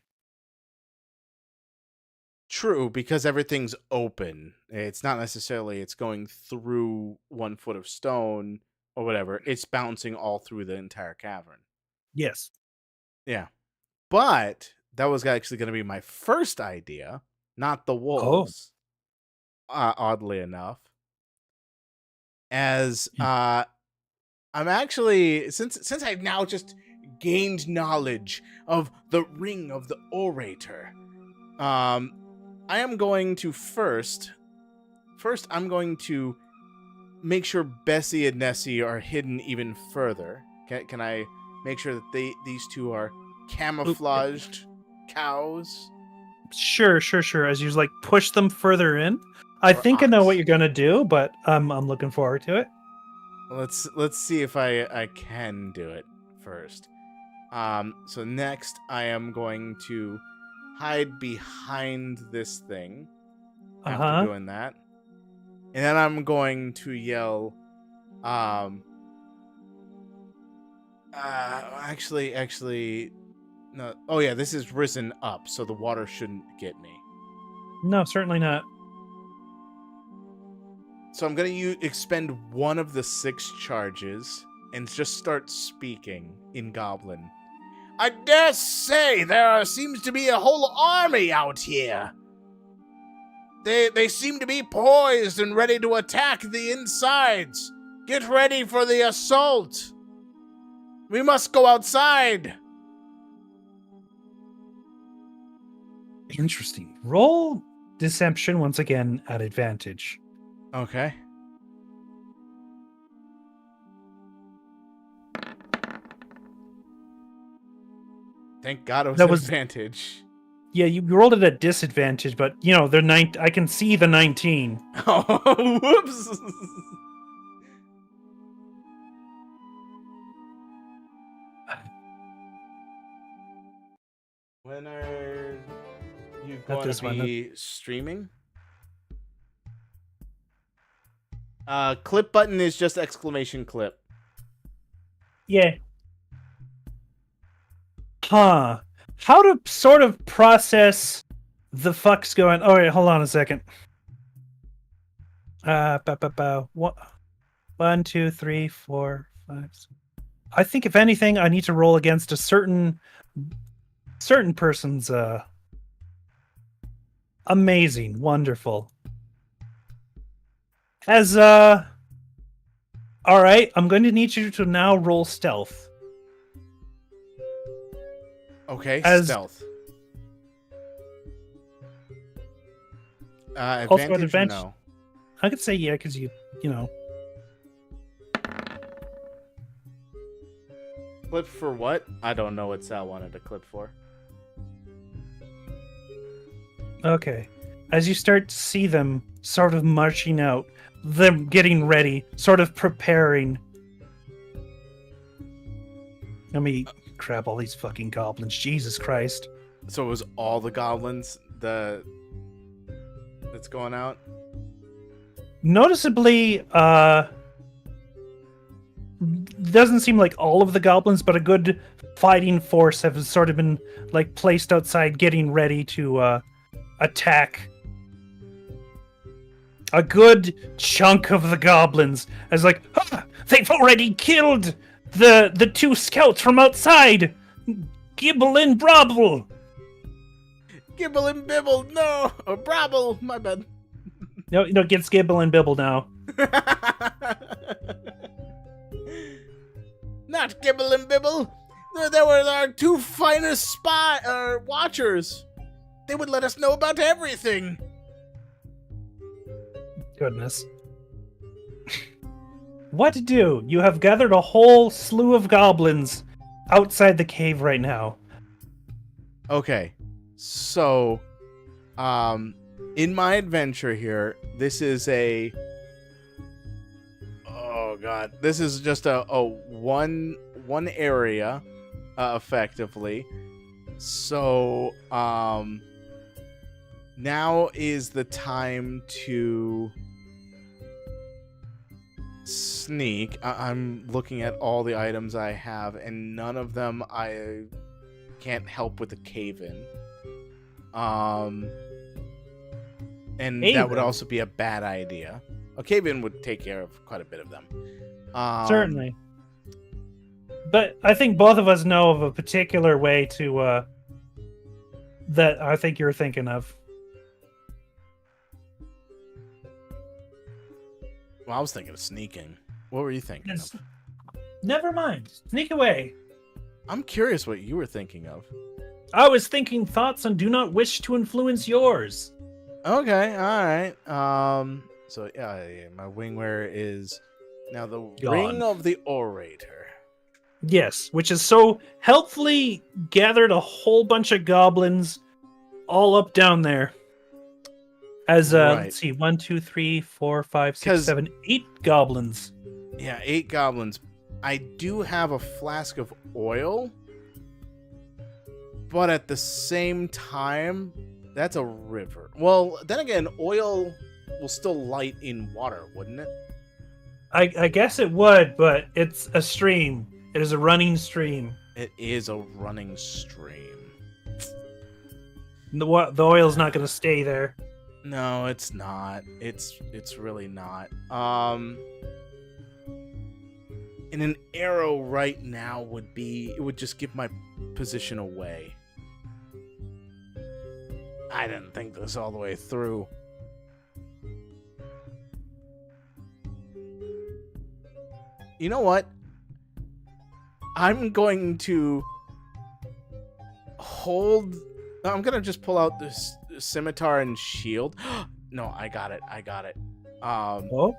True, because everything's open. It's not necessarily it's going through 1 foot of stone or whatever. It's bouncing all through the entire cavern. Yes. Yeah. But that was actually going to be my first idea, not the wolves. Oddly enough. As I'm actually since I've now just gained knowledge of the ring of the orator, I am going to first I'm going to make sure Bessie and Nessie are hidden even further. Can I make sure that these two are camouflaged cows? Sure. As you push them further in. I think I know what you're gonna do, but I'm looking forward to it. Let's see if I can do it first. So next I am going to hide behind this thing after doing that. And then I'm going to yell, actually, no. Oh yeah, this is risen up, so the water shouldn't get me. No, certainly not. So I'm going to expend one of the 6 charges and just start speaking in Goblin. I dare say there seems to be a whole army out here. They seem to be poised and ready to attack the insides. Get ready for the assault! We must go outside! Interesting. Roll deception once again at advantage. Okay. Thank God it was That an was- advantage. Yeah, you rolled it at disadvantage, but they're I can see the 19. Oh, whoops! When are you Not going this to one, be streaming? Clip button is just exclamation clip. Yeah. Huh. How to sort of process the fuck's going. All right, hold on a second. What? 1, 2, 3, 4, 5. 6. I think if anything, I need to roll against a certain person's amazing, wonderful. All right, I'm going to need you to now roll stealth. Okay, As- stealth. Also Advantage, advantage- no. I could say yeah, because you know. Clip for what? I don't know what Sal wanted a clip for. Okay. As you start to see them sort of marching out, them getting ready, sort of preparing. Let me grab all these fucking goblins. Jesus Christ. So it was all the goblins that's going out? Noticeably, doesn't seem like all of the goblins, but a good fighting force have sort of been like placed outside getting ready to attack. A good chunk of the goblins as like, they've already killed the 2 scouts from outside. Gibble and Brobble. Gibble and Bibble, no! Or Brabble, my bad. No, it gets Gibble and Bibble now. Not Gibble and Bibble. They were our 2 finest watchers. They would let us know about everything. Goodness. What to do? You have gathered a whole slew of goblins outside the cave right now. Okay, so, in my adventure here, this is this is just a one area, effectively. So, now is the time to sneak. I'm looking at all the items I have, and none of them I can't help with the cave-in. And that would also be a bad idea. A cave-in would take care of quite a bit of them. Certainly. But I think both of us know of a particular way to that I think you're thinking of. Well, I was thinking of sneaking. What were you thinking of? Never mind. Sneak away. I'm curious what you were thinking of. I was thinking thoughts and do not wish to influence yours. Okay, alright. So yeah, my wingwear is now the Ring of the Orator. Yes, which is so helpfully gathered a whole bunch of goblins all up down there. As let's see, 1, 2, 3, 4, 5, 6, 7, 8 goblins. Yeah, 8 goblins. I do have a flask of oil, but at the same time, that's a river. Well, then again, oil will still light in water, wouldn't it? I guess it would, but it's a stream. It is a running stream. It is a running stream. The oil's not going to stay there. No, it's not. It's really not. And an arrow right now would just give my position away. I didn't think this all the way through. You know what? I'm going to hold... I'm going to just pull out this scimitar and shield. No, I got it. Oh?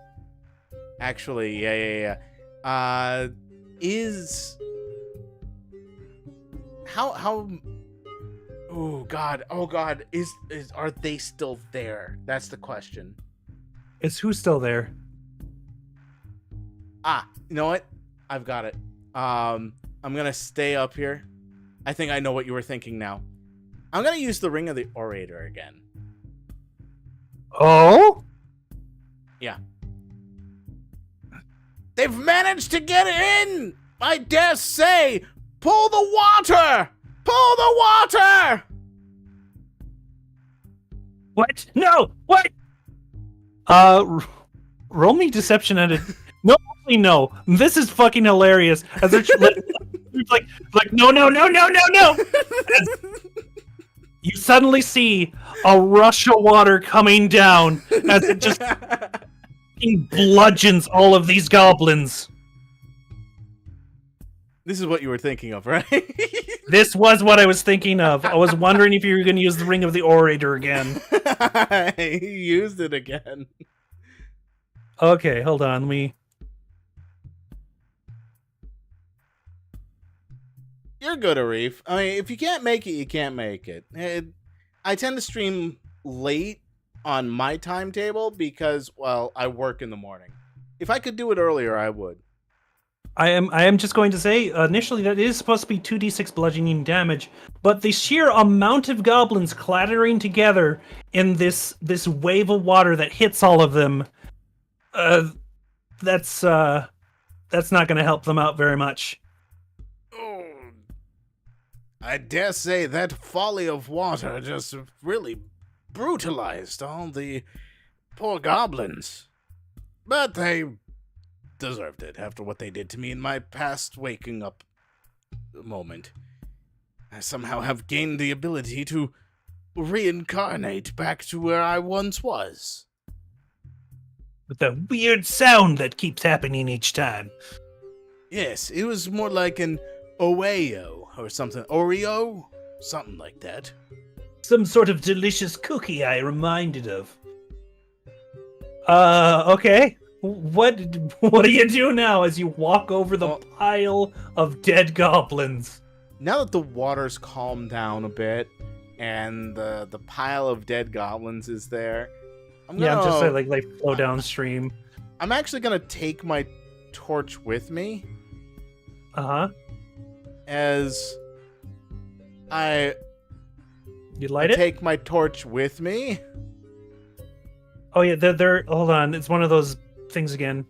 Actually, yeah. How... Oh God. Are they still there? That's the question. Is who still there? You know what? I've got it. I'm gonna stay up here. I think I know what you were thinking now. I'm gonna use the Ring of the Orator again. Oh? Yeah. They've managed to get in! I dare say! Pull the water! Pull the water! What? No! What? Roll me deception at it. No, actually, no. This is fucking hilarious. As they're like, no. As you suddenly see a rush of water coming down as it just bludgeons all of these goblins. This is what you were thinking of, right? This was what I was thinking of. I was wondering if you were going to use the Ring of the Orator again. I used it again. Okay, hold on. Let me... You're good, Arif. I mean, if you can't make it, you can't make it. I tend to stream late on my timetable because, well, I work in the morning. If I could do it earlier, I would. I am just going to say, initially that is supposed to be 2d6 bludgeoning damage, but the sheer amount of goblins clattering together in this wave of water that hits all of them, that's not going to help them out very much. Oh, I dare say that folly of water just really brutalized all the poor goblins. But they deserved it after what they did to me in my past waking up moment. I somehow have gained the ability to reincarnate back to where I once was. With the weird sound that keeps happening each time. Yes, it was more like an Oreo or something. Oreo? Something like that. Some sort of delicious cookie I reminded of. Okay. What do you do now as you walk over the pile of dead goblins? Now that the water's calmed down a bit and the pile of dead goblins is there, I'm just like flow downstream. I'm actually gonna take my torch with me. As you light it? Take my torch with me. Oh yeah, they're hold on. It's one of those things again.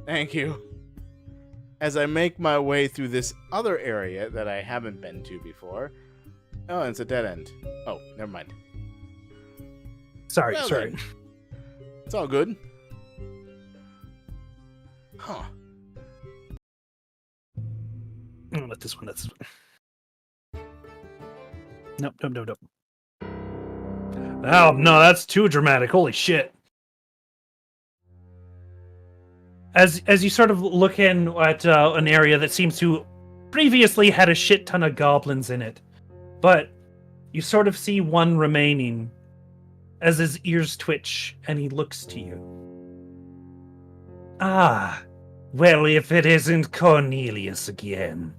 Thank you. As I make my way through this other area that I haven't been to before. Oh, it's a dead end. Oh, never mind. Sorry. Then. It's all good. Huh. Let this one. Nope. Oh, no, that's too dramatic. Holy shit. As you sort of look in at an area that seems to previously had a shit ton of goblins in it, but you sort of see one remaining as his ears twitch and he looks to you. Ah, well, if it isn't Cornelius again.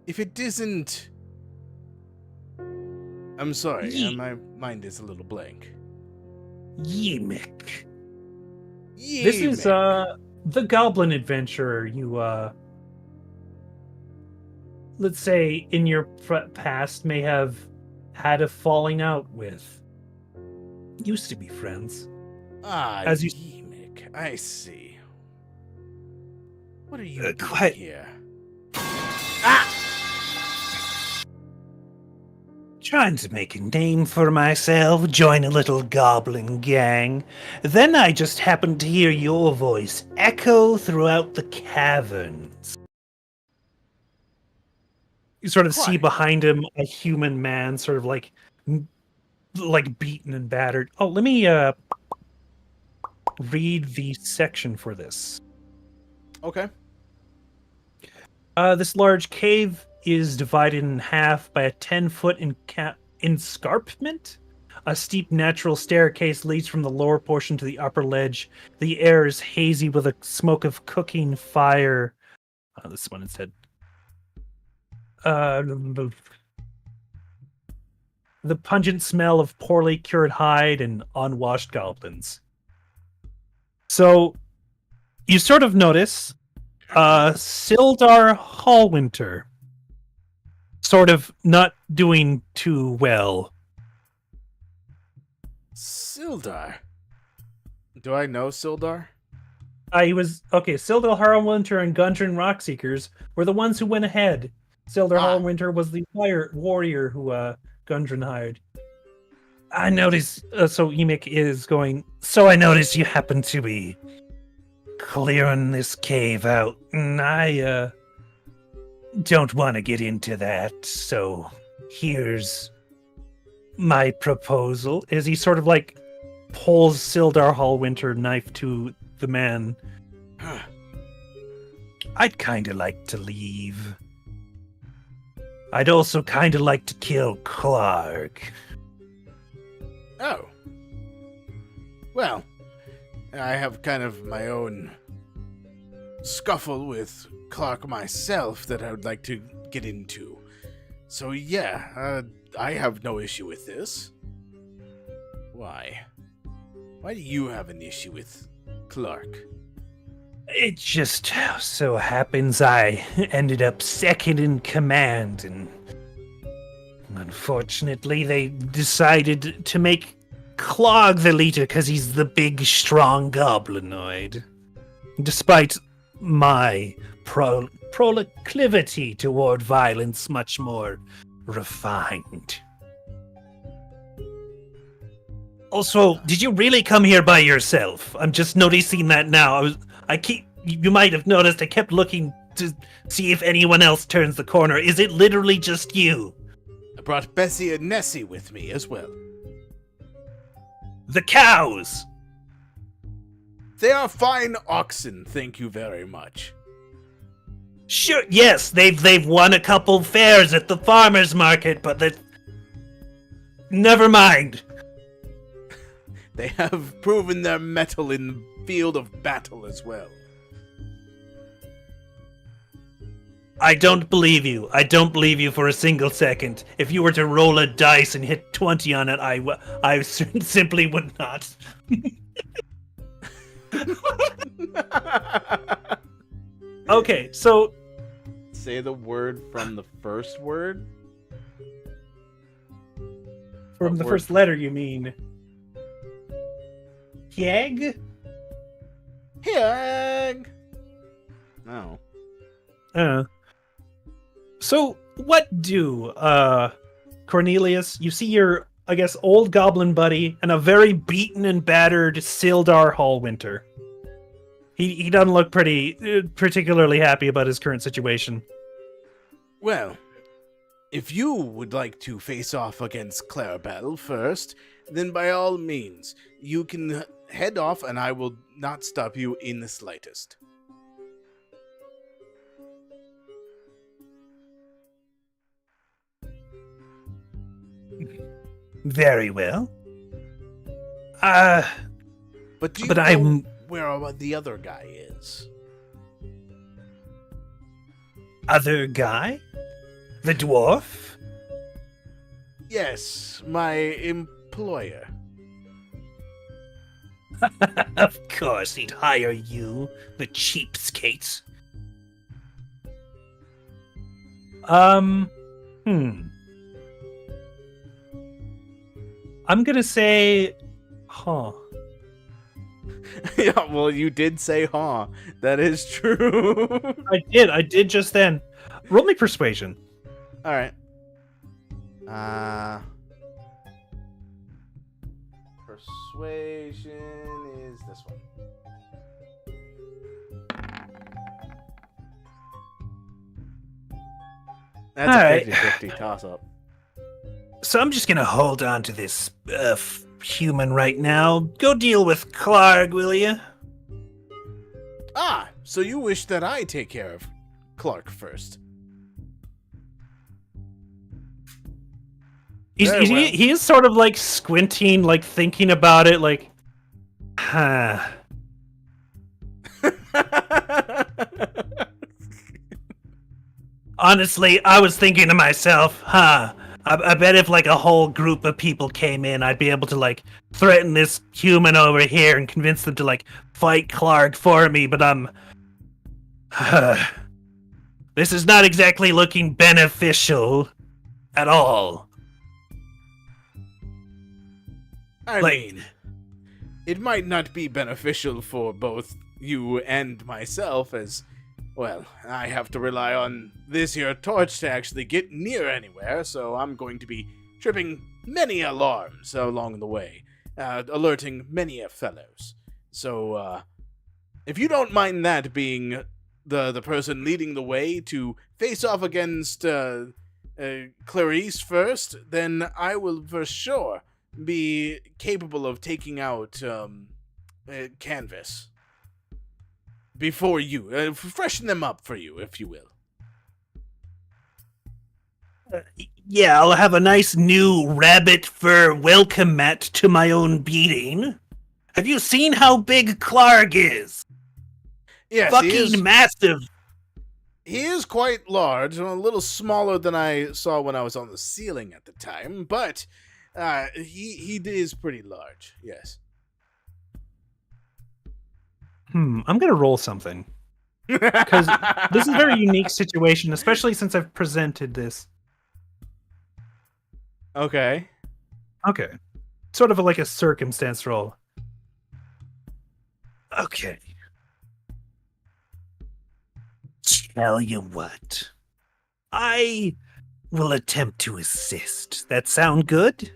If it isn't... I'm sorry, my mind is a little blank. Yemek. This is the goblin adventurer you let's say in your past may have had a falling out with. Used to be friends. As you Yemek, I see. What are you doing here? Trying to make a name for myself, join a little goblin gang. Then I just happened to hear your voice echo throughout the caverns. You sort of see behind him a human man, sort of like like beaten and battered. Oh, let me read the section for this. Okay. This large cave is divided in half by a 10-foot escarpment. A steep natural staircase leads from the lower portion to the upper ledge. The air is hazy with a smoke of cooking fire. This one instead. The pungent smell of poorly cured hide and unwashed goblins. So, you sort of notice Sildar Hallwinter sort of not doing too well. Sildar. Do I know Sildar? Sildar Hallwinter and Gundren Rockseekers were the ones who went ahead. Sildar Hallwinter was the warrior who Gundren hired. I noticed, so Emic is going, so I noticed you happen to be clearing this cave out, and I don't want to get into that, so here's my proposal. As he sort of like pulls Sildar Hallwinter knife to the man. I'd kind of like to leave. I'd also kind of like to kill Clark. Oh. Well, I have kind of my own scuffle with Clark myself that I would like to get into. So yeah, I have no issue with this. Why? Why do you have an issue with Clark? It just so happens I ended up second in command, and unfortunately they decided to make Clog the leader because he's the big, strong goblinoid. Despite my proclivity toward violence much more refined. Also, did you really come here by yourself? I'm just noticing that now. You might have noticed I kept looking to see if anyone else turns the corner. Is it literally just you? I brought Bessie and Nessie with me as well. The cows! They are fine oxen, thank you very much. Sure, yes, they've won a couple fairs at the farmer's market, but never mind. They have proven their mettle in the field of battle as well. I don't believe you. I don't believe you for a single second. If you were to roll a dice and hit 20 on it, I simply would not. Okay, so... Say the word from the first word? From the first letter, you mean? Hieg? Hieg! No. So, what do, Cornelius, you see your, I guess, old goblin buddy and a very beaten and battered Sildar Hallwinter. He doesn't look particularly happy about his current situation. Well, if you would like to face off against Clarabelle first, then by all means, you can head off and I will not stop you in the slightest. Very well. But do you know I'm... where the other guy is? Other guy? The dwarf? Yes, my employer. Of course he'd hire you, the cheapskate. I'm gonna say, Yeah, well, you did say huh. That is true. I did just then. Roll me persuasion. Alright. Persuasion is this one. That's a 50-50 toss-up. So I'm just gonna hold on to this human right now. Go deal with Clark, will you? Ah, so you wish that I take care of Clark first. Very well. He is sort of like squinting, like thinking about it, like, huh. Honestly, I was thinking to myself, I bet if like a whole group of people came in, I'd be able to like threaten this human over here and convince them to like fight Clark for me, but this is not exactly looking beneficial at all. I mean, it might not be beneficial for both you and myself, as, well, I have to rely on this here torch to actually get near anywhere, so I'm going to be tripping many alarms along the way, alerting many fellows. So, if you don't mind that being the person leading the way to face off against Clarice first, then I will for sure be capable of taking out Canvas before you, freshen them up for you, if you will. Yeah, I'll have a nice new rabbit fur welcome mat to my own beating. Have you seen how big Clark is? Yes, Fucking massive. He is quite large, a little smaller than I saw when I was on the ceiling at the time, but he is pretty large, yes. I'm gonna roll something. Because this is a very unique situation, especially since I've presented this. Okay. Okay. Sort of like a circumstance roll. Okay. Tell you what. I will attempt to assist. That sound good?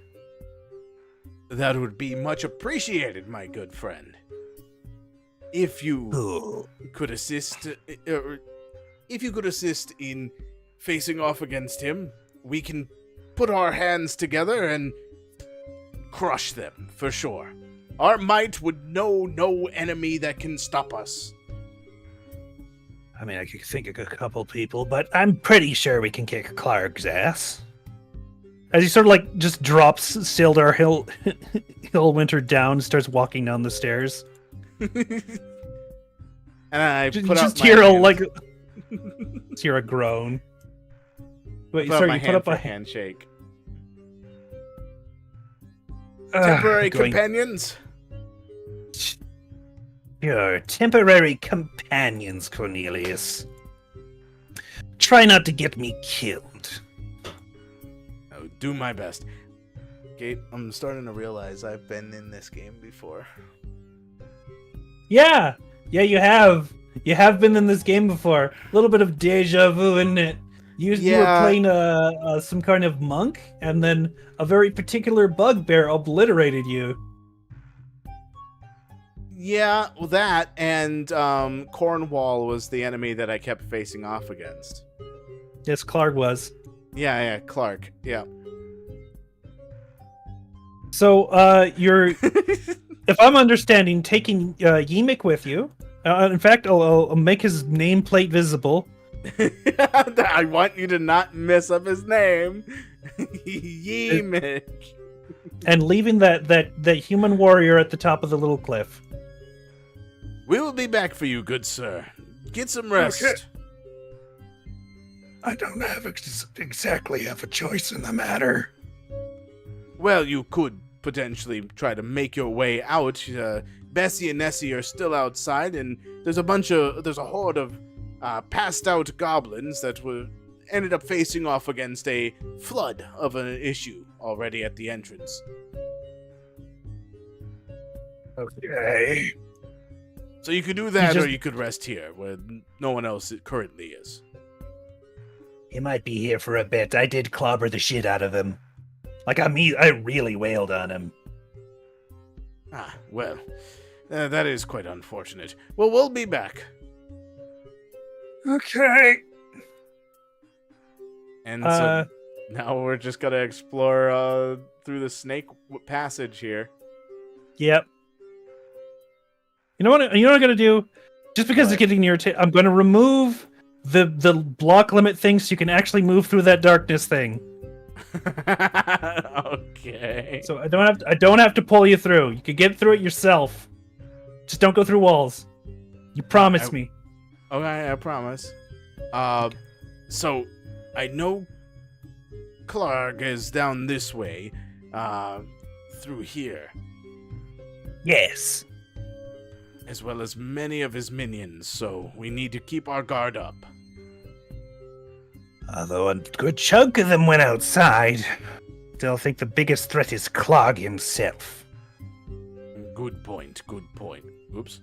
That would be much appreciated, my good friend. If you could assist, in facing off against him, we can put our hands together and crush them, for sure. Our might would know no enemy that can stop us. I mean, I could think of a couple people, but I'm pretty sure we can kick Clark's ass. As he sort of like just drops Sildar Hillwinter down and starts walking down the stairs. And I just hear a like, hear a groan. Wait, sorry, you put up a handshake. Temporary companions. Sure, temporary companions, Cornelius. Try not to get me killed. I'll do my best. Okay, I'm starting to realize I've been in this game before. Yeah, you have. You have been in this game before. A little bit of deja vu, isn't it? You were playing some kind of monk, and then a very particular bugbear obliterated you. Yeah, well, that, and Cornwall was the enemy that I kept facing off against. Yes, Clark was. Yeah, Clark, yeah. So, you're, if I'm understanding, taking Yimik with you. In fact, I'll make his nameplate visible. I want you to not mess up his name. Yimik. And leaving that human warrior at the top of the little cliff. We will be back for you, good sir. Get some rest. Okay. I don't exactly have a choice in the matter. Well, you could potentially try to make your way out. Bessie and Nessie are still outside, and there's a horde of passed out goblins that ended up facing off against a flood of an issue already at the entrance. Okay. So you could do that, or you could rest here, where no one else currently is. He might be here for a bit. I did clobber the shit out of him. Like, I really wailed on him. Ah, well, that is quite unfortunate. Well, we'll be back. Okay. And so Now we're just gonna explore through the snake passage here. Yep. You know what I'm gonna do? Just because it's getting irritating, I'm gonna remove the block limit thing so you can actually move through that darkness thing. Okay. So I don't have to pull you through. You can get through it yourself. Just don't go through walls. You promise me. Okay, I promise. So I know Clark is down this way, through here, Yes. as well as many of his minions, so we need to keep our guard up. Although a good chunk of them went outside, still think the biggest threat is Clog himself. Good point, good point. Oops.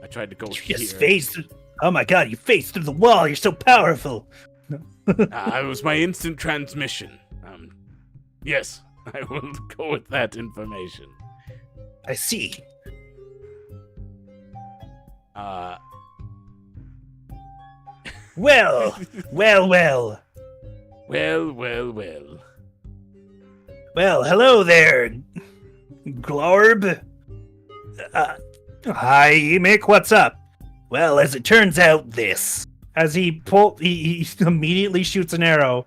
I tried to go You here. just phased through. Oh my god, you phased through the wall. You're so powerful. It was my instant transmission. Yes, I will go with that information. I see. Well. Well. Well, hello there, Glorb. Hi, Mick, what's up? Well, as it turns out, as he immediately shoots an arrow.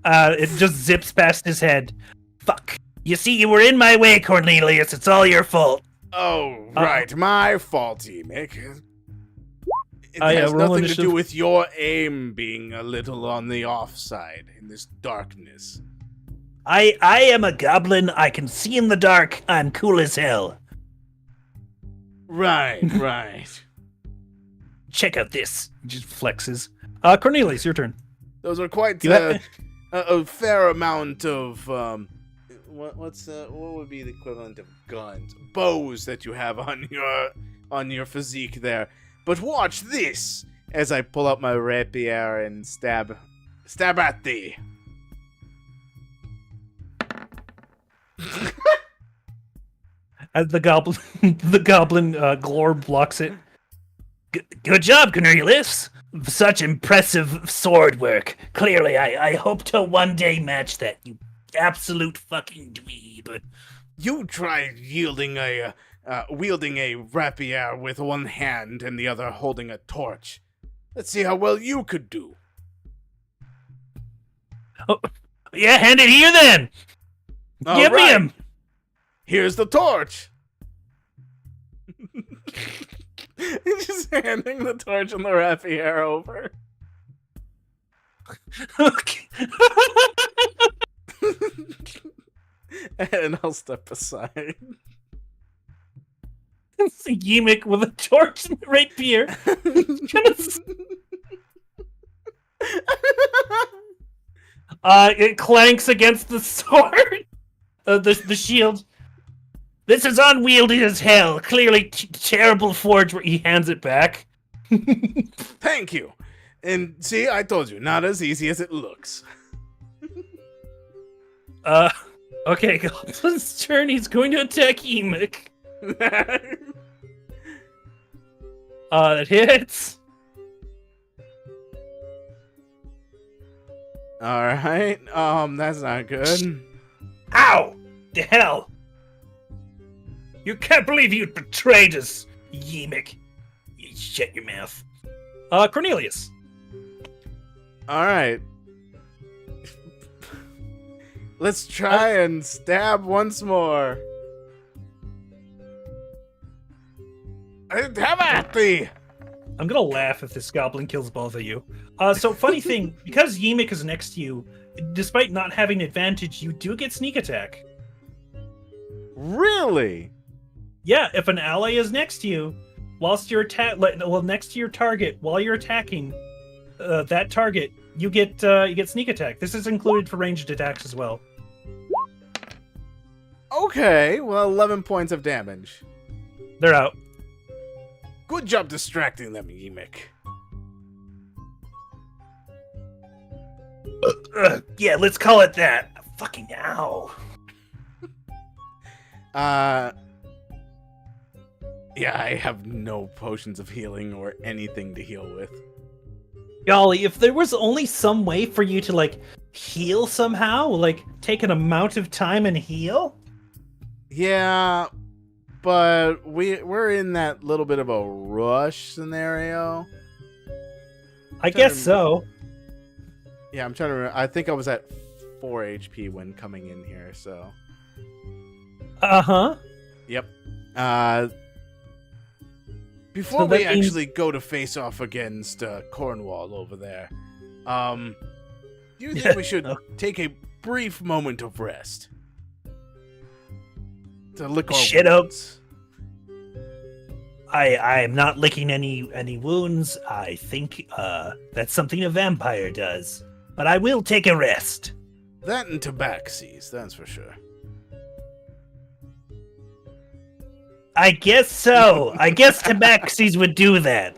It just zips past his head. Fuck. You see, you were in my way, Cornelius. It's all your fault. Oh, right. My fault, Mick. It yeah, has roll nothing to initiative. do with your aim being a little on the offside in this darkness. I am a goblin. I can see in the dark. I'm cool as hell. Right, right. Check out this. He just flexes. Cornelius, your turn. Those are quite You have- a fair amount of what would be the equivalent of guns, bows that you have on your physique there. But watch this as I pull out my rapier and stab at thee. As the goblin, Glorb blocks it. Good job, Cornelius. Such impressive sword work. Clearly, I hope to one day match that, you absolute fucking dweeb. You try wielding a rapier with one hand and the other holding a torch. Let's see how well you could do. Oh, yeah, hand it here then. All Give me right. him. Here's the torch. He's just handing the torch and the rapier over. Okay. And I'll step aside. It's a Yimik with a torch and a rapier. It clanks against the sword. The shield. This is unwieldy as hell. Clearly terrible forge where he hands it back. Thank you. And see, I told you, not as easy as it looks. Okay, Goblin's turn. He's going to attack Yimik. That hits. Alright, that's not good. Ow! The hell! You can't believe you betrayed us, Yimik. You shut your mouth. Cornelius. Alright. Let's try and stab once more. Have at thee! I'm gonna laugh if this goblin kills both of you. So funny thing, because Yimik is next to you, despite not having advantage, you do get sneak attack. Really? Yeah, if an ally is next to you, whilst you're next to your target, while you're attacking that target, you get sneak attack. This is included for ranged attacks as well. Okay, well, 11 points of damage. They're out. Good job distracting them, Yimik. Yeah, let's call it that. Fucking ow. Yeah, I have no potions of healing or anything to heal with. Golly, if there was only some way for you to, heal somehow? Like, take an amount of time and heal? Yeah, but we're in that little bit of a rush scenario. I guess so. Yeah, I'm trying to remember. I think I was at 4 HP when coming in here, so. Uh-huh. Yep. Before So that we means- actually go to face off against Cornwall over there, do you think we should take a brief moment of rest? To lick our Shut up. wounds? I am not licking any wounds. I think that's something a vampire does. But I will take a rest. That and tabaxis, that's for sure. I guess so. I guess tabaxis would do that.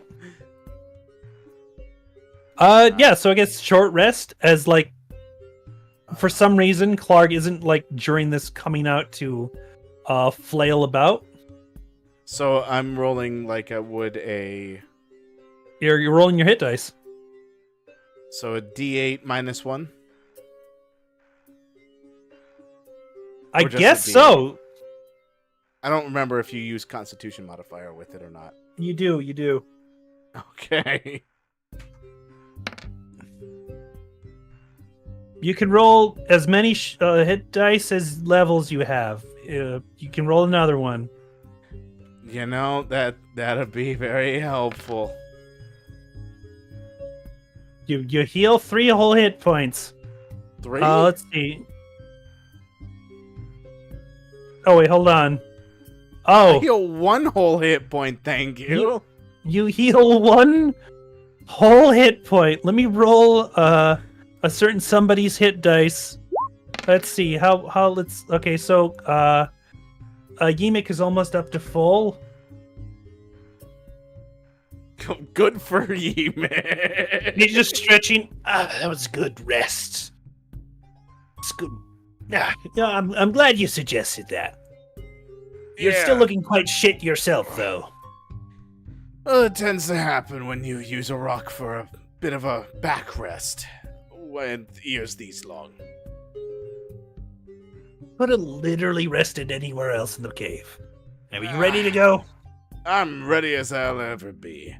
Yeah, so I guess short rest as like for some reason Clark isn't like during this coming out to flail about. So I'm rolling like I would a... You're rolling your hit dice. So a D8 minus 1? I Or just a guess D8? so. I don't remember if you use Constitution modifier with it or not. You do. Okay. You can roll as many hit dice as levels you have. You can roll another one. You know, that'd be very helpful. You heal 3 whole hit points. 3? Let's see. Oh wait, hold on. I Oh, heal 1 whole hit point, thank you. you heal 1 whole hit point. Let me roll a certain somebody's hit dice. Let's see how let's. Okay, so Yimik is almost up to full. Good for you, man. He's just stretching. That was good rest. It's good. Yeah, I'm glad you suggested that. You're still looking quite shit yourself, though. Well, it tends to happen when you use a rock for a bit of a backrest. When ears these long. Could have literally rested anywhere else in the cave. Are you ready to go? I'm ready as I'll ever be.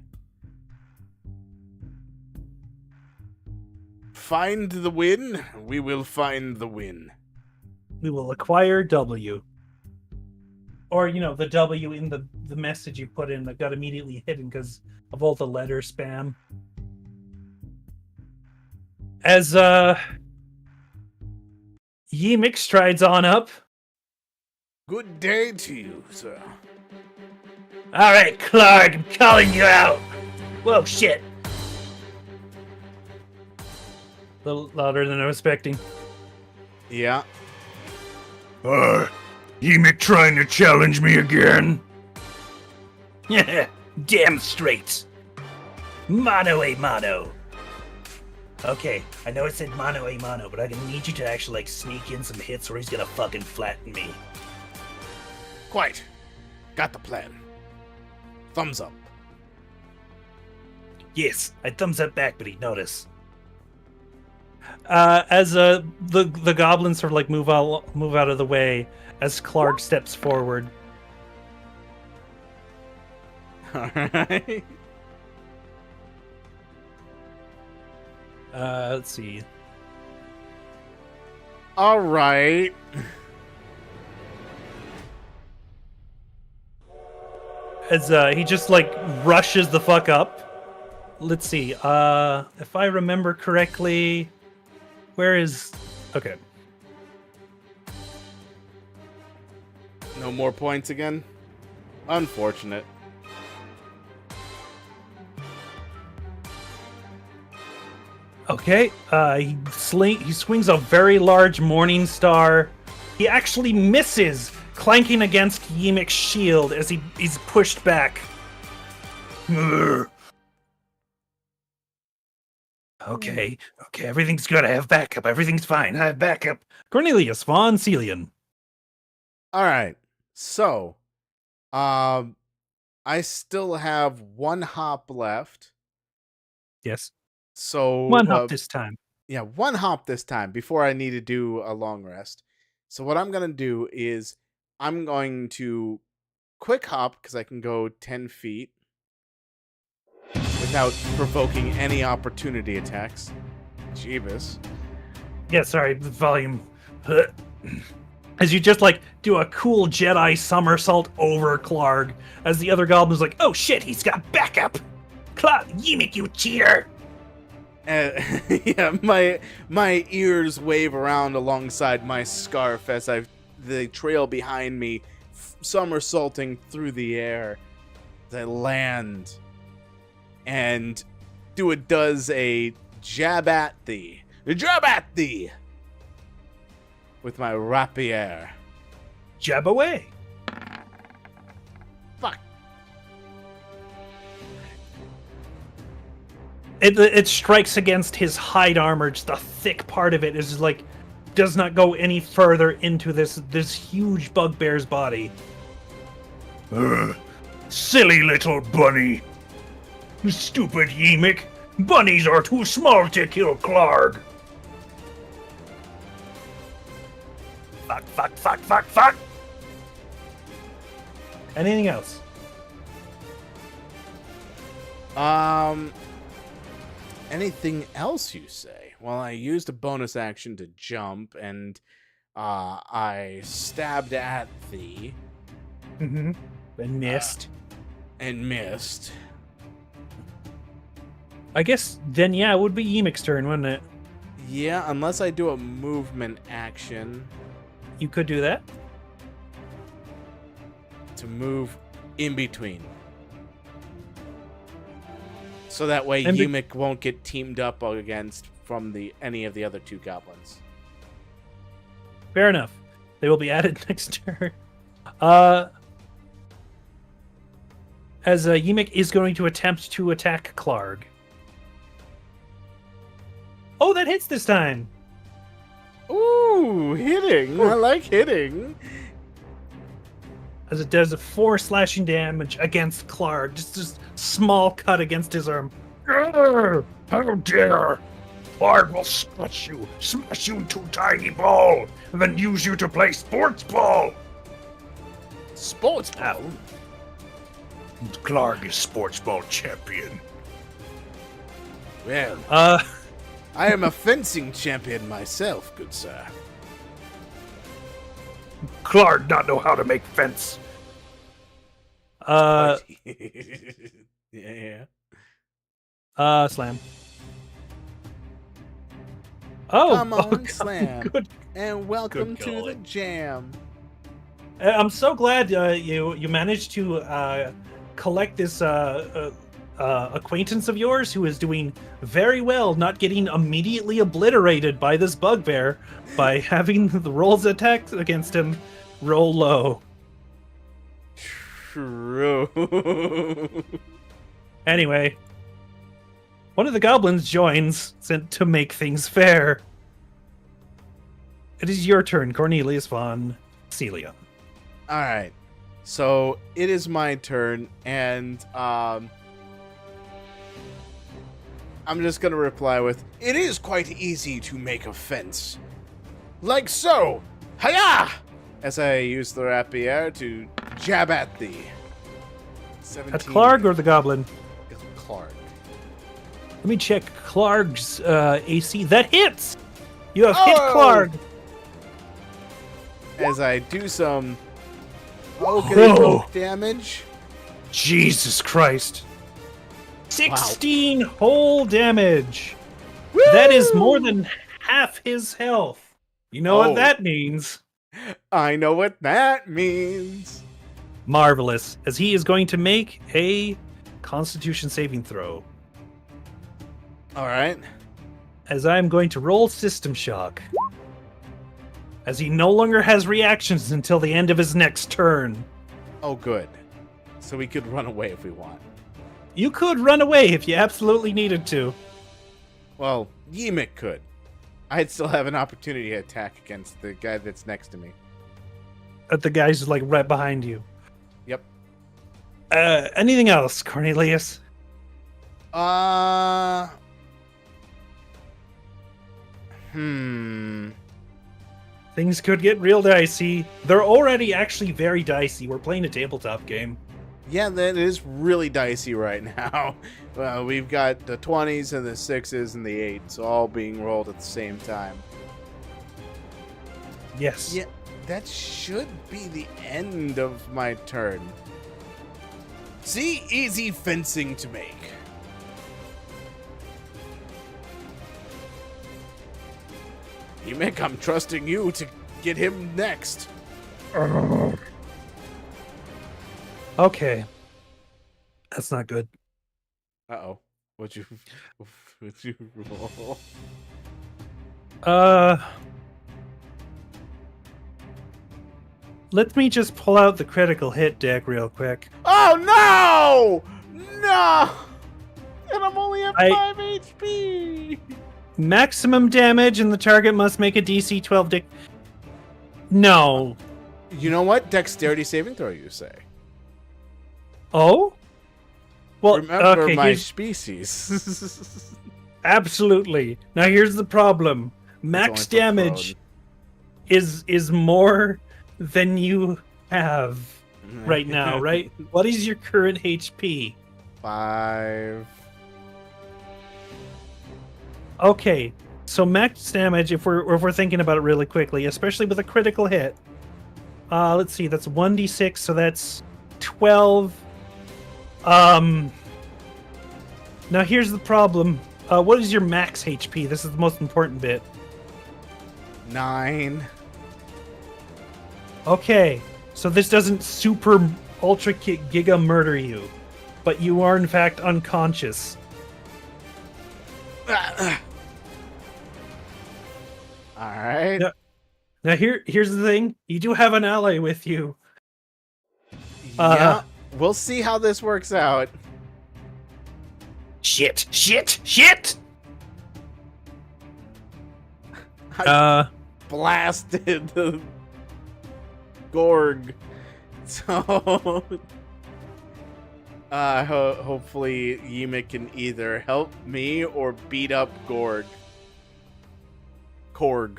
Find the win, we will find the win. We will acquire W. Or, you know, the W in the message you put in that got immediately hidden because of all the letter spam. As, Yimik strides on up. Good day to you, sir. Alright, Clark, I'm calling you out. Whoa, shit. A little louder than I was expecting. Yeah. Yimik trying to challenge me again? Yeah, damn straight. Mano a mano. Okay, I know it said mano a mano, but I need you to actually like sneak in some hits or he's gonna fucking flatten me. Quite. Got the plan. Thumbs up. Yes, I thumbs up back, but he'd notice. As the goblins sort of like move out of the way as Clark steps forward. Alright. Let's see. Alright. As he just like rushes the fuck up. Let's see. If I remember correctly, where is? Okay. No more points again? Unfortunate. Okay. He swings a very large morning star. He actually misses, clanking against Yimik's shield as he's pushed back. Okay, everything's good. I have backup. Everything's fine. I have backup. Cornelius von Celian. Alright. So, I still have 1 hop left. Yes. So 1 hop this time. Yeah, one hop this time before I need to do a long rest. So what I'm gonna do is I'm going to quick hop because I can go 10 feet without provoking any opportunity attacks. Jeebus. Yeah, sorry, the volume. As you just like do a cool Jedi somersault over Clarg, as the other goblin's like, "Oh shit, he's got backup! Yimik, you cheater!" Yeah, my ears wave around alongside my scarf as the trail behind me somersaulting through the air. I land and does a jab at thee. Jab at thee! With my rapier. Jab away. Fuck. It strikes against his hide armor. Just the thick part of it is like does not go any further into this huge bugbear's body. Silly little bunny. Stupid Yimik. Bunnies are too small to kill Clarg. Fuck. Anything else? Anything else you say? Well, I used a bonus action to jump, and I stabbed at thee. Mm-hmm. And missed. And missed. I guess then, yeah, it would be Yimik's turn, wouldn't it? Yeah, unless I do a movement action You could do that. to move in between. So that way And Yimik won't get teamed up against from any of the other two goblins. Fair enough. They will be added next turn. As Yimik is going to attempt to attack Clarg. Oh, that hits this time. Ooh, hitting. I like hitting. As it does a 4 slashing damage against Clarg. Just small cut against his arm. How dare! Clarg will smash you into a tiny ball, and then use you to play sports ball! Sports ball. Clarg is sports ball champion. Well, I am a fencing champion myself, good sir. Clarg not know how to make fence. Yeah. Slam. Oh, Come on, God, slam. Good. And welcome Good to the golly. jam. I'm so glad you managed to collect this acquaintance of yours who is doing very well, not getting immediately obliterated by this bugbear by having the rolls attacked against him roll low. True. Anyway, one of the goblins joins to make things fair. It is your turn, Cornelius von Celia. All right. So it is my turn, and I'm just gonna reply with, "It is quite easy to make a fence, like so. Hiya!" As I use the rapier to jab at thee. 17. At Clarg or the goblin? Clarg. Let me check Clarg's AC. That hits! You have hit Oh! Clarg! As I do some Whoa. damage. Jesus Christ. 16 whole damage. That is more than half his health. You know Oh. what that means? I know what that means. Marvelous. As he is going to make a Constitution saving throw. All right. As I'm going to roll System Shock. As he no longer has reactions until the end of his next turn. Oh, good. So we could run away if we want. You could run away if you absolutely needed to. Well, Yimik could. I'd still have an opportunity to attack against the guy that's next to me. At the guy's like right behind you. Yep. Anything else, Cornelius? Things could get real dicey. They're already actually very dicey. We're playing a tabletop game. Yeah, that is really dicey right now. We've got the 20s and the 6s and the 8s all being rolled at the same time. Yes. Yeah, that should be the end of my turn. See? Easy fencing to make. Mick, I'm trusting you to get him next. Okay. That's not good. Uh-oh. What'd you roll? Let me just pull out the critical hit deck real quick. Oh, no! No! And I'm only at 5 HP! Maximum damage, and the target must make a DC 12 dick. No. You know what? Dexterity saving throw, you say. Oh? Well, Remember okay, my species. absolutely. Now here's the problem. Max only for damage is more than you have right now, right? What is your current HP? 5. Okay, so max damage, if we're thinking about it really quickly, especially with a critical hit. Let's see, that's 1d6, so that's 12. Now here's the problem. What is your max HP? This is the most important bit. 9. Okay, so this doesn't super ultra giga murder you, but you are in fact unconscious. Alright. Now here's the thing. You do have an ally with you. Yeah. We'll see how this works out. Shit! Blasted the Gorg. So hopefully Yimik can either help me or beat up Gorg. Korg.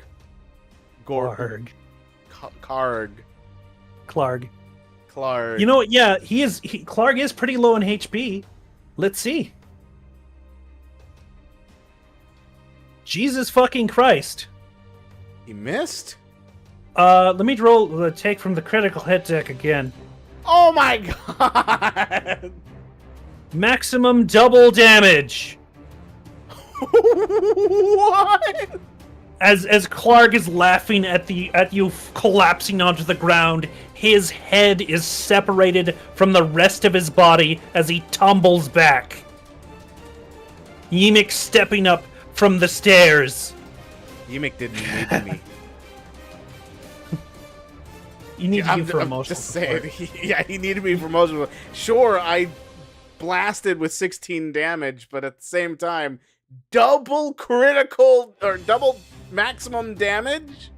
Clarg. Clarg. You know what? Yeah, Clarg is pretty low in HP. Let's see. Jesus fucking Christ. He missed? Let me roll the take from the critical hit deck again. Oh my god! Maximum double damage. What? As Clark is laughing at you collapsing onto the ground, his head is separated from the rest of his body as he tumbles back. Yimik stepping up from the stairs. Yimik didn't need me. You need you for I'm emotional just support. saying. He needed me for emotional. Sure, I blasted with 16 damage, but at the same time, double critical or double maximum damage.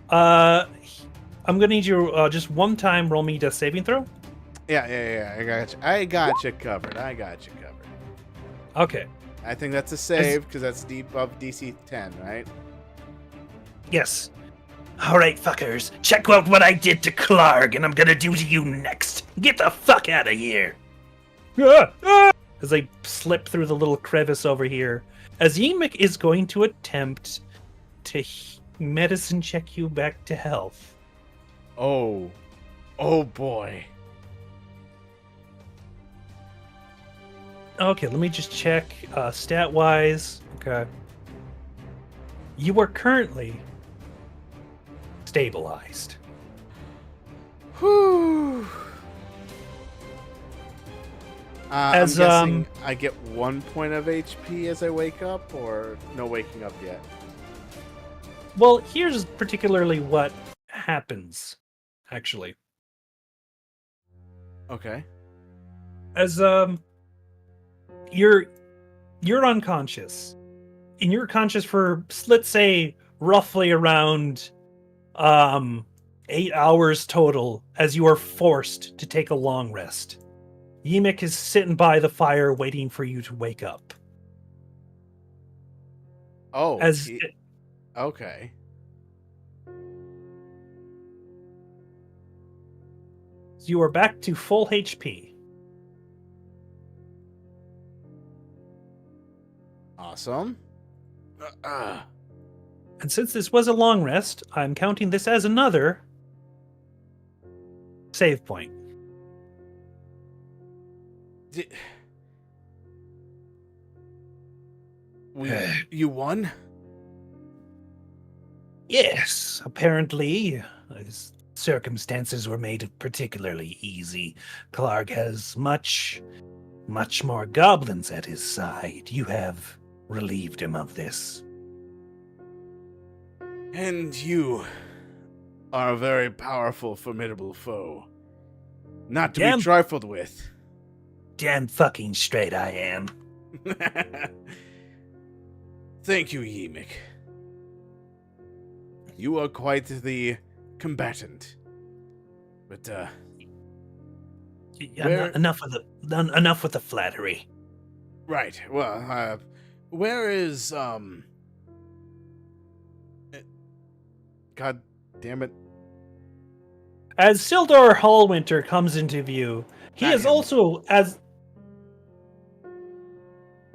I'm gonna need you just one time roll me a saving throw. Yeah. I got you covered. Okay. I think that's a save because that's deep above DC 10, right? Yes. All right, fuckers. Check out what I did to Clark, and I'm gonna do to you next. Get the fuck out of here. As I slip through the little crevice over here, as Yimik is going to attempt to medicine check you back to health. Oh boy. Okay, let me just check stat-wise. Okay. You are currently stabilized. Whew. I'm guessing I get 1 point of HP as I wake up, or no waking up yet? Well, here's particularly what happens, actually. Okay. As you're unconscious. And you're conscious for, let's say, roughly around 8 hours total as you are forced to take a long rest. Yimik is sitting by the fire waiting for you to wake up. Oh, As okay. you are back to full HP. Awesome. And since this was a long rest, I'm counting this as another save point. You won? Yes, apparently, circumstances were made particularly easy. Clark has much more goblins at his side. You have relieved him of this. And you are a very powerful, formidable foe. Not to be trifled with. Damn fucking straight I am. Thank you, Yemik. You are quite the combatant. But, enough with the flattery. right, well, where is, God damn it. As Sildar Hallwinter comes into view, he is also as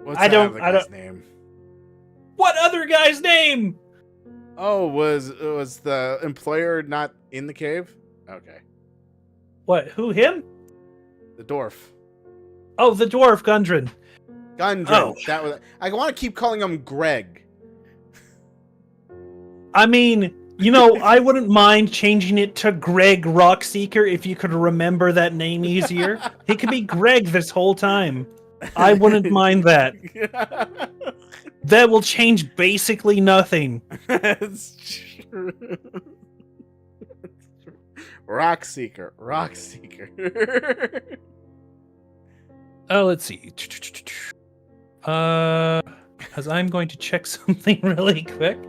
What's that other guy's name? What other guy's name? Oh, was the employer not in the cave? Okay. What? Who? Him? The dwarf. Oh, the dwarf, Gundren. Gundren. Oh. That was. I want to keep calling him Greg. I mean, you know, I wouldn't mind changing it to Greg Rockseeker if you could remember that name easier. He could be Greg this whole time. I wouldn't mind that. That will change basically nothing. That's true. Rockseeker. Oh, let's see. As I'm going to check something really quick.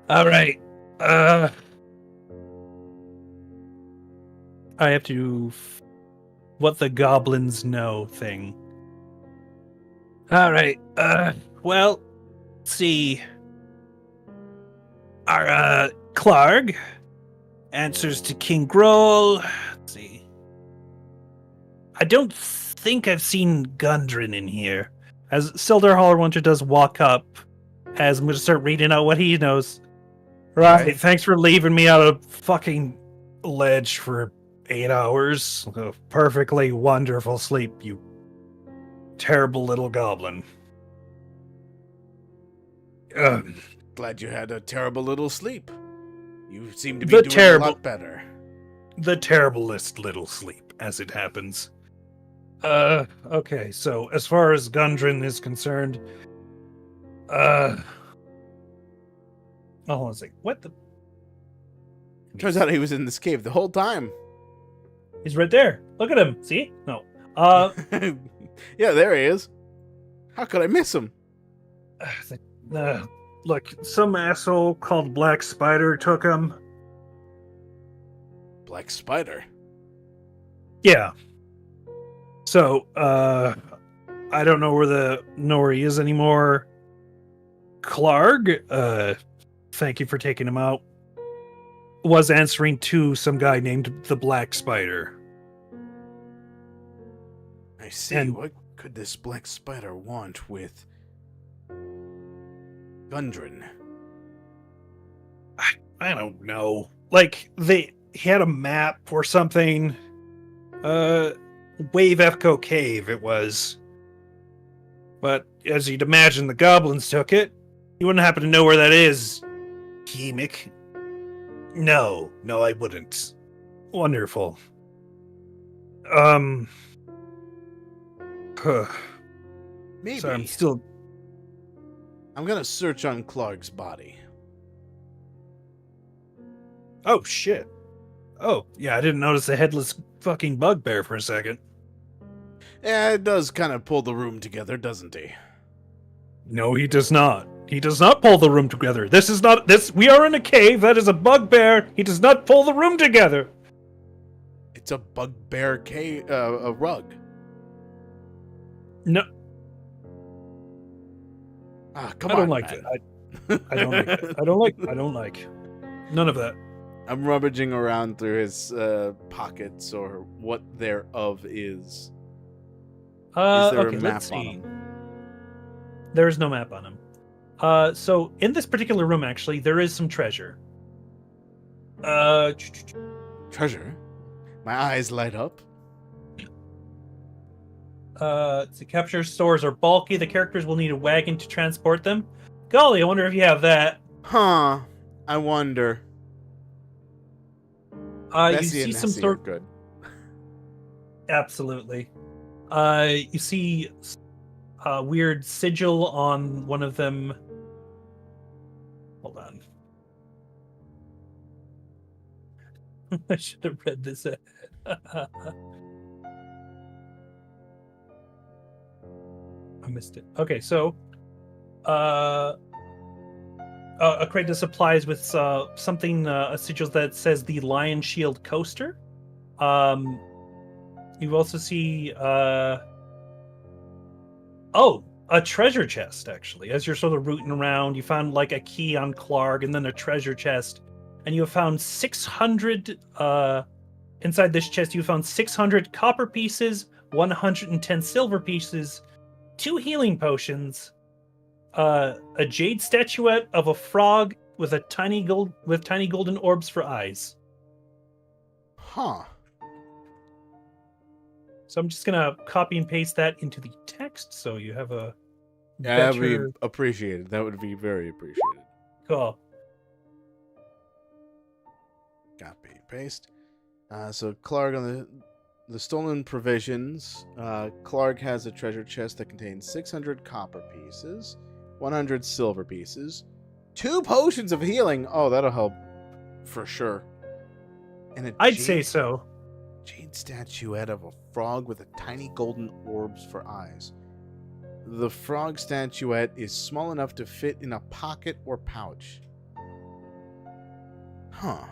All right. I have to do what the goblins know thing. All right. Well, let's see. Our Clark answers to King Grohl. Let's see. I don't think I've seen Gundren in here. As Sildar Hallwinter does walk up, as I'm going to start reading out what he knows. Right, thanks for leaving me out of fucking ledge for 8 hours. A perfectly wonderful sleep, you terrible little goblin. Glad you had a terrible little sleep. You seem to be doing a lot better. The terriblest little sleep, as it happens. Okay, so as far as Gundren is concerned, hold on a second. What the? Turns out he was in this cave the whole time. He's right there. Look at him. See? No. Yeah, there he is. How could I miss him? Look, some asshole called Black Spider took him. Black Spider? Yeah. So, I don't know where he is anymore. Clark, thank you for taking him out, was answering to some guy named the Black Spider. I see. And what could this Black Spider want with Gundren? I don't know. Like, he had a map or something. Wave Echo Cave it was. But as you'd imagine, the goblins took it. You wouldn't happen to know where that is, Hemik? No, I wouldn't. Wonderful. Maybe. So I'm gonna search on Clark's body. Oh, shit. Oh, yeah, I didn't notice the headless fucking bugbear for a second. Yeah, it does kind of pull the room together, doesn't he? No, he does not. He does not pull the room together. This is not... We are in a cave. That is a bugbear. He does not pull the room together. It's a bugbear cave, a rug. No. Ah, come I don't on, like man. it. I don't like it. I don't like. None of that. I'm rummaging around through his pockets or what thereof is. Is there Okay, a map let's on see. him? There's no map on him. So in this particular room, actually, there is some treasure. Treasure? My eyes light up. To capture stores are bulky. The characters will need a wagon to transport them. Golly, I wonder if you have that. Huh. I wonder. You Bessie see and some Nessie are sort. good. Absolutely. You see a weird sigil on one of them. Hold on. I should have read this. I missed it. Okay, so a crate of supplies with something, a sigil that says the Lion Shield Coaster. You also see a treasure chest, actually. As you're sort of rooting around, you found like a key on Clark and then a treasure chest. And you have found 600 inside this chest. You found 600 copper pieces, 110 silver pieces, 2 healing potions, a jade statuette of a frog with tiny golden orbs for eyes. Huh. So I'm just gonna copy and paste that into the text, so you have a Yeah, that'd be better. appreciated. That would be very appreciated. Cool. Copy, paste. So Clark on the stolen provisions. Clark has a treasure chest that contains 600 copper pieces, 100 silver pieces, 2 potions of healing. Oh, that'll help for sure. And I'd say so. Jade statuette of a frog with a tiny golden orbs for eyes. The frog statuette is small enough to fit in a pocket or pouch. Huh.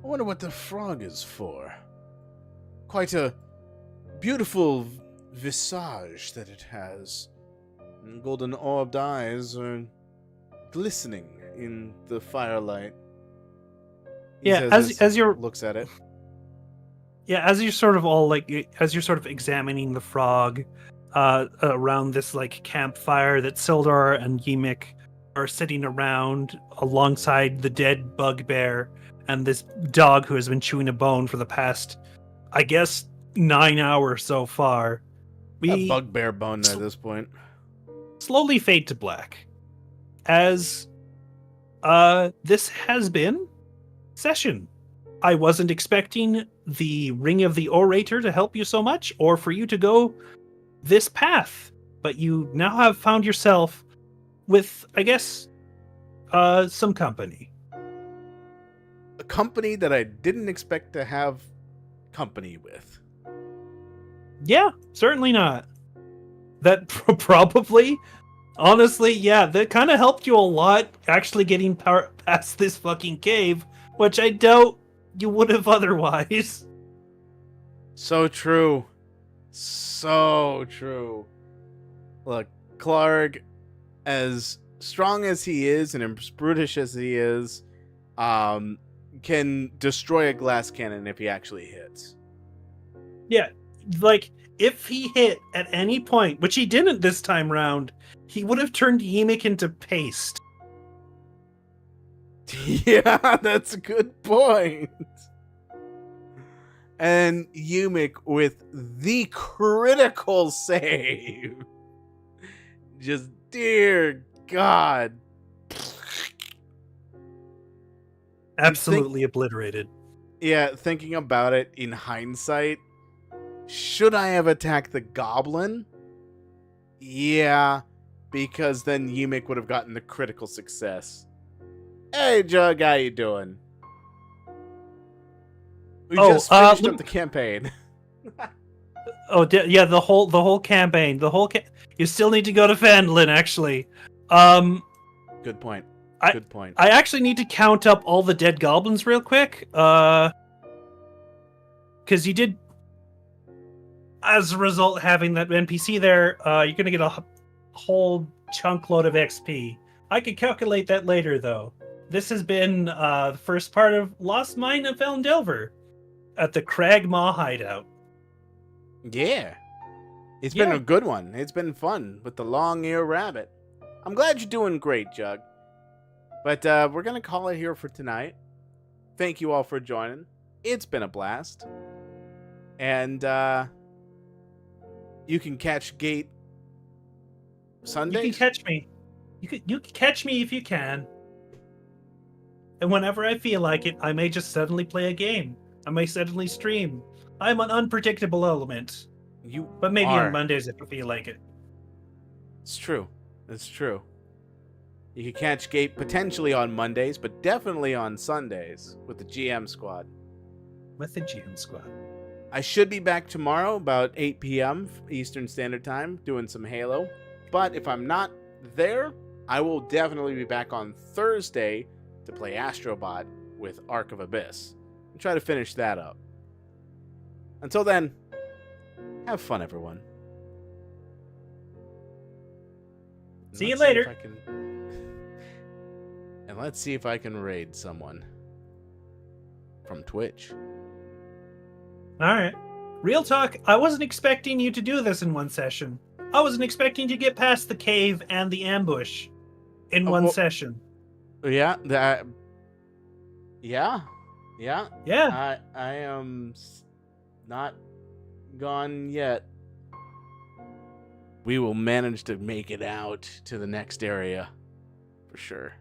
I wonder what the frog is for. Quite a beautiful visage that it has. And golden orbed eyes are glistening in the firelight. He Yeah, says as you're looks at it. Yeah, as you're sort of examining the frog around this like campfire that Sildar and Ymik are sitting around alongside the dead bugbear and this dog who has been chewing a bone for the past, I guess, 9 hours so far. A We bugbear bone at this point. slowly fade to black as this has been session. I wasn't expecting the Ring of the Orator to help you so much, or for you to go this path, but you now have found yourself with, I guess, some company. A company that I didn't expect to have company with. Yeah, certainly not. That probably, honestly, yeah, that kind of helped you a lot actually getting past this fucking cave, which I doubt you would have otherwise. So true. So true. Look, Clark, as strong as he is and as brutish as he is, can destroy a glass cannon if he actually hits. Yeah, like, if he hit at any point, which he didn't this time round, he would have turned Ymik into paste. Yeah, that's a good point. And Ymik with the critical save. Just, dear God. Absolutely obliterated. Yeah, thinking about it in hindsight, should I have attacked the goblin? Yeah, because then Ymik would have gotten the critical success. Hey, Jug, how you doing? We just finished up the campaign. Yeah, the whole campaign, you still need to go to Phandelver, actually. Good point. Good point. I actually need to count up all the dead goblins real quick, because you did, as a result, having that NPC there, you're gonna get a whole chunk load of XP. I could calculate that later, though. This has been the first part of Lost Mine of Phandelver at the Cragmaw Hideout. Yeah. It's been a good one. It's been fun with the long ear rabbit. I'm glad you're doing great, Jug. But we're going to call it here for tonight. Thank you all for joining. It's been a blast. And you can catch Gate Sundays. You can catch me. You can catch me if you can. And whenever I feel like it, I may just suddenly play a game. I may suddenly stream. I'm an unpredictable element. But maybe on Mondays if I feel like it. It's true. It's true. You can catch Gate potentially on Mondays, but definitely on Sundays with the GM squad. With the GM squad. I should be back tomorrow about 8 p.m. Eastern Standard Time doing some Halo. But if I'm not there, I will definitely be back on Thursday to play Astrobot with Ark of Abyss and try to finish that up. Until then, have fun, everyone. See you later. And let's see if I can raid someone from Twitch. Alright. Real talk, I wasn't expecting you to do this in one session. I wasn't expecting to get past the cave and the ambush in one session. Yeah, yeah. I am not gone yet. We will manage to make it out to the next area for sure.